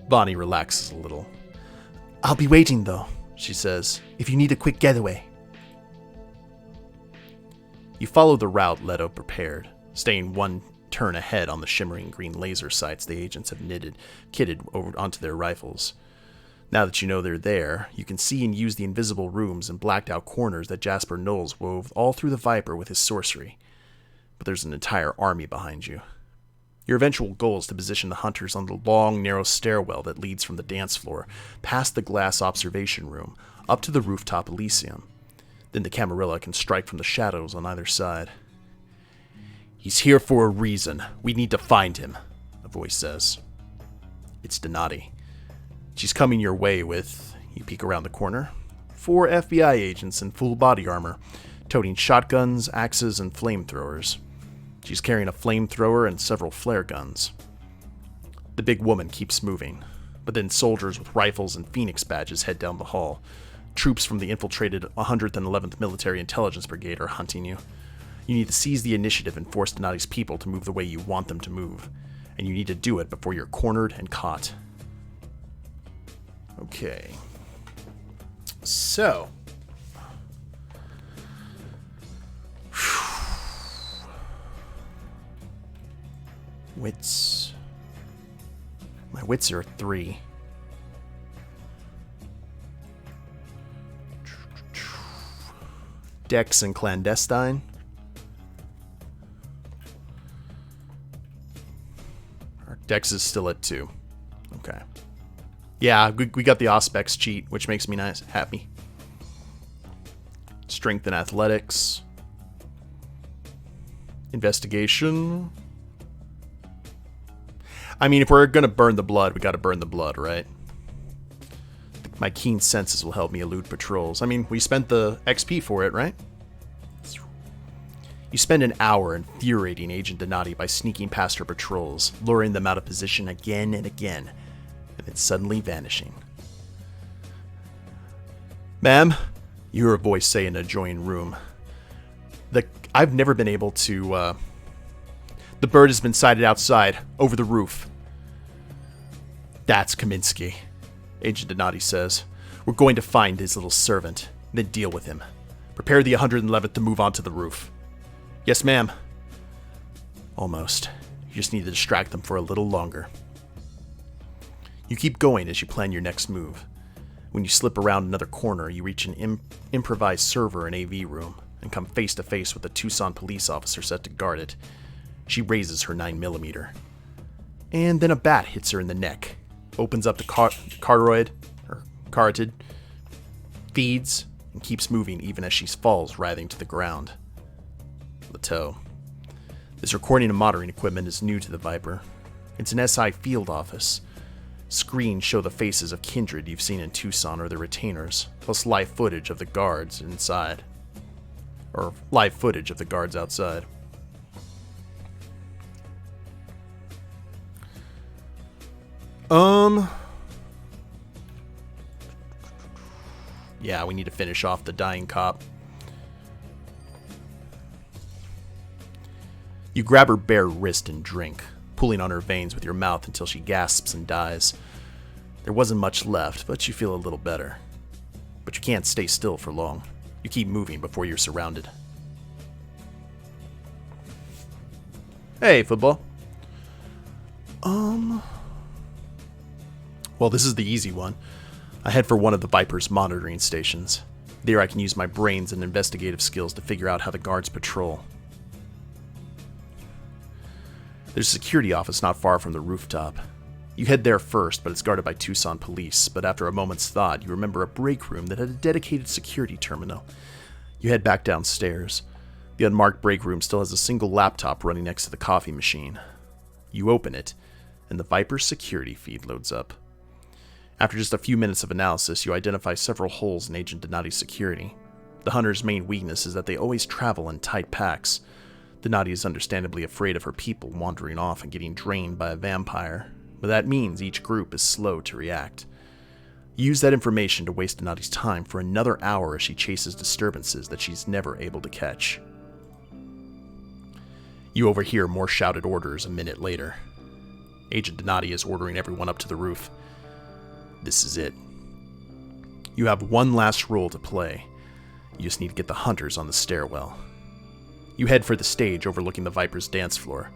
Bonnie relaxes a little. I'll be waiting, though, she says, if you need a quick getaway. You follow the route Leto prepared, staying one turn ahead on the shimmering green laser sights the agents have kitted over onto their rifles. Now that you know they're there, you can see and use the invisible rooms and blacked out corners that Jasper Knowles wove all through the Viper with his sorcery. But there's an entire army behind you. Your eventual goal is to position the hunters on the long, narrow stairwell that leads from the dance floor, past the glass observation room, up to the rooftop Elysium. Then the Camarilla can strike from the shadows on either side. He's here for a reason. We need to find him, a voice says. It's Donati. She's coming your way with, you peek around the corner, 4 FBI agents in full body armor, toting shotguns, axes, and flamethrowers. She's carrying a flamethrower and several flare guns. The big woman keeps moving, but then soldiers with rifles and Phoenix badges head down the hall. Troops from the infiltrated 100th and 11th Military Intelligence Brigade are hunting you. You need to seize the initiative and force Donati's people to move the way you want them to move, and you need to do it before you're cornered and caught. Okay. So. Wits. My wits are 3. Dex and clandestine. Our Dex is still at 2. Okay. Yeah, we got the Auspex cheat, which makes me happy. Strength and athletics. Investigation. I mean, if we're gonna burn the blood, we gotta burn the blood, right? My keen senses will help me elude patrols. I mean, we spent the XP for it, right? You spend an hour infuriating Agent Donati by sneaking past her patrols, luring them out of position again and again, and then suddenly vanishing. Ma'am, you hear a voice say in an adjoining room. I've never been able to, the bird has been sighted outside, over the roof. That's Kaminsky, Agent Donati says. We're going to find his little servant, then deal with him. Prepare the 111th to move onto the roof. Yes, ma'am. Almost. You just need to distract them for a little longer. You keep going as you plan your next move. When you slip around another corner, you reach an improvised server and AV room and come face to face with a Tucson police officer set to guard it. She raises her 9mm. And then a bat hits her in the neck, opens up the carotid, feeds, and keeps moving even as she falls writhing to the ground. Leto. This recording and monitoring equipment is new to the Viper. It's an SI field office. Screens show the faces of kindred you've seen in Tucson or their retainers, plus live footage of the guards inside. Or live footage of the guards outside. Yeah, we need to finish off the dying cop. You grab her bare wrist and drink, pulling on her veins with your mouth until she gasps and dies. There wasn't much left, but you feel a little better. But you can't stay still for long. You keep moving before you're surrounded. Hey, football. Well, this is the easy one. I head for one of the Viper's monitoring stations. There I can use my brains and investigative skills to figure out how the guards patrol. There's a security office not far from the rooftop. You head there first, but it's guarded by Tucson police, but after a moment's thought, you remember a break room that had a dedicated security terminal. You head back downstairs. The unmarked break room still has a single laptop running next to the coffee machine. You open it, and the Viper's security feed loads up. After just a few minutes of analysis, you identify several holes in Agent Donati's security. The hunter's main weakness is that they always travel in tight packs. Donati is understandably afraid of her people wandering off and getting drained by a vampire, but that means each group is slow to react. Use that information to waste Donati's time for another hour as she chases disturbances that she's never able to catch. You overhear more shouted orders a minute later. Agent Donati is ordering everyone up to the roof. This is it. You have one last role to play. You just need to get the hunters on the stairwell. You head for the stage overlooking the Viper's dance floor.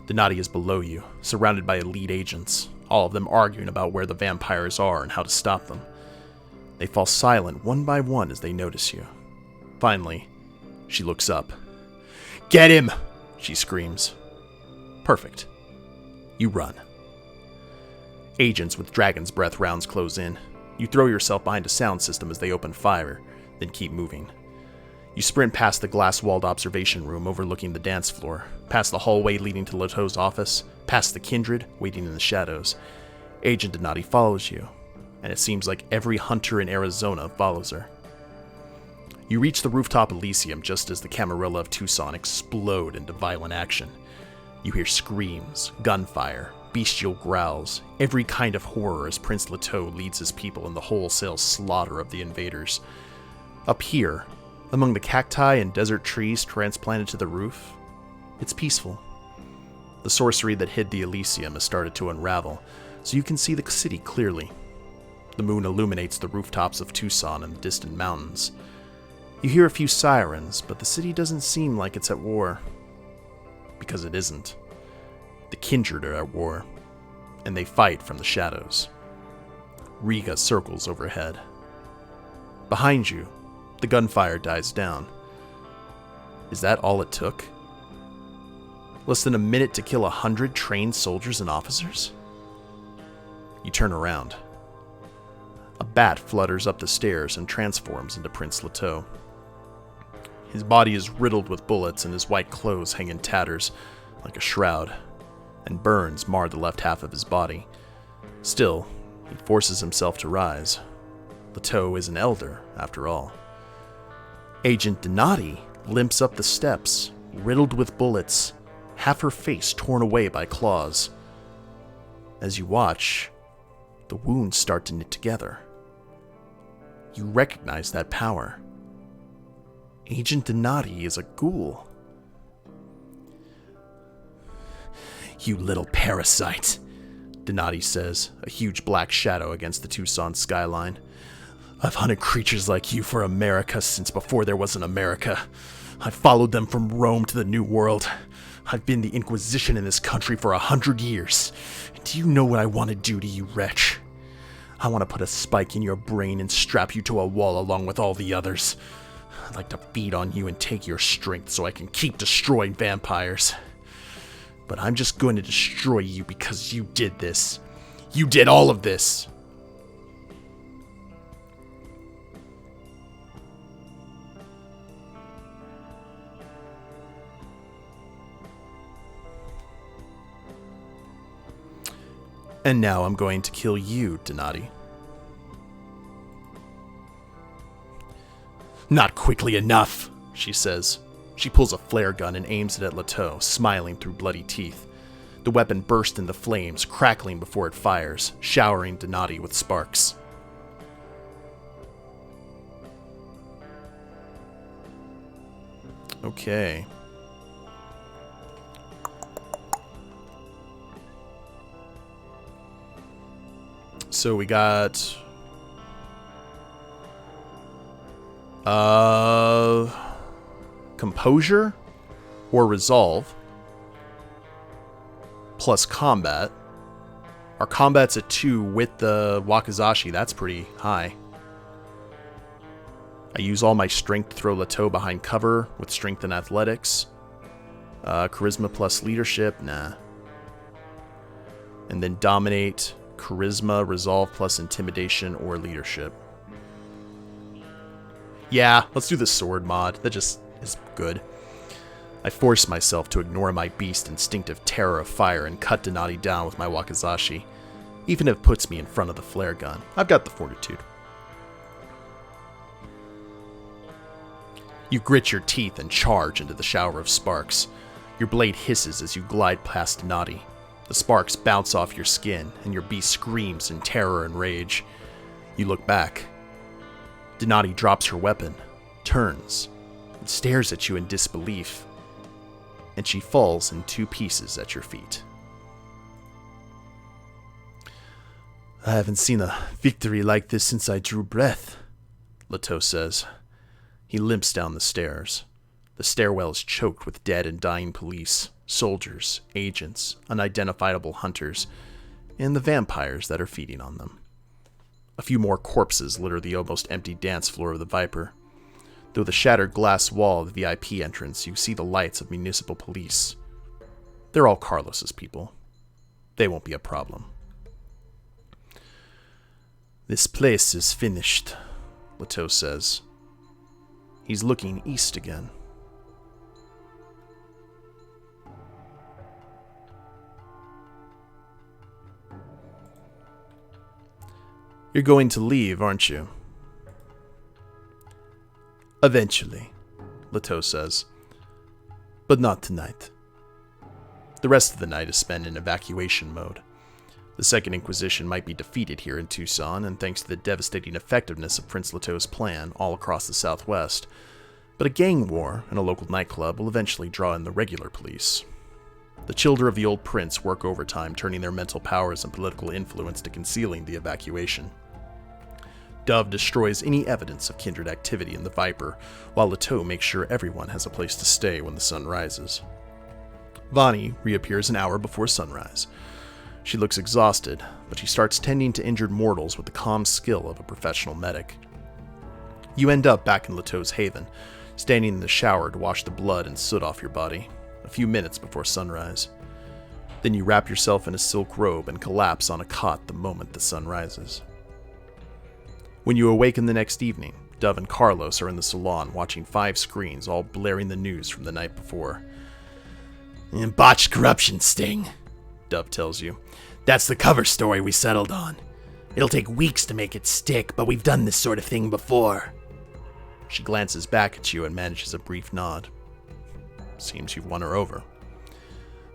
Donati is below you, surrounded by elite agents, all of them arguing about where the vampires are and how to stop them. They fall silent one by one as they notice you. Finally, she looks up. "Get him!" she screams. Perfect. You run. Agents with Dragon's Breath rounds close in. You throw yourself behind a sound system as they open fire, then keep moving. You sprint past the glass-walled observation room overlooking the dance floor, past the hallway leading to Lato's office, past the Kindred waiting in the shadows. Agent Donati follows you, and it seems like every hunter in Arizona follows her. You reach the rooftop Elysium just as the Camarilla of Tucson explode into violent action. You hear screams, gunfire, bestial growls, every kind of horror as Prince Leto leads his people in the wholesale slaughter of the invaders. Up here, among the cacti and desert trees transplanted to the roof, it's peaceful. The sorcery that hid the Elysium has started to unravel, so you can see the city clearly. The moon illuminates the rooftops of Tucson and the distant mountains. You hear a few sirens, but the city doesn't seem like it's at war. Because it isn't. The Kindred are at war, and they fight from the shadows. Riga circles overhead. Behind you, the gunfire dies down. Is that all it took? Less than a minute to kill 100 trained soldiers and officers? You turn around. A bat flutters up the stairs and transforms into Prince Leto. His body is riddled with bullets and his white clothes hang in tatters like a shroud, and burns mar the left half of his body. Still, he forces himself to rise. Leto is an elder, after all. Agent Donati limps up the steps, riddled with bullets, half her face torn away by claws. As you watch, the wounds start to knit together. You recognize that power. Agent Donati is a ghoul. "You little parasite," Donati says, a huge black shadow against the Tucson skyline. "I've hunted creatures like you for America since before there was an America. I've followed them from Rome to the New World. I've been the Inquisition in this country for 100 years. Do you know what I want to do to you, Wretch? I want to put a spike in your brain and strap you to a wall along with all the others. I'd like to feed on you and take your strength so I can keep destroying vampires. But I'm just going to destroy you because you did this. You did all of this." "And now I'm going to kill you, Donati." "Not quickly enough," she says. She pulls a flare gun and aims it at Leto, smiling through bloody teeth. The weapon bursts into flames, crackling before it fires, showering Donati with sparks. Okay. So we got composure or resolve plus combat. Our combat's at 2 with the Wakizashi. That's pretty high. I use all my strength to throw Leto behind cover with strength and athletics. Charisma plus leadership, nah. And then dominate, charisma, resolve plus intimidation or leadership. Yeah, let's do the sword mod. That just is good. I force myself to ignore my beast instinctive terror of fire and cut Donati down with my Wakizashi. Even if it puts me in front of the flare gun, I've got the fortitude. You grit your teeth and charge into the shower of sparks. Your blade hisses as you glide past Donati. The sparks bounce off your skin, and your beast screams in terror and rage. You look back. Donati drops her weapon, turns, and stares at you in disbelief. And she falls in 2 pieces at your feet. I haven't seen a victory like this since I drew breath, Leto says. He limps down the stairs. The stairwell is choked with dead and dying police, soldiers, agents, unidentifiable hunters, and the vampires that are feeding on them. A few more corpses litter the almost empty dance floor of the Viper. Through the shattered glass wall of the VIP entrance, you see the lights of municipal police. They're all Carlos's people. They won't be a problem. This place is finished, Leto says. He's looking east again. You're going to leave, aren't you? Eventually, Leto says. but not tonight. The rest of the night is spent in evacuation mode. The Second Inquisition might be defeated here in Tucson, and thanks to the devastating effectiveness of Prince Leto's plan all across the Southwest. But a gang war in a local nightclub will eventually draw in the regular police. The children of the old prince work overtime, turning their mental powers and political influence to concealing the evacuation. Dove destroys any evidence of kindred activity in the Viper, while Leto makes sure everyone has a place to stay when the sun rises. Vani reappears an hour before sunrise. She looks exhausted, but she starts tending to injured mortals with the calm skill of a professional medic. You end up back in Leto's haven, standing in the shower to wash the blood and soot off your body, a few minutes before sunrise. Then you wrap yourself in a silk robe and collapse on a cot the moment the sun rises. When you awaken the next evening, Dove and Carlos are in the salon watching 5 screens, all blaring the news from the night before. And botched corruption sting, Dove tells you. That's the cover story we settled on. It'll take weeks to make it stick, but we've done this sort of thing before. She glances back at you and manages a brief nod. Seems you've won her over.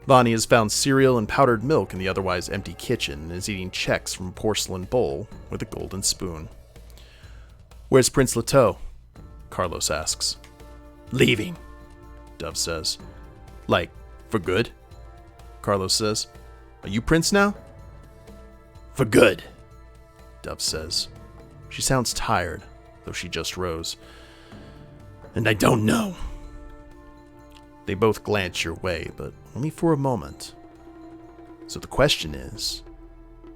Vani has found cereal and powdered milk in the otherwise empty kitchen and is eating checks from a porcelain bowl with a golden spoon. Where's Prince Leto? Carlos asks. Leaving, Dove says. Like, for good? Carlos says. Are you Prince now? For good, Dove says. She sounds tired, though she just rose. And I don't know. They both glance your way, but only for a moment. So the question is,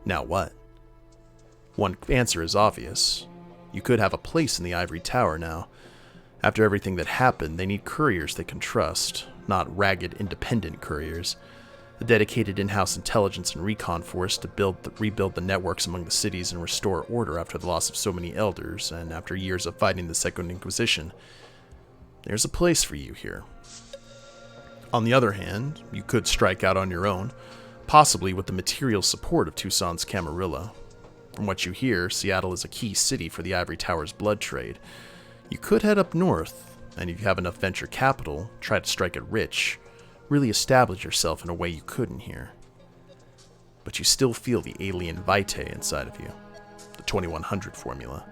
now what? One answer is obvious. You could have a place in the Ivory Tower now. After everything that happened, they need couriers they can trust, not ragged independent couriers. A dedicated in-house intelligence and recon force to rebuild the networks among the cities and restore order after the loss of so many elders, and after years of fighting the Second Inquisition. There's a place for you here. On the other hand, you could strike out on your own, possibly with the material support of Tucson's Camarilla. From what you hear, Seattle is a key city for the Ivory Tower's blood trade. You could head up north, and if you have enough venture capital, try to strike it rich, really establish yourself in a way you couldn't here. But you still feel the alien vitae inside of you, the 2100 formula.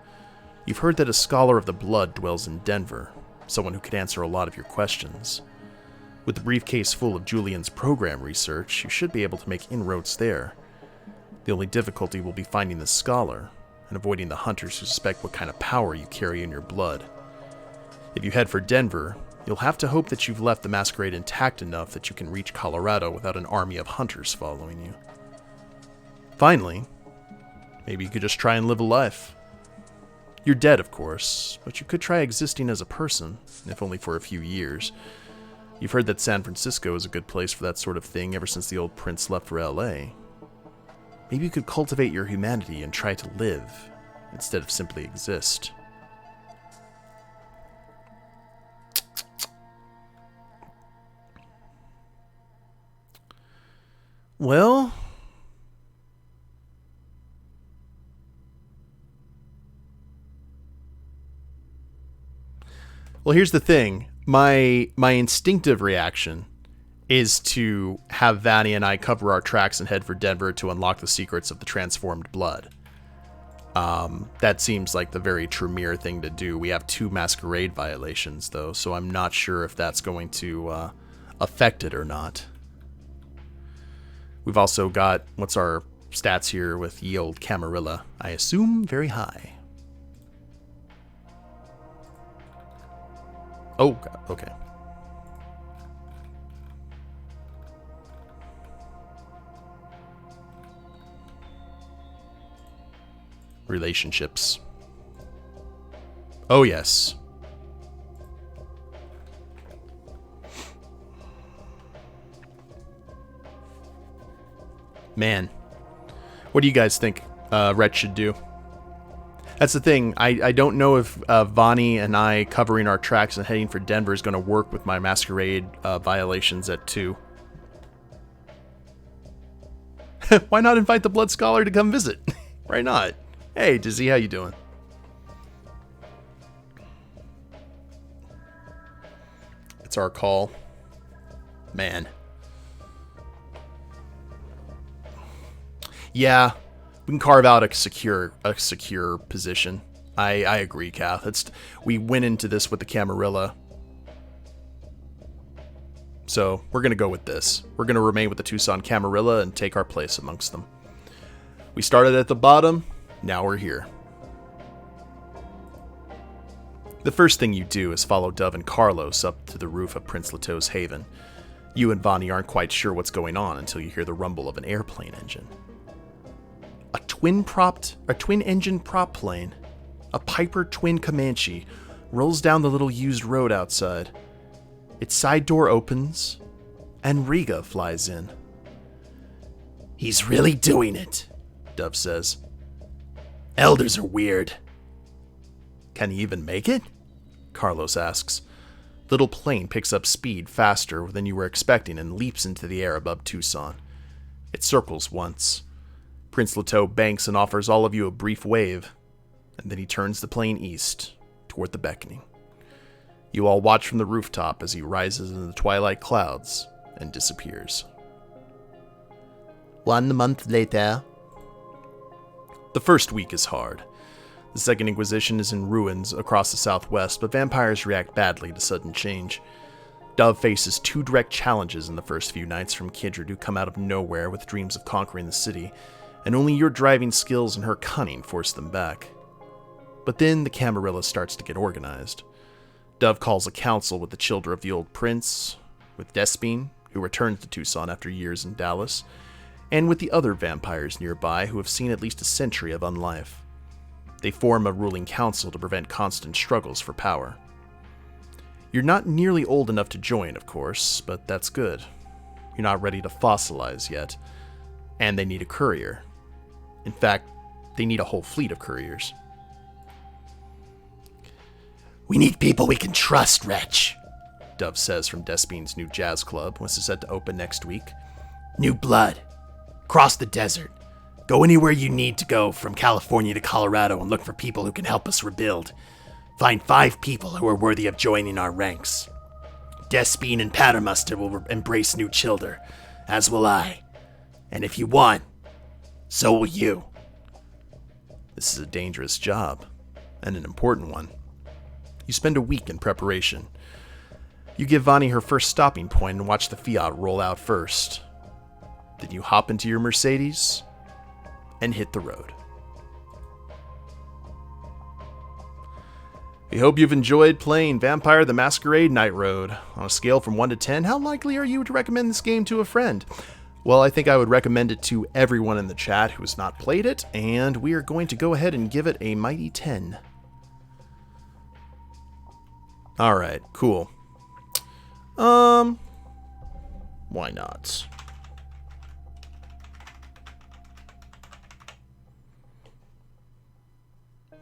You've heard that a scholar of the blood dwells in Denver, someone who could answer a lot of your questions. With the briefcase full of Julian's program research, you should be able to make inroads there. The only difficulty will be finding the scholar, and avoiding the hunters who suspect what kind of power you carry in your blood. If you head for Denver, you'll have to hope that you've left the Masquerade intact enough that you can reach Colorado without an army of hunters following you. Finally, maybe you could just try and live a life. You're dead, of course, but you could try existing as a person, if only for a few years. You've heard that San Francisco is a good place for that sort of thing ever since the old prince left for LA. Maybe you could cultivate your humanity and try to live, instead of simply exist. Well, Well, here's the thing. My instinctive reaction is to have Vanny and I cover our tracks and head for Denver to unlock the secrets of the transformed blood. That seems like the very Tremere thing to do. We have 2 Masquerade violations, though, so I'm not sure if that's going to affect it or not. We've also got, what's our stats here with ye old Camarilla? I assume very high. Oh, God, okay. Relationships. Oh, yes. Man. What do you guys think Wretch should do? That's the thing. I don't know if Vonnie and I covering our tracks and heading for Denver is going to work with my Masquerade violations at 2. Why not invite the Blood Scholar to come visit? Why not? Hey, Dizzy, how you doing? It's our call. Man. Yeah, we can carve out a secure position. I agree, Kath. We went into this with the Camarilla. So, we're going to go with this. We're going to remain with the Tucson Camarilla and take our place amongst them. We started at the bottom, now we're here. The first thing you do is follow Dove and Carlos up to the roof of Prince Leto's Haven. You and Vonnie aren't quite sure what's going on until you hear the rumble of an airplane engine. A twin-engine prop plane, a Piper twin Comanche, rolls down the little used road outside. Its side door opens, and Riga flies in. He's really doing it, Dove says. Elders are weird. Can he even make it? Carlos asks. The little plane picks up speed faster than you were expecting and leaps into the air above Tucson. It circles once. Prince Leto banks and offers all of you a brief wave, and then he turns the plane east, toward the beckoning. You all watch from the rooftop as he rises into the twilight clouds and disappears. 1 month later. The first week is hard. The Second Inquisition is in ruins across the southwest, but vampires react badly to sudden change. Dove faces 2 direct challenges in the first few nights from Kindred who come out of nowhere with dreams of conquering the city, and only your driving skills and her cunning force them back. But then the Camarilla starts to get organized. Dove calls a council with the children of the old prince, with Despine, who returns to Tucson after years in Dallas, and with the other vampires nearby who have seen at least a century of unlife. They form a ruling council to prevent constant struggles for power. You're not nearly old enough to join, of course, but that's good. You're not ready to fossilize yet, and they need a courier. In fact, they need a whole fleet of couriers. We need people we can trust, Wretch, Dove says from Despine's new jazz club, which is set to open next week. New blood. Cross the desert. Go anywhere you need to go from California to Colorado and look for people who can help us rebuild. Find 5 people who are worthy of joining our ranks. Despine and Patermuster will embrace new children, as will I. And if you want, so will you. This is a dangerous job, and an important one. You spend a week in preparation. You give Vonnie her first stopping point and watch the Fiat roll out first. Then you hop into your Mercedes and hit the road. We hope you've enjoyed playing Vampire the Masquerade Night Road. On a scale from 1 to 10, how likely are you to recommend this game to a friend? Well, I think I would recommend it to everyone in the chat who has not played it, and we are going to go ahead and give it a mighty 10. Alright, cool. Why not?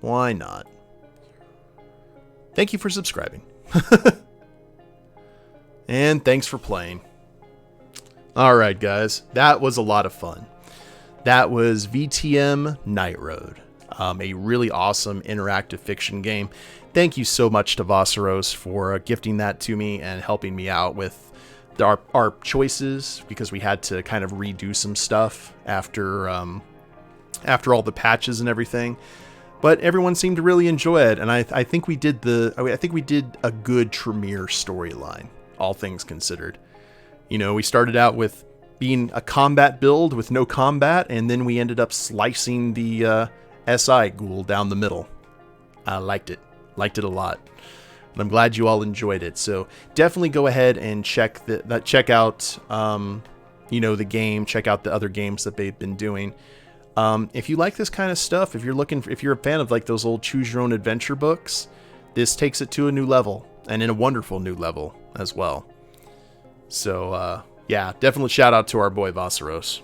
Why not? Thank you for subscribing. And thanks for playing. Alright guys, that was a lot of fun. That was VTM Night Road. A really awesome interactive fiction game. Thank you so much to Vassaros for gifting that to me and helping me out with our choices, because we had to kind of redo some stuff after all the patches and everything. But everyone seemed to really enjoy it, and I think we did a good Tremere storyline, all things considered. We started out with being a combat build with no combat, and then we ended up slicing the SI ghoul down the middle. I liked it a lot, and I'm glad you all enjoyed it. So definitely go ahead and check out the game, check out the other games that they've been doing. If you like this kind of stuff, if you're a fan of like those old choose your own adventure books, this takes it to a new level, and in a wonderful new level as well. So, yeah, definitely shout out to our boy Vassaros.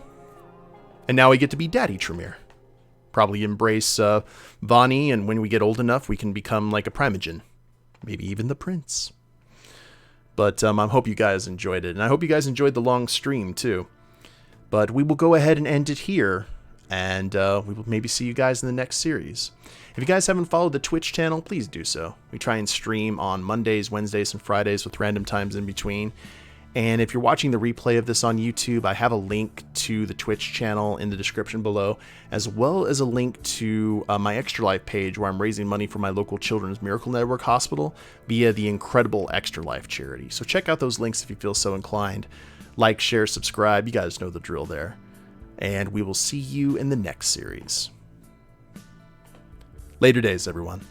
And now we get to be Daddy Tremere. Probably embrace Vani, and when we get old enough, we can become like a Primogen. Maybe even the Prince. But I hope you guys enjoyed it, and I hope you guys enjoyed the long stream too. But we will go ahead and end it here, and we will maybe see you guys in the next series. If you guys haven't followed the Twitch channel, please do so. We try and stream on Mondays, Wednesdays, and Fridays with random times in between. And if you're watching the replay of this on YouTube, I have a link to the Twitch channel in the description below, as well as a link to my Extra Life page, where I'm raising money for my local Children's Miracle Network hospital via the incredible Extra Life charity. So check out those links if you feel so inclined. Like, share, subscribe. You guys know the drill there. And we will see you in the next series. Later days, everyone.